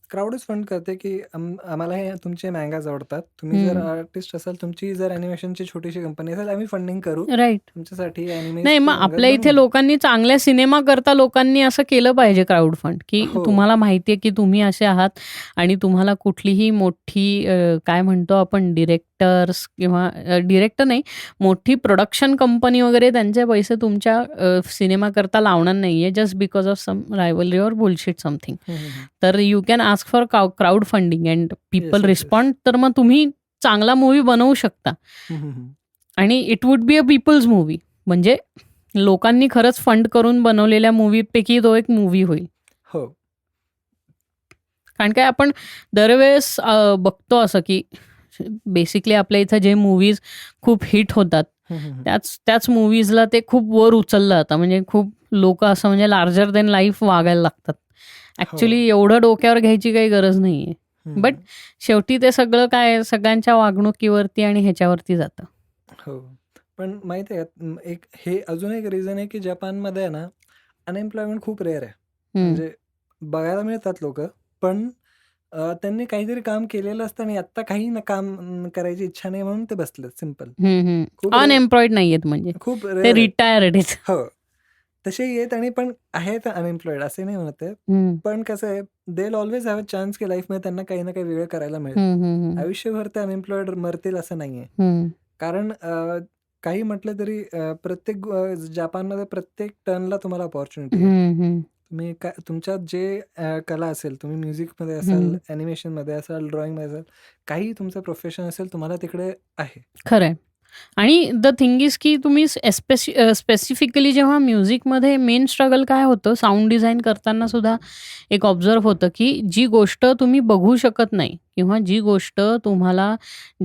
क्राऊडच फंड करते की आम्हाला हे तुमचे मँगाज आवडतात, तुम्ही जर आर्टिस्ट असाल, तुमची जर अॅनिमेशनची छोटीशी कंपनी असेल, आम्ही फंडिंग करू राईट. तुमच्यासाठी anime नाही, मग आपल्या इथे लोकांनी चांगल्या सिनेमा करता लोकांनी असं केलं पाहिजे क्राऊड फंड, की हो. तुम्हाला माहितीये की तुम्ही असे आहात आणि तुम्हाला कुठलीही मोठी काय म्हणतो आपण डिरेक्टर्स किंवा डिरेक्टर नाही, मोठी प्रोडक्शन कंपनी वगैरे त्यांचे पैसे तुमच्या सिनेमा करता लावणार नाहीये just because of some rivalry or bullshit something. तर you can ask for crowd funding and people respond. तर मग तुम्ही चांगला मूवी बनवू शकता आणि it would be a people's movie. म्हणजे लोकांनी खरंच फंड करून बनवलेल्या मूवीपैकी तो एक मूवी होईल. हो, कारण काय आपण दरवेळेस बघतो असं की बेसिकली आपल्या इथं जे मूवीज खूप हिट होतात त्याच मूवीजला ते खूप वर उचललं जातं. म्हणजे खूप लोक असं म्हणजे लार्जर देन लाईफ वागायला लागतात. ऍक्च्युली एवढं डोक्यावर घ्यायची काही गरज नाहीये. बट शेवटी ते सगळं काय सगळ्यांच्या वागणुकीवरती आणि ह्याच्यावरती जातं. हो. पण माहिती आहे का, एक हे अजून एक रिझन आहे की जपानमध्ये आहे ना, अनएम्प्लॉयमेंट खूप रेअर आहे. म्हणजे बघायला मिळतात लोक, पण त्यांनी काहीतरी काम केलेलं असतं आणि आत्ता काही ना काम करायची इच्छा नाही म्हणून ते बसले. सिम्पल. खूप अनएम्प्लॉईड नाहीयेत, म्हणजे खूप ते रेअर आहे. रिटायर्ड आहेत. हो, तसेही आहेत आणि पण आहेत अनएम्प्लॉईड, असे नाही म्हणत आहे. पण कसं आहे, they will always have a chance की लाईफमध्ये त्यांना काही ना काही वेगळं करायला मिळेल. आयुष्यभर ते अनएम्प्लॉईड मरतील असं नाहीये. कारण काही म्हटलं तरी प्रत्येक जपानमध्ये प्रत्येक टर्नला तुम्हाला अपॉर्च्युनिटी आहे. तुम्ही तुमच्यात जे कला असेल, तुम्ही म्युझिकमध्ये असाल, ॲनिमेशनमध्ये असाल, ड्रॉइंगमध्ये असाल, काही तुमचं प्रोफेशन असेल, तुम्हाला तिकडे आहे. खरंय. आणि द थिंग इज की तुम्ही स्पेसिफिकली जेव्हा म्युझिकमध्ये मेन स्ट्रगल काय होतं, साऊंड डिझाईन करताना सुद्धा एक ऑब्झर्व होतं की जी गोष्ट तुम्ही बघू शकत नाही किंवा जी गोष्ट तुम्हाला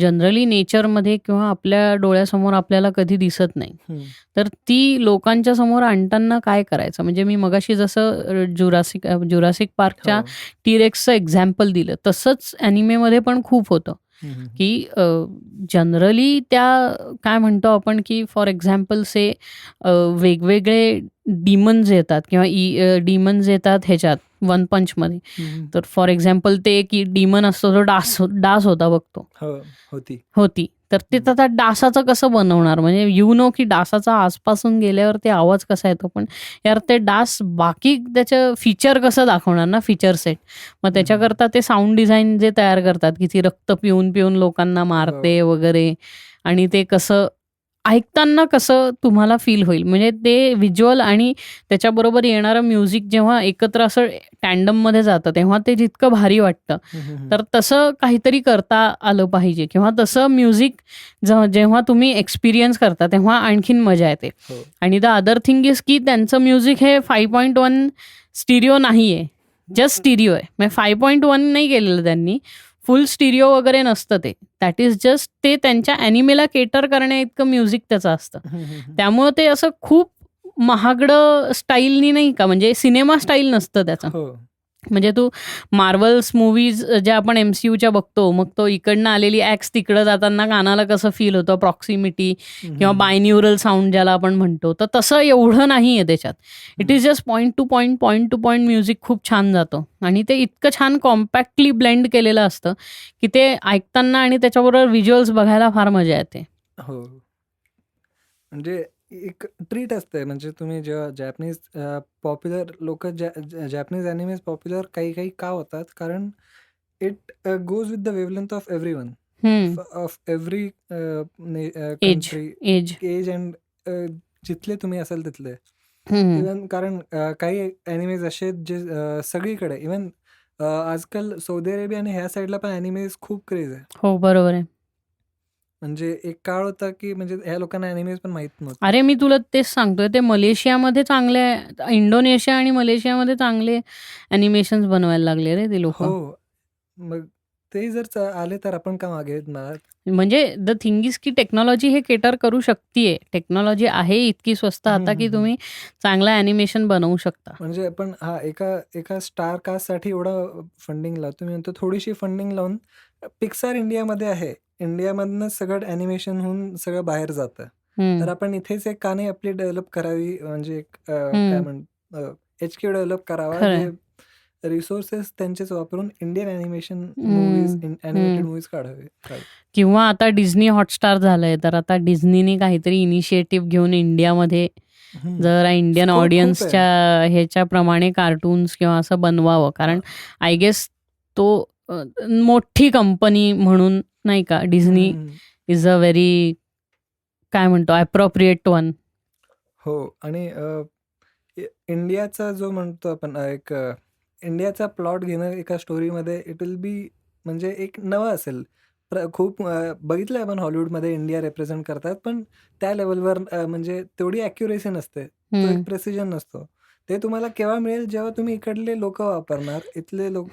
जनरली नेचरमध्ये किंवा आपल्या डोळ्यासमोर आपल्याला कधी दिसत नाही, तर ती लोकांच्या समोर आणताना काय करायचं. म्हणजे मी मगाशी जसं जुरासिक पार्कच्या टी-रेक्सचं एक्झाम्पल दिलं, तसंच ॲनिमेमध्ये पण खूप होतं की जनरली त्या काय म्हणतो आपण की फॉर एक्झाम्पल से वेगवेगळे डिमन्स येतात किंवा डिमन्स येतात ह्याच्यात वन पंचमध्ये. तर फॉर एक्झाम्पल ते की डिमन असतो तो डास होता बघतो, होती. तर ते आता डासाचं कसं बनवणार, म्हणजे यू नो की डासाचा आसपासून गेल्यावर ते आवाज कसा येतो, पण यार ते डास बाकी त्याचं फीचर कसं दाखवणार ना, फीचर सेट. मग त्याच्याकरता ते साऊंड डिझाईन जे तयार करतात की ती रक्त पिऊन लोकांना मारते वगैरे, आणि ते कसं ऐकताना कसं तुम्हाला फील होईल, म्हणजे ते व्हिज्युअल आणि त्याच्याबरोबर येणारं म्युझिक जेव्हा एकत्र असं टँडममध्ये जातं, तेव्हा ते जितकं भारी वाटतं. तर तसं काहीतरी करता आलं पाहिजे किंवा तसं म्युझिक जेव्हा तुम्ही एक्सपिरियन्स करता, तेव्हा आणखीन मजा येते. हो. आणि द अदर थिंग इज की त्यांचं म्युझिक हे 5.1 स्टिरिओ नाही आहे, जस्ट स्टिरिओ आहे. म्हणजे 5.1 नाही केलेलं त्यांनी, फुल स्टिरिओ वगैरे नसतं ते. दॅट इज जस्ट ते त्यांच्या ॲनिमेला केटर करण्या इतकं म्युझिक त्याचं असतं. त्यामुळं ते असं खूप महागडं स्टाईलनी नाही का, म्हणजे सिनेमा स्टाईल नसतं त्याचं. हो. म्हणजे तू मार्वल्स मूव्हीज ज्या आपण MCUच्या बघतो, मग तो इकडनं आलेली ॲक्स तिकडं जाताना कानाला कसं फील होतं, प्रॉक्सिमिटी किंवा बायन्युरल साऊंड ज्याला आपण म्हणतो, तर तसं एवढं नाही आहे त्याच्यात. It is just point two point music खूप छान जातो आणि ते इतकं छान कॉम्पॅक्टली ब्लेंड केलेलं असतं की ते ऐकताना आणि त्याच्याबरोबर व्हिज्युअल्स बघायला फार मजा येते. हो. म्हणजे एक ट्रीट असते. म्हणजे तुम्ही जेव्हा जॅपनीज पॉप्युलर लोकं जॅपनीज ॲनिमेज पॉप्युलर काही का होतात? कारण it goes with the wavelength of everyone, of every age country, age age and जिथले तुम्ही असाल तिथले. इव्हन कारण काही ॲनिमेज असे आहेत जे सगळीकडे इव्हन आजकाल सौदी अरेबिया आणि ह्या साईडला पण ॲनिमेज खूप क्रेज आहे. हो, बरोबर आहे. म्हणजे एक काळ होता की म्हणजे ह्या लोकांना ॲनिमेज पण माहीत नव्हते. अरे, मी तुला तेच सांगतोय, ते मलेशियामध्ये चांगले, इंडोनेशिया आणि मलेशियामध्ये चांगले ॲनिमेशन्स बनवायला लागले रे ते लोकं. हो. मग ते जर आले तर आपण का मागे आहेत? म्हणजे द थिंग इज की टेक्नॉलॉजी हे केटर करू शकतीये. टेक्नॉलॉजी आहे इतकी स्वस्त आता की तुम्ही चांगलं ॲनिमेशन बनवू शकता. म्हणजे आपण एका स्टार कास्टसाठी एवढं फंडिंग लावतो. मी म्हणतो थोडीशी फंडिंग लावून पिक्सार इंडियामध्ये आहे. इंडियामधनंच सगळं ॲनिमेशन होऊन सगळं बाहेर जातं. तर आपण इथेच एक का नाही आपली डेव्हलप करावी, म्हणजे एक काय HQ डेव्हलप करावा, खरंय. जे रिसोर्सेस त्यांचेच वापरून Indian animation movies, animated movies काढावे. किंवा आता डिझनी हॉटस्टार झालंय, तर आता डिझनीने काहीतरी इनिशिएटिव्ह घेऊन इंडियामध्ये जरा इंडियन Scope खूप ऑडियन्सच्या ह्याच्याप्रमाणे कार्टून्स किंवा असं बनवावं. कारण आय गेस तो मोठी कंपनी म्हणून नाही का, डिझनी इज अ व्हेरी काय म्हणतो ॲप्रोप्रिएट वन. हो. आणि इंडियाचा जो म्हणतो आपण एक इंडियाचा प्लॉट घेणं एका स्टोरीमध्ये इट विल बी म्हणजे एक नवं असेल. खूप बघितलंय आपण हॉलिवूडमध्ये इंडिया रिप्रेझेंट करतात, पण त्या लेवलवर म्हणजे तेवढी ॲक्युरेसी नसते. तो एक प्रेसिजन नसतो. ते तुम्हाला केव्हा मिळेल जेव्हा तुम्ही इकडले लोकं वापरणार, इथले लोक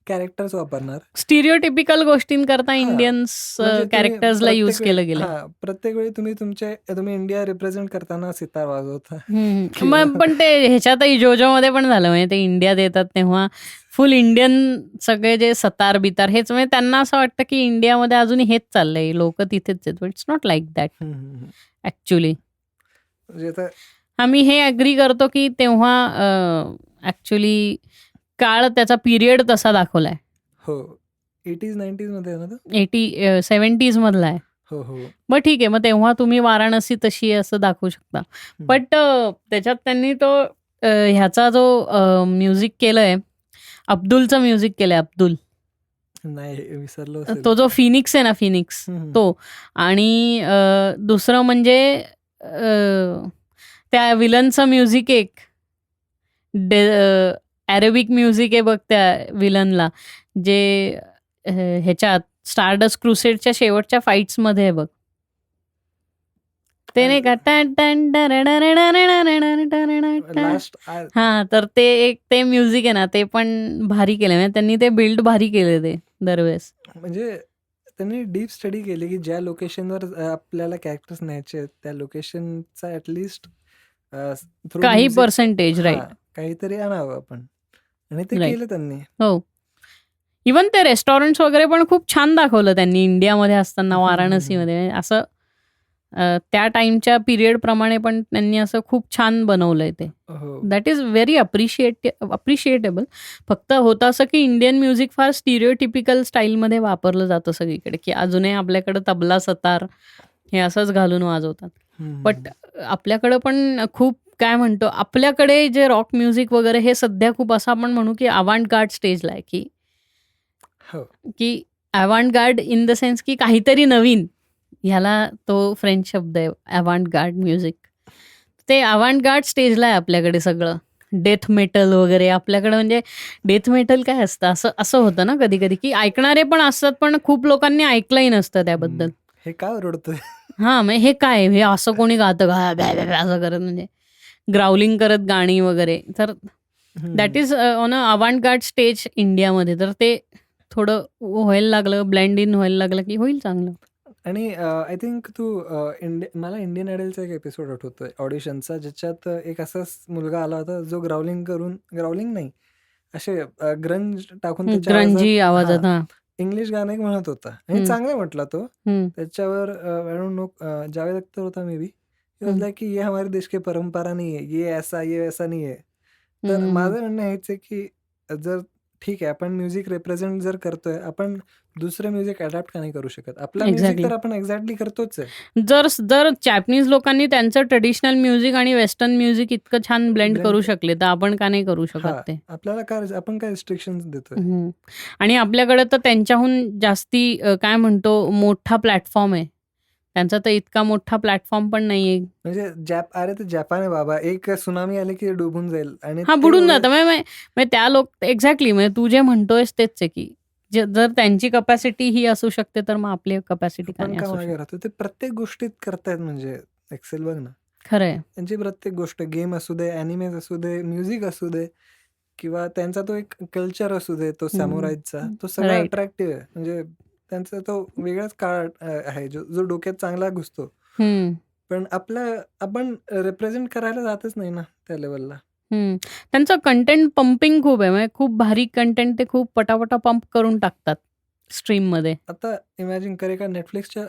कॅरेक्टर्स वापरणार. स्टिरिओटिपिकल गोष्टींकरता इंडियन्स म्हणजे कॅरेक्टर्सला यूज केलं गेलं. प्रत्येक वेळी तुम्ही इंडिया रिप्रेझेंट करताना सितार वाजवता. मग पण ते ह्याच्यातही जोजोमध्ये पण झालं, म्हणजे ते इंडियात येतात तेव्हा फुल इंडियन सगळे जे सतार बितार हेच, म्हणजे त्यांना असं वाटतं की इंडियामध्ये अजून हेच चाललंय, लोक तिथेच आहेत. It's not like that actually. म्हणजे आता आम्ही हे अग्री करतो की तेव्हा ऍक्च्युली काळ त्याचा पिरियड तसा दाखवलाय. हो, 80s 90s मध्ये आहे ना तो? 70s मधला आहे. हो हो. मग ठीक आहे, मग तेव्हा तुम्ही वाराणसी तशी असं दाखवू शकता. बट त्याच्यात त्यांनी तो ह्याचा जो म्युझिक केलंय, अब्दुलचं म्युझिक केलंय. अब्दुल नाही विसरलो असेल. तो जो फिनिक्स आहे ना, फिनिक्स तो. आणि दुसरं म्हणजे त्या विलनचं म्युझिक एक अरेबिक म्युझिक आहे बघ त्या विलनला, जे ह्याच्यात स्टारडस्ट क्रुसेडच्या शेवटच्या फाईट्स मध्ये आहे बघ. ते नाही का, लास्ट हा, तर ते म्युझिक आहे ना, ते पण भारी केलं. म्हणजे त्यांनी ते बिल्ड भारी केले ते दरवेळेस. म्हणजे त्यांनी डीप स्टडी केली की ज्या लोकेशनवर आपल्याला कॅरेक्टर्स न्यायचे आहेत त्या लोकेशनचा ऍटलिस्ट काही पर्सेंटेज राईट काहीतरी आणावं आपण, आणि ते Right. केलं त्यांनी. हो. इवन ते रेस्टॉरंट्स वगैरे पण खूप छान दाखवलं त्यांनी इंडियामध्ये असताना, वाराणसीमध्ये. असं त्या टाइमच्या पिरियड प्रमाणे पण त्यांनी असं खूप छान बनवलंय ते. हो. That is very appreciable. फक्त होतं असं की इंडियन म्युझिक फार स्टिरिओटिपिकल स्टाईलमध्ये वापरलं जातं सगळीकडे, की अजूनही आपल्याकडे तबला सतार हे असंच घालून वाजवतात. बट आपल्याकडं पण खूप काय म्हणतो, आपल्याकडे जे रॉक म्युझिक वगैरे हे सध्या खूप असं आपण म्हणू की अवांट गार्ड स्टेजला आहे, की हो. की अवांट गार्ड इन द सेन्स की काहीतरी नवीन ह्याला तो फ्रेंच शब्द आहे अवांट गार्ड म्युझिक. ते अवांट गार्ड स्टेजला आहे आपल्याकडे सगळं. डेथ मेटल वगैरे आपल्याकडे, म्हणजे डेथ मेटल काय असतं असं असं होतं ना कधी कधी, की ऐकणारे पण असतात पण खूप लोकांनी ऐकलंही नसतं त्याबद्दल. हे का ओरडतोय? हां, मग हे काय, हे असं कोणी गातं का बॅ बॅ बॅ असं करत, म्हणजे ग्राउलिंग करत गाणी वगैरे. तर that is on a avant garde stage इंडियामध्ये. तर ते थोडं व्हायला लागलं, ब्लेंड इन व्हायला लागलं की होईल चांगलं. आणि आय थिंक तू मला इंडियन आयडलचा एक एपिसोड आठवतोय ऑडिशनचा, ज्याच्यात एक असाच मुलगा आला होता जो ग्राउलिंग नाही, असे ग्रंज टाकून त्याच्या ग्रंजी आवाजात आवाजात. हां. इंग्लिश गाणं एक म्हणत होता आणि हं, चांगला म्हटला तो. हं, त्याच्यावर I don't know Javed Akhtar होता मे बी. ही वाज हं, लाइक की ये हमारे देश की परंपरा नहीं है, ये ऐसा, ये वैसा नहीं है. हं, तर हं, हं. माझं म्हणणं हेच आहे की जर ठीक आहे, आपण म्युझिक रिप्रेझेंट जर करतोय, आपण दुसरं म्युझिक अडॅप्ट का नाही करू शकत? आपलं म्युझिक एक्झॅक्टली. तर आपण एक्झॅक्टली करतोच आहे. जर जॅपनीज लोकांनी त्यांचं ट्रेडिशनल म्युझिक आणि वेस्टर्न म्युझिक इतकं छान ब्लेंड करू ब्लेंड शकले, तर आपण का नाही करू शकत हां, ते? आपल्याला काय, आपण काय रिस्ट्रिक्शन्स देतोय? हं. आणि आपल्याकडे तर त्यांच्याहून जास्ती काय म्हणतो, मोठा प्लॅटफॉर्म आहे. त्यांचा तर इतका मोठा प्लॅटफॉर्म पण नाहीये. म्हणजे अरे ते जपान आहे बाबा. एक सुनामी आली की डुबून जाईल आणि हां, ते बुडून एवढे जातं. म्हणजे त्या एक्झॅक्टली, म्हणजे तू जे म्हणतोयस तेच आहे, की जर त्यांची कपॅसिटी ही असू शकते, तर मग आपली कपॅसिटी का आपण नाही का असू मागे शकत? राहतो? ते प्रत्येक गोष्टीत करतायत म्हणजे एक्सेल बघ ना. खरंय. त्यांची प्रत्येक गोष्ट, गेम असू दे, ॲनिमेज असू दे, म्युझिक असू दे किंवा त्यांचा तो एक कल्चर असू दे, तो हं. सॅमुराईजचा, तो सगळा राइट. अट्रॅक्टिव्ह आहे. म्हणजे त्यांचा तो वेगळाच काळ आहे जो जो डोक्यात चांगला घुसतो. हं. पण आपण रिप्रेझेंट करायला जातच नाही ना त्या लेव्हलला. हं. त्यांचं कंटेंट पंपिंग खूप आहे. म्हणजे खूप भारी कंटेंट ते खूप पटापटा पंप करून टाकतात स्ट्रीममध्ये. आता इमॅजिन कर, एका Netflixच्या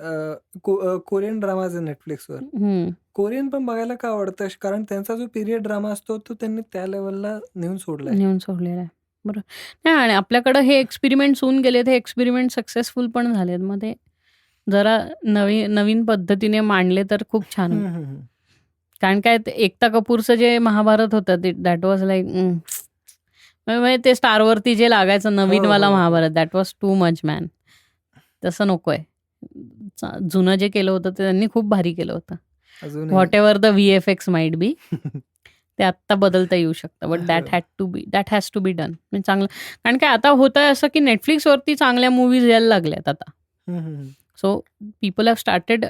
कोरियन ड्रामाज आहे Netflixवर. हं. कोरियन पण बघायला का आवडतं? कारण त्यांचा जो पिरियड ड्रामा असतो, तो त्यांनी त्या लेव्हलला नेऊन सोडलाय. नेऊन सोडलेलं आहे. बरं. नाही, आणि आपल्याकडं हे एक्सपेरिमेंट्स होऊन गेलेत. हे एक्सपेरिमेंट सक्सेसफुल पण झालेत. मग ते जरा नवीन पद्धतीने मांडले तर खूप छान होईल. हं, हं, हं. कारण काय, ते एकता कपूरचं जे महाभारत होतं ते दॅट वॉज लाईक म्हणजे ते स्टारवरती जे लागायचं हो, नवीनवाला हो, हो. Mahabharat, that was too much man. तसं नकोय. जुनं जे केलं होतं ते त्यांनी खूप भारी केलं होतं. अजूनही. Whatever the VFX might be, ते आत्ता बदलता येऊ शकतं. बट हो. That has to be done. म्हणजे चांगलं. कारण काय आता होतंय असं, की Netflixवरती चांगल्या मूव्हीज यायला लागल्यात आता. हं, हं, हं. So people have started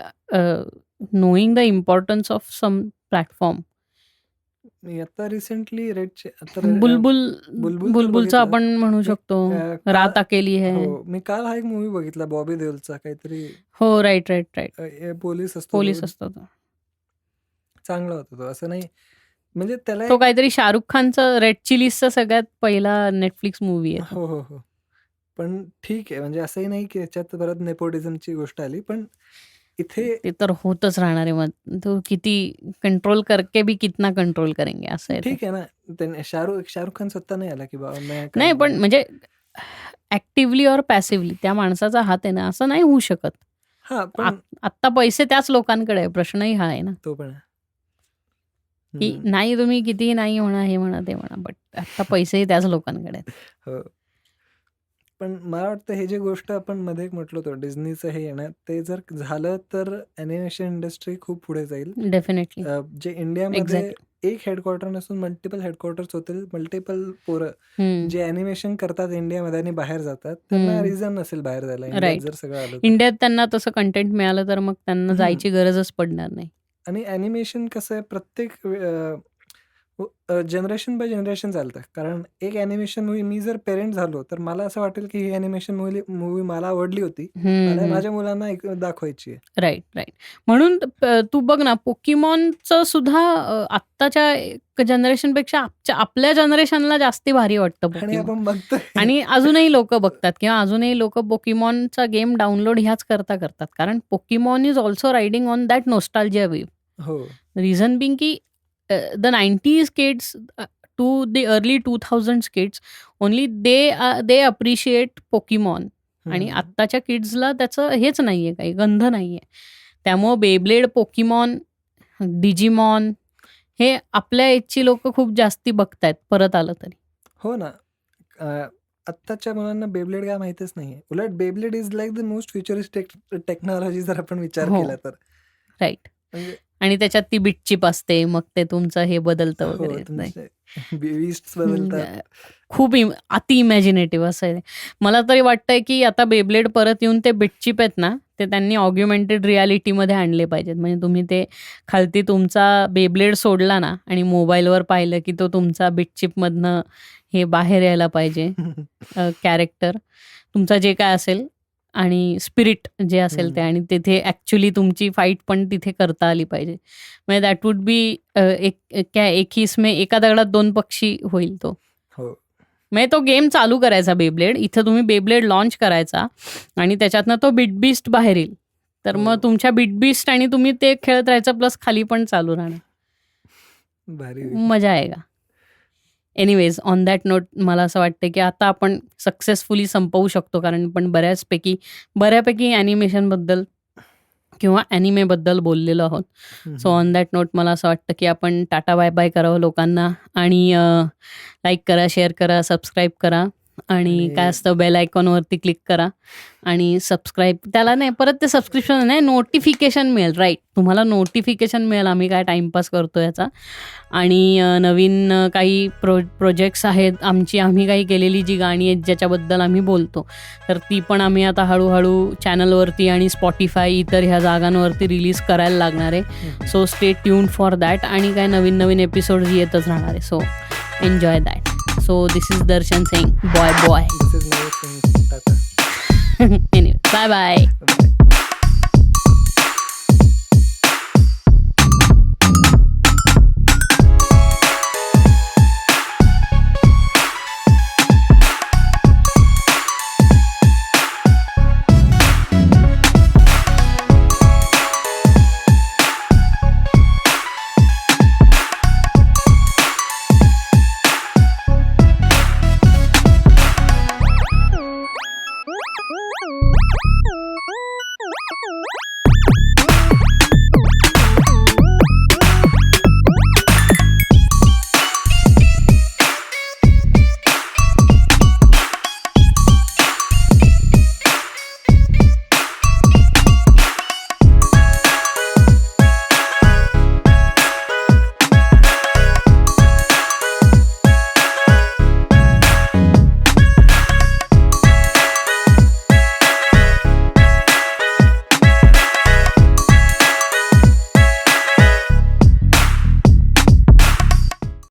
knowing the importance of some platform. मी आता रिसेंटली बुलबुल बुलबुल तर बुलबुलचं बघितलं. आपण म्हणू मी शकतो. काल रात अकेली है. हो, मी काल हा एक मूव्ही बघितला बॉबी देओलचा, काहीतरी हो, राइट. पोलीस असतो तो. पोलीस असतो तो. चांगला होता तो. असं नाही म्हणजे त्याला तो एक काहीतरी शाहरुख खानचा रेड चिलीजचा सगळ्यात पहिला Netflix मूव्ही आहे तो. हो, हो, हो. पण ठीक आहे, म्हणजे असंही नाही की ह्याच्यात परत नेपोटिझमची गोष्ट आली. पण इथे ते तर होतच राहणार आहे. मग तो किती कंट्रोल करके भी कितना कंट्रोल करेंगे, असं आहे ते. ठीक आहे ना, त्याने शाहरुख खान स्वतः नाही आला की बाबा मैं नाही, काढणार पण आहे. म्हणजे ॲक्टिव्हली और पॅसिव्हली त्या माणसाचा हात आहे ना, असं नाही होऊ शकत. हां, पण आत्ता पैसे त्याच लोकांकडे आहे. प्रश्नही हा आहे ना, तो पण आहे. की हं. नाही, तुम्ही कितीही नाही म्हणा, हे म्हणा, ते म्हणा, बट आत्ता पैसेही त्याच लोकांकडे आहेत. हो. पण मला वाटतं हे जे गोष्ट आपण मध्ये एक म्हटलं होतं डिझनीचं हे येणं, ते जर झालं तर ॲनिमेशन इंडस्ट्री खूप पुढे जाईल. डेफिनेटली. जे इंडियामध्ये एक्झॅक्टली. एक हेडक्वार्टर नसून मल्टिपल हेडक्वार्टर्स होतील. मल्टिपल पोरं हं, जे ॲनिमेशन करतात इंडियामध्ये आणि बाहेर जातात, त्यांना हं. रिझन नसेल बाहेर जायला, इंडियात राइट. जर सगळं आलं तर. इंडियात त्यांना तसं कंटेंट मिळालं तर मग त्यांना हं. जायची गरजच पडणार नाही. आणि ॲनिमेशन कसं आहे, प्रत्येक जनरेशन बाय जनरेशन चालतं. कारण एक ॲनिमेशन मूव्ही, मी जर पेरेंट झालो, तर मला असं वाटेल की ही ॲनिमेशन मूव्ही मला आवडली होती. हं, मला हं. माझ्या मुलांना दाखवायची आहे. राइट. म्हणून तू बघ ना, पोकीमॉनचं सुद्धा आत्ताच्या जनरेशनपेक्षा आपल्या जनरेशनला जास्ती भारी वाटतं आणि पोकीमॉन. आपण बघतोय. आणि अजूनही लोकं बघतात किंवा अजूनही लोकं पोकीमॉनचा गेम डाउनलोड ह्याच करतात. कारण Pokemon is also riding on that nostalgia wave. हो. रिझन बिंग की the 90s kids to the early 2000s kids only they appreciate Pokemon. आणि हं. आत्ताच्या किड्सला त्याचं हेच नाहीये, काही गंध नाहीये. त्यामुळं बेब्लेड, पोकीमॉन, डिजिमॉन हे आपल्या एजची लोकं खूप जास्ती बघतायत, परत आलं तरी. हो ना. अ, आत्ताच्या मुलांना बेब्लेड काय माहितीच नाहीये. उलट Beyblade is like the most futuristic technology जर आपण विचार हो. केला तर. राईट. म्हणजे आणि त्याच्यात ती बिट चिप असते, मग ते तुमचं हे बदलतं हो, वगैरे. नाही. तुमचे बीस्ट्स बदलतात. खूप अति इमॅजिनेटिव्ह असं आहे. मला तरी वाटतंय की आता बेब्लेड परत येऊन ते बिटचिप आहेत ना, ते त्यांनी ऑग्युमेंटेड रियालिटीमध्ये आणले पाहिजेत. म्हणजे तुम्ही ते खालती तुमचा बेब्लेड सोडला ना आणि मोबाईलवर पाहिलं की तो तुमचा बिटचिपमधनं हे बाहेर यायला पाहिजे कॅरेक्टर तुमचा जे काय असेल आणि स्पिरिट जे असेल ते, आणि तिथे ॲक्च्युली तुमची फाईट पण तिथे करता आली पाहिजे. म्हणजे दॅट वुड बी एक हिसमे एका दगडात 2 पक्षी होईल तो. हो. म्हणजे तो गेम चालू करायचा बेब्लेड, इथं तुम्ही बेब्लेड लॉन्च करायचा आणि त्याच्यातनं तो बिटबीस्ट बाहेर येईल. तर हो. मग तुमच्या बिटबीस्ट आणि तुम्ही ते खेळत राहायचं, प्लस खाली पण चालू राहणार. भारी होईल. मजा आहे का. एनिवेज ऑन दॅट नोट मला असं वाटतं की आता आपण सक्सेसफुली संपवू शकतो, कारण आपण बऱ्यापैकी ॲनिमेशनबद्दल किंवा ॲनिमेबद्दल बोललेलो आहोत. सो ऑन दॅट नोट मला असं वाटतं की आपण टाटा बाय बाय करावं लोकांना, आणि लाईक करा, शेअर करा, सबस्क्राईब करा, आणि काय असतं बेल आयकॉनवरती क्लिक करा आणि सबस्क्राईब. त्याला नाही, परत ते सबस्क्रिप्शन नाही, नोटिफिकेशन मिळेल. राईट, तुम्हाला नोटिफिकेशन मिळेल आम्ही काय टाईमपास करतो याचा. आणि नवीन काही प्रोजेक्ट्स आहेत आम्ही काही केलेली जी गाणी आहेत ज्याच्याबद्दल आम्ही बोलतो, तर ती पण आम्ही आता हळूहळू चॅनलवरती आणि स्पॉटिफाय इतर ह्या जागांवरती रिलीज करायला लागणार आहे. So stay tune for that, आणि काय नवीन एपिसोड्स येतच राहणार आहे. So enjoy that. So this is Darshan saying bye bye. This is Mayur saying tata. Anyway, bye bye.